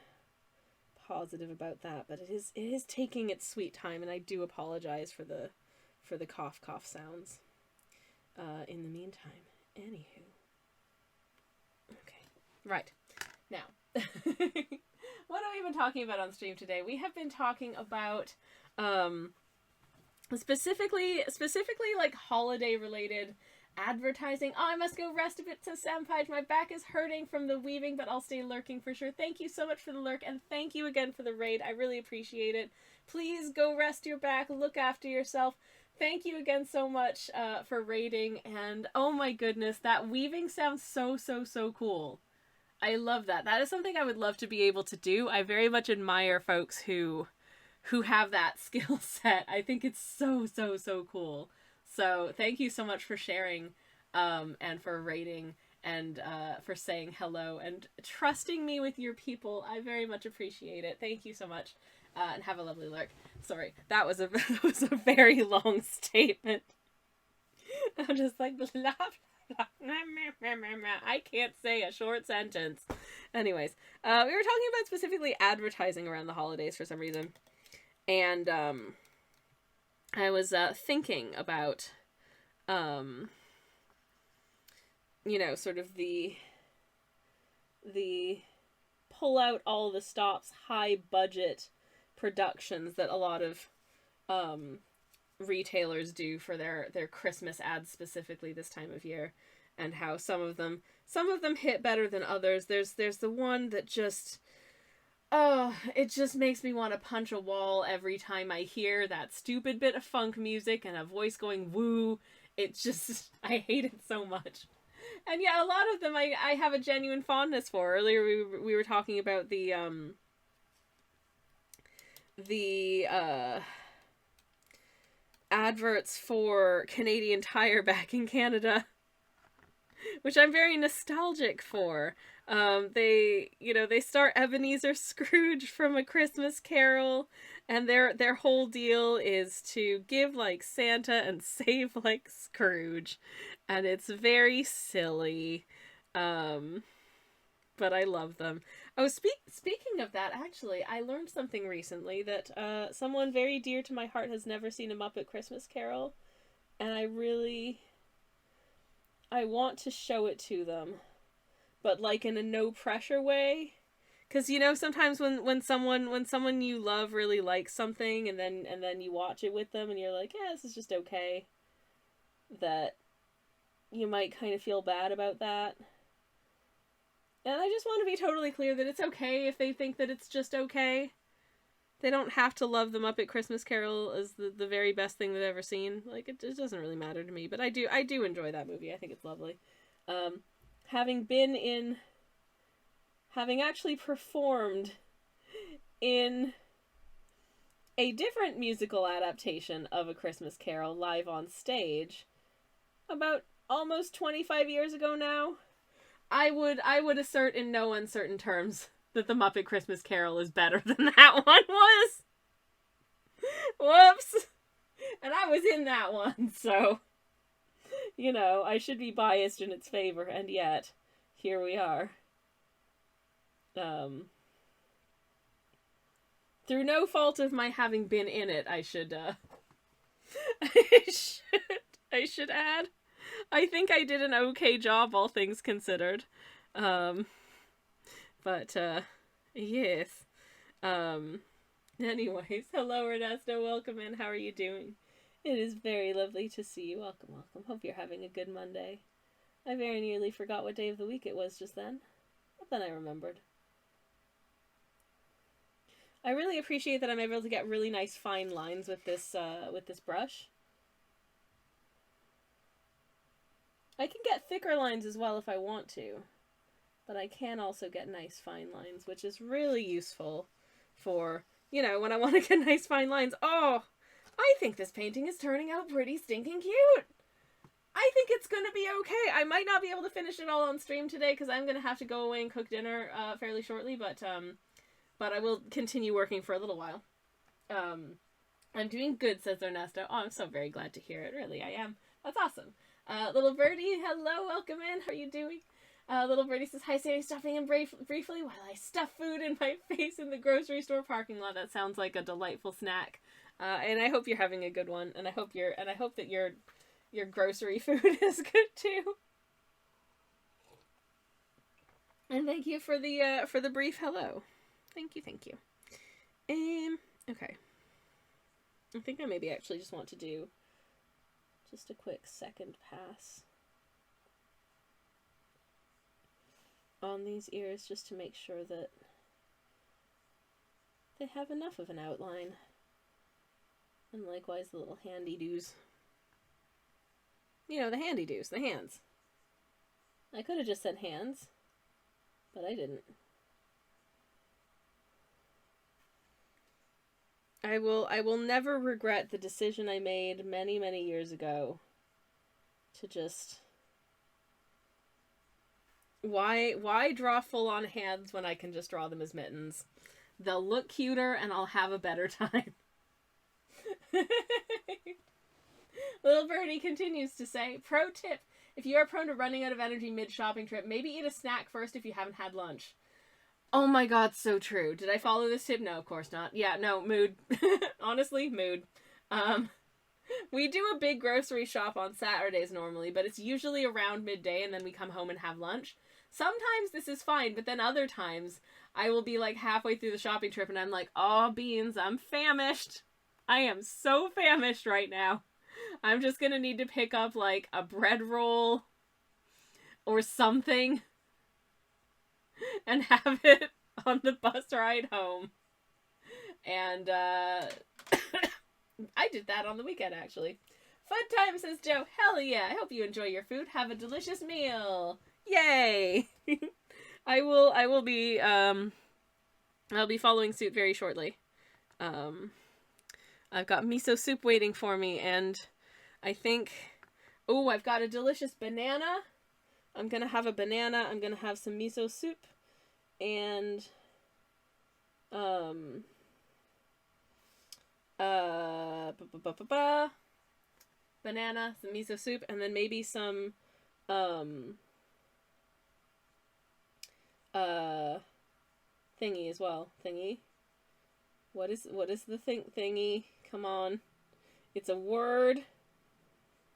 positive about that, but it is taking its sweet time, and I do apologize for the cough sounds in the meantime. Anywho. Okay. Right. Now, what have we been talking about on stream today? We have been talking about specifically like holiday related advertising. Oh, I must go rest a bit, says Senpai. My back is hurting from the weaving, but I'll stay lurking for sure. Thank you so much for the lurk, and thank you again for the raid. I really appreciate it. Please go rest your back, look after yourself. Thank you again so much for raiding, and oh my goodness, that weaving sounds so cool. I love that. That is something I would love to be able to do. I very much admire folks who have that skill set. I think it's so cool. So thank you so much for sharing, and for rating, and for saying hello, and trusting me with your people. I very much appreciate it. Thank you so much, and have a lovely lurk. Sorry, that was a very long statement. I'm just like, blah, blah, blah, I can't say a short sentence. Anyways, we were talking about specifically advertising around the holidays for some reason. And, I was, thinking about, sort of the pull out all the stops, high budget productions that a lot of, retailers do for their Christmas ads specifically this time of year, and how some of them hit better than others. There's the one that just, oh, it just makes me want to punch a wall every time I hear that stupid bit of funk music and a voice going woo. It just, I hate it so much. And yeah, a lot of them I have a genuine fondness for. Earlier we were talking about the adverts for Canadian Tire back in Canada, which I'm very nostalgic for. They start Ebenezer Scrooge from A Christmas Carol, and their whole deal is to give like Santa and save like Scrooge, and it's very silly, but I love them. Oh, speaking of that, actually, I learned something recently that someone very dear to my heart has never seen A Muppet Christmas Carol, and I want to show it to them, but like in a no pressure way, because sometimes when someone you love really likes something, and then you watch it with them and you're like, yeah, this is just okay, that you might kind of feel bad about that. And I just want to be totally clear that it's okay if they think that it's just okay. They don't have to love The Muppet Christmas Carol as the very best thing they've ever seen. Like, it doesn't really matter to me, but I do enjoy that movie. I think it's lovely. Having actually performed in a different musical adaptation of A Christmas Carol live on stage about almost 25 years ago now, I would assert in no uncertain terms that The Muppet Christmas Carol is better than that one was. Whoops. And I was in that one, so, I should be biased in its favor, and yet, here we are. Through no fault of my having been in it, I should add. I think I did an okay job, all things considered. But, yes. Anyways, hello Ernesto, welcome in, how are you doing? It is very lovely to see you, welcome, welcome. Hope you're having a good Monday. I very nearly forgot what day of the week it was just then, but then I remembered. I really appreciate that I'm able to get really nice fine lines with this brush. I can get thicker lines as well if I want to, but I can also get nice fine lines, which is really useful for, you know, when I want to get nice fine lines. Oh, I think this painting is turning out pretty stinking cute. I think it's going to be okay. I might not be able to finish it all on stream today because I'm going to have to go away and cook dinner fairly shortly, but I will continue working for a little while. I'm doing good, says Ernesto. Oh, I'm so very glad to hear it. Really, I am. That's awesome. Little Birdie, hello, welcome in. How are you doing? Little Birdie says, hi, Sadie, stuffing in briefly while I stuff food in my face in the grocery store parking lot. That sounds like a delightful snack. And I hope you're having a good one. And I hope that your grocery food is good too. And thank you for the brief hello. Thank you. Okay. I think I maybe actually just want to do just a quick second pass on these ears just to make sure that they have enough of an outline. And likewise the little handy-doos. You know, the handy-doos, the hands. I could have just said hands, but I didn't. I will never regret the decision I made many, many years ago to just... Why draw full-on hands when I can just draw them as mittens? They'll look cuter and I'll have a better time. Little Birdie continues to say, pro tip, if you are prone to running out of energy mid-shopping trip, maybe eat a snack first if you haven't had lunch. Oh my god, so true. Did I follow this tip? No, of course not. Yeah, no, mood. Honestly, mood. We do a big grocery shop on Saturdays normally, but it's usually around midday and then we come home and have lunch. Sometimes this is fine, but then other times I will be like halfway through the shopping trip and I'm like, oh, beans, I'm famished. I am so famished right now. I'm just gonna need to pick up like a bread roll or something and have it on the bus ride home. And I did that on the weekend, actually. Fun time, says Joe. Hell yeah. I hope you enjoy your food. Have a delicious meal. Yay. I'll be following suit very shortly. I've got miso soup waiting for me, and I think, oh, I've got a delicious banana. I'm gonna have a banana. I'm gonna have some miso soup, and banana, some miso soup, and then maybe some thingy as well. Thingy. What is the thingy? Come on. It's a word.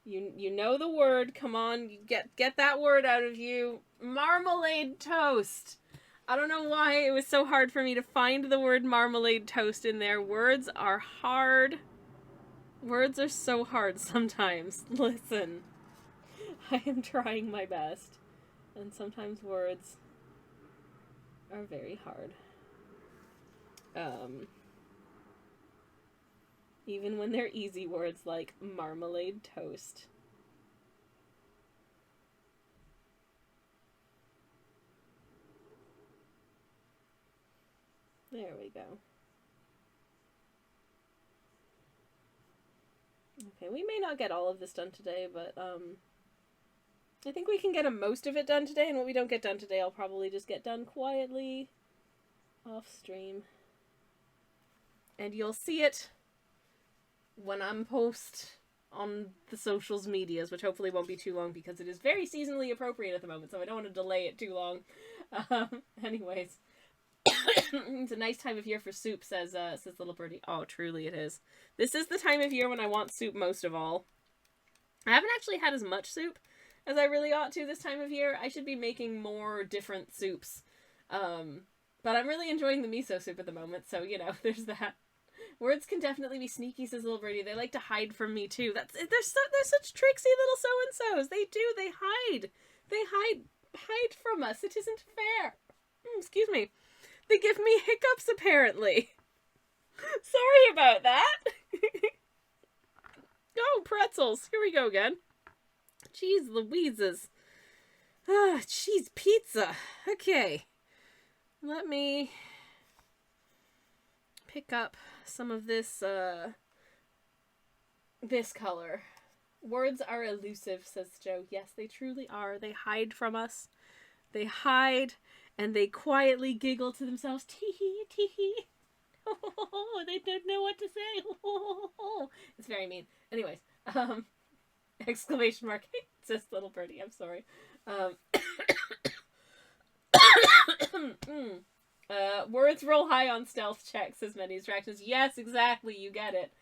You know the word. Come on, get that word out of you. Marmalade toast. I don't know why it was so hard for me to find the word marmalade toast in there. Words are hard. Words are so hard sometimes. Listen. I am trying my best. And sometimes words are very hard. Even when they're easy words like marmalade toast. There we go. Okay, we may not get all of this done today, but I think we can get most of it done today, and what we don't get done today I'll probably just get done quietly off stream. And you'll see it when I'm post on the socials medias, which hopefully won't be too long because it is very seasonally appropriate at the moment, so I don't want to delay it too long. Anyways. It's a nice time of year for soup, says Little Birdie. Oh, truly it is. This is the time of year when I want soup most of all. I haven't actually had as much soup as I really ought to this time of year. I should be making more different soups But I'm really enjoying the miso soup at the moment, so, you know, there's that. Words can definitely be sneaky, says Little Birdie. They like to hide from me, too. They're such tricksy little so-and-sos. They do. They hide. They hide from us. It isn't fair. Excuse me. They give me hiccups, apparently. Sorry about that. Oh, pretzels. Here we go again. Jeez Louises. Ah, cheese pizza. Okay. Let me pick up some of this, this color. Words are elusive, says Joe. Yes, they truly are. They hide from us. They hide, and they quietly giggle to themselves. Tee-hee, tee-hee. Oh, they don't know what to say. Oh, it's very mean. Anyways, exclamation mark, says Little Birdie. I'm sorry. Words roll high on stealth checks, says Many Distractions. Yes, exactly, you get it.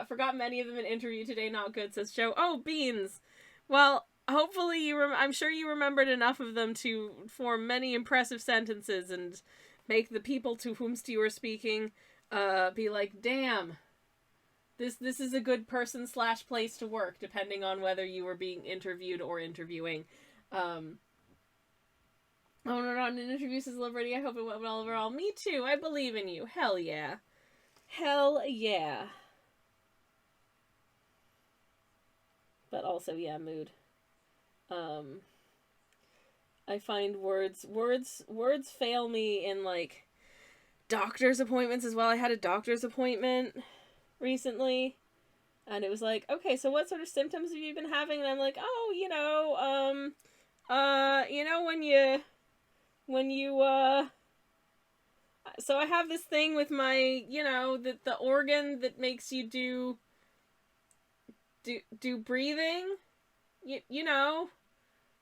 Forgot many of them in interview today, not good, says Joe. Oh, beans! Well, hopefully I'm sure you remembered enough of them to form many impressive sentences and make the people to whomst you are speaking, be like, damn, this is a good person / place to work, depending on whether you were being interviewed or interviewing. Oh, not an interview, says Liberty. I hope it went well overall. Me too. I believe in you. Hell yeah. Hell yeah. But also, yeah, mood. I find words fail me in, like, doctor's appointments as well. I had a doctor's appointment recently, and it was like, okay, so what sort of symptoms have you been having? And I'm like, oh, you know, when you, so I have this thing with my, you know, the organ that makes you do breathing, you know,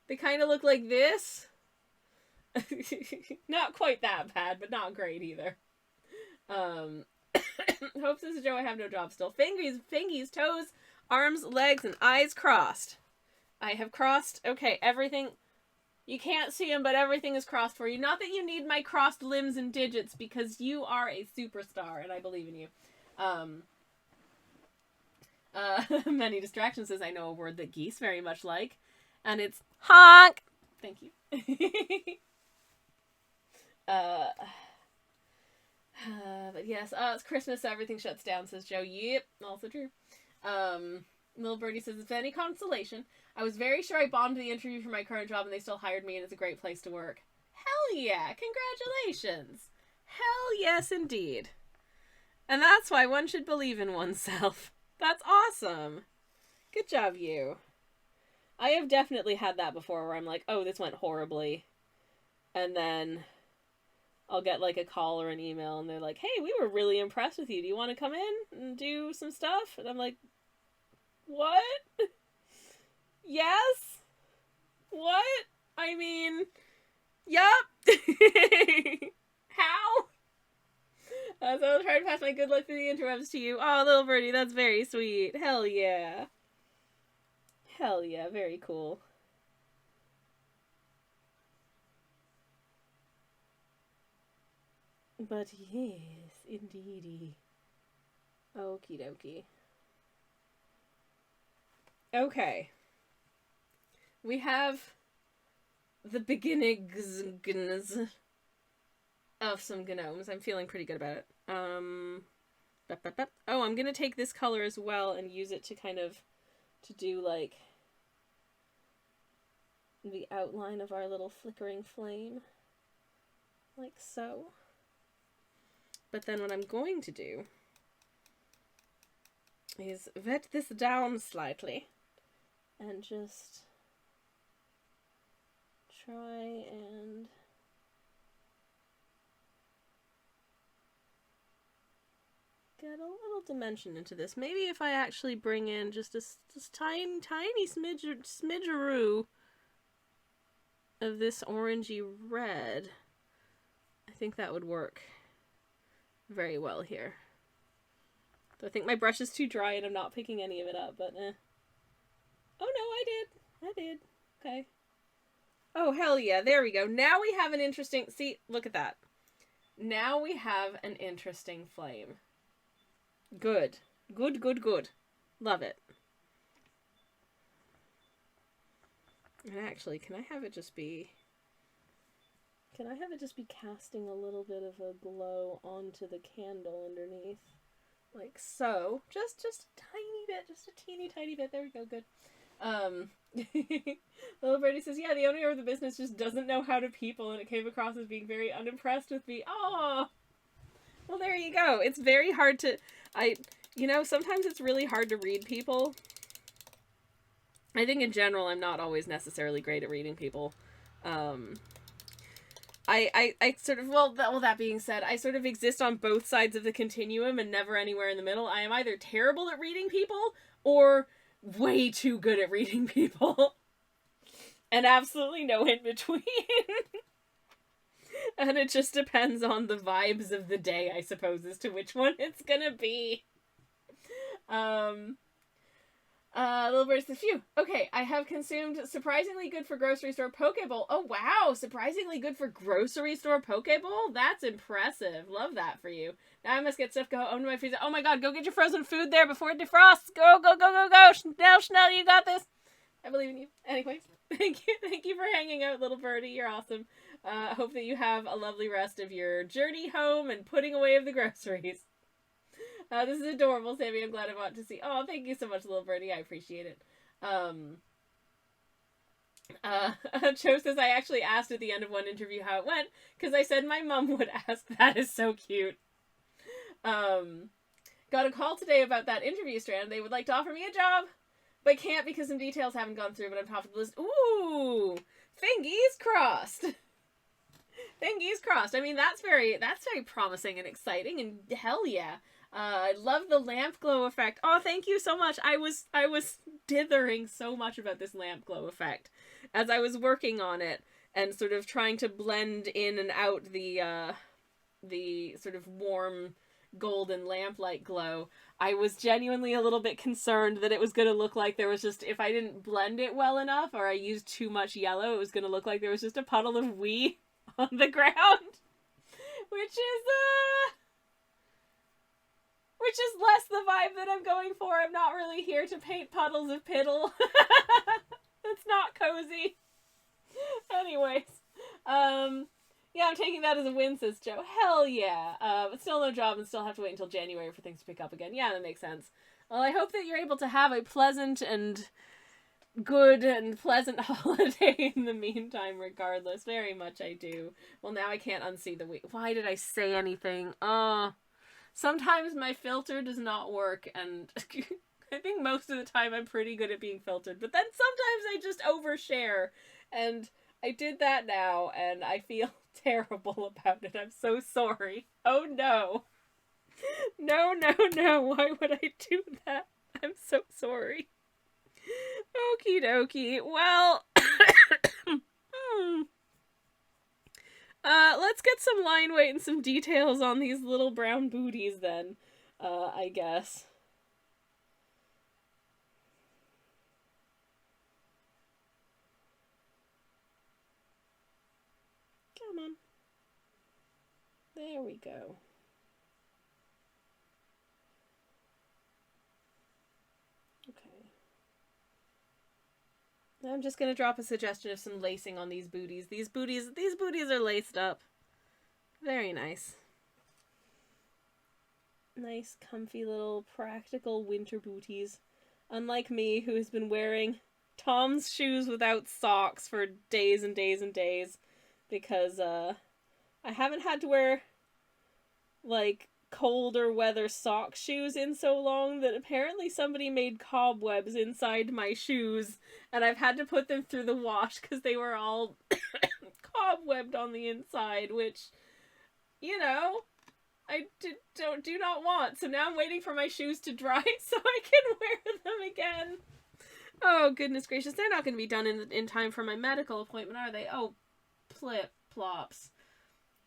they kind of look like this. Not quite that bad, but not great either. Hopes this is Joe. I have no job still. Fingies, toes, arms, legs, and eyes crossed. I have crossed, okay, everything. You can't see them, but everything is crossed for you. Not that you need my crossed limbs and digits, because you are a superstar, and I believe in you. Many Distractions says, I know a word that geese very much like, and it's honk! Thank you. But yes, it's Christmas, so everything shuts down, says Joe. Yep, also true. Little Birdie says, it's any consolation, I was very sure I bombed the interview for my current job and they still hired me and it's a great place to work. Hell yeah! Congratulations! Hell yes, indeed. And that's why one should believe in oneself. That's awesome! Good job, you. I have definitely had that before where I'm like, oh, this went horribly. And then I'll get like a call or an email and they're like, hey, we were really impressed with you. Do you want to come in and do some stuff? And I'm like, what? Yes? What? I mean, yup. How? So I'll try to pass my good luck through the interwebs to you. Oh, Little Birdie, that's very sweet. Hell yeah. Hell yeah, very cool. But yes, indeedy. Okie dokie. Okay. We have the beginnings of some gnomes. I'm feeling pretty good about it. Oh, I'm gonna take this color as well and use it to kind of, to do like the outline of our little flickering flame. Like so. But then what I'm going to do is wet this down slightly and just try and get a little dimension into this. Maybe if I actually bring in just a tiny smidgeroo of this orangey red, I think that would work very well here. So I think my brush is too dry and I'm not picking any of it up, but eh. Oh no, I did. Okay. Oh, hell yeah. There we go. Now we have an interesting... See, look at that. Now we have an interesting flame. Good. Good, good, good. Love it. And actually, can I have it just be... Can I have it just be casting a little bit of a glow onto the candle underneath? Like so. Just a tiny bit. Just a teeny tiny bit. There we go. Good. Little Birdie says, yeah, the owner of the business just doesn't know how to people, and it came across as being very unimpressed with me. Oh, well, there you go. It's very hard to, sometimes it's really hard to read people. I think in general, I'm not always necessarily great at reading people. I sort of, that being said, I sort of exist on both sides of the continuum and never anywhere in the middle. I am either terrible at reading people or way too good at reading people. And absolutely no in between. And it just depends on the vibes of the day, I suppose, as to which one it's gonna be. Little Bird says, phew. Okay, I have consumed surprisingly good for grocery store Pokeball. Oh, wow. Surprisingly good for grocery store Pokeball? That's impressive. Love that for you. Now I must get stuff. Go home to my freezer. Oh my god, go get your frozen food there before it defrosts. Go, go, go, go, go. Schnell, you got this. I believe in you. Anyways, thank you for hanging out, Little Birdie. You're awesome. I hope that you have a lovely rest of your journey home and putting away of the groceries. This is adorable, Sammy. I'm glad I want to see. Oh, thank you so much, Little Birdie. I appreciate it. Cho says, I actually asked at the end of one interview how it went, because I said my mom would ask. That is so cute. Got a call today about that interview strand. They would like to offer me a job, but can't because some details haven't gone through, but I'm top of the list. Ooh! Fingies crossed! Fingies crossed. I mean, that's very promising and exciting, and hell yeah. I love the lamp glow effect. Oh, thank you so much. I was dithering so much about this lamp glow effect as I was working on it and sort of trying to blend in and out the sort of warm golden lamplight glow. I was genuinely a little bit concerned that it was going to look like there was just, if I didn't blend it well enough or I used too much yellow, it was going to look like there was just a puddle of wee on the ground, which is less the vibe that I'm going for. I'm not really here to paint puddles of piddle. It's not cozy. Anyways, yeah, I'm taking that as a win, says Joe. Hell yeah. But still no job and still have to wait until January for things to pick up again. Yeah, that makes sense. Well, I hope that you're able to have a pleasant and good and pleasant holiday in the meantime, regardless. Very much I do. Well, now I can't unsee the week. Why did I say anything? Sometimes my filter does not work, and I think most of the time I'm pretty good at being filtered, but then sometimes I just overshare, and I did that now, and I feel terrible about it. I'm so sorry. Oh no. No, why would I do that? I'm so sorry. Okie dokie. Well, let's get some line weight and some details on these little brown booties then, I guess. Come on. There we go. Okay. I'm just gonna drop a suggestion of some lacing on these booties. These booties are laced up. Very nice. Nice, comfy little practical winter booties. Unlike me, who has been wearing Tom's shoes without socks for days and days and days. Because, I haven't had to wear, like, colder weather sock shoes in so long that apparently somebody made cobwebs inside my shoes and I've had to put them through the wash because they were all cobwebbed on the inside, which, you know, I do not want. So now I'm waiting for my shoes to dry so I can wear them again. Oh, goodness gracious. They're not going to be done in time for my medical appointment, are they? Oh, plip plops.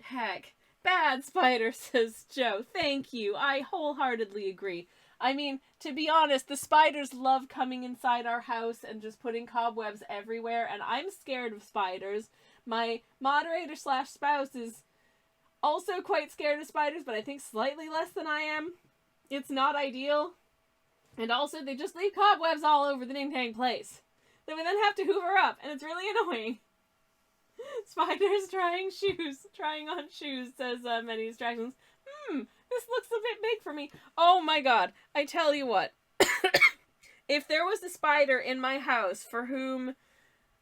Heck. Bad spider, says Joe. Thank you. I wholeheartedly agree. I mean, to be honest, the spiders love coming inside our house and just putting cobwebs everywhere, and I'm scared of spiders. My moderator slash spouse is also quite scared of spiders, but I think slightly less than I am. It's not ideal. And also, they just leave cobwebs all over the ding-dang place that we then have to hoover up, and it's really annoying. Spiders trying on shoes, says Many Distractions. This looks a bit big for me. Oh my god, I tell you what. If there was a spider in my house for whom,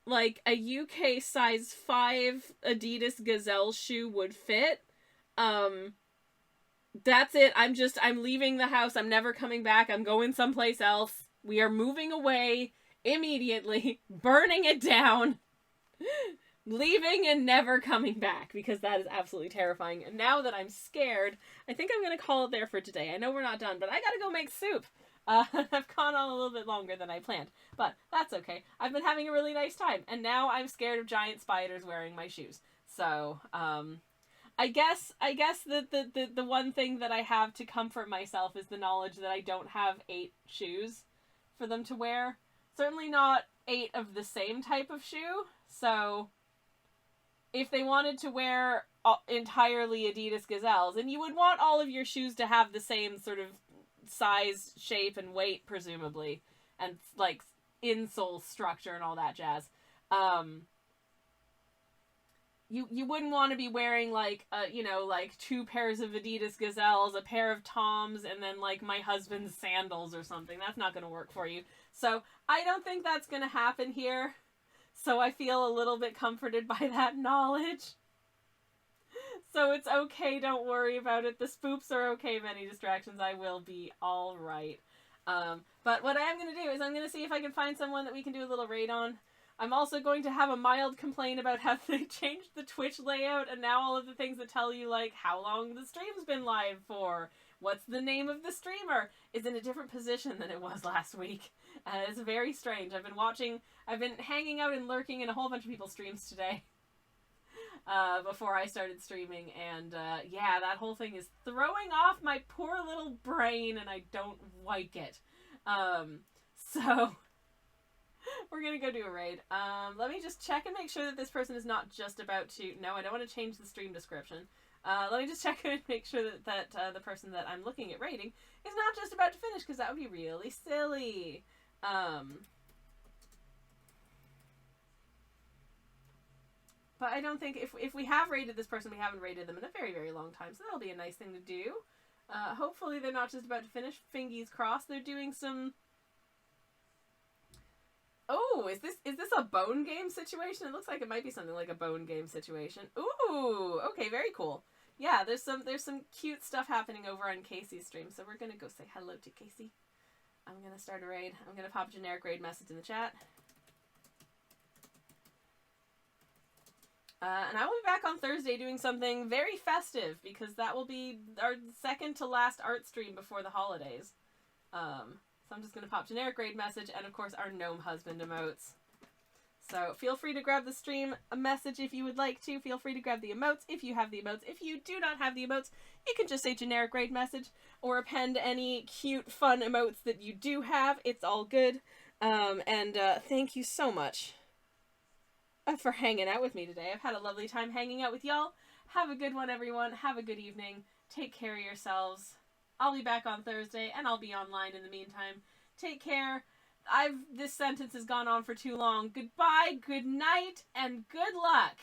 like, a UK size 5 Adidas Gazelle shoe would fit, that's it. I'm leaving the house. I'm never coming back. I'm going someplace else. We are moving away immediately, burning it down, leaving and never coming back, because that is absolutely terrifying. And now that I'm scared, I think I'm going to call it there for today. I know we're not done, but I got to go make soup. I've gone on a little bit longer than I planned, but that's okay. I've been having a really nice time, and now I'm scared of giant spiders wearing my shoes. So, I guess the one thing that I have to comfort myself is the knowledge that I don't have 8 shoes for them to wear. Certainly not 8 of the same type of shoe. So if they wanted to wear entirely Adidas Gazelles, and you would want all of your shoes to have the same sort of size, shape, and weight, presumably, and like insole structure and all that jazz. You wouldn't want to be wearing, like, like 2 pairs of Adidas Gazelles, a pair of Toms, and then, like, my husband's sandals or something. That's not going to work for you. So, I don't think that's going to happen here. So, I feel a little bit comforted by that knowledge. So, it's okay. Don't worry about it. The spoops are okay. Many Distractions. I will be all right. But what I am going to do is I'm going to see if I can find someone that we can do a little raid on. I'm also going to have a mild complaint about how they changed the Twitch layout, and now all of the things that tell you, like, how long the stream's been live for, what's the name of the streamer, is in a different position than it was last week. It's very strange. I've been hanging out and lurking in a whole bunch of people's streams today before I started streaming, and yeah, that whole thing is throwing off my poor little brain, and I don't like it. So we're gonna go do a raid. Let me just check and make sure that this person is not just about to... No, I don't want to change the stream description. Let me just check and make sure that the person that I'm looking at raiding is not just about to finish, because that would be really silly. But I don't think... If we have raided this person, we haven't raided them in a very, very long time, so that'll be a nice thing to do. Hopefully they're not just about to finish. Fingies crossed. They're doing some... Oh, is this a bone game situation? It looks like it might be something like a bone game situation. Ooh, okay, very cool. Yeah, there's some cute stuff happening over on Casey's stream, so we're gonna go say hello to Casey. I'm gonna start a raid. I'm gonna pop a generic raid message in the chat. And I will be back on Thursday doing something very festive, because that will be our second to last art stream before the holidays. So I'm just going to pop generic raid message, and of course our gnome husband emotes. So feel free to grab the stream a message if you would like to. Feel free to grab the emotes if you have the emotes. If you do not have the emotes, you can just say generic raid message, or append any cute, fun emotes that you do have. It's all good. And thank you so much for hanging out with me today. I've had a lovely time hanging out with y'all. Have a good one, everyone. Have a good evening. Take care of yourselves. I'll be back on Thursday, and I'll be online in the meantime. Take care. This sentence has gone on for too long. Goodbye, good night, and good luck.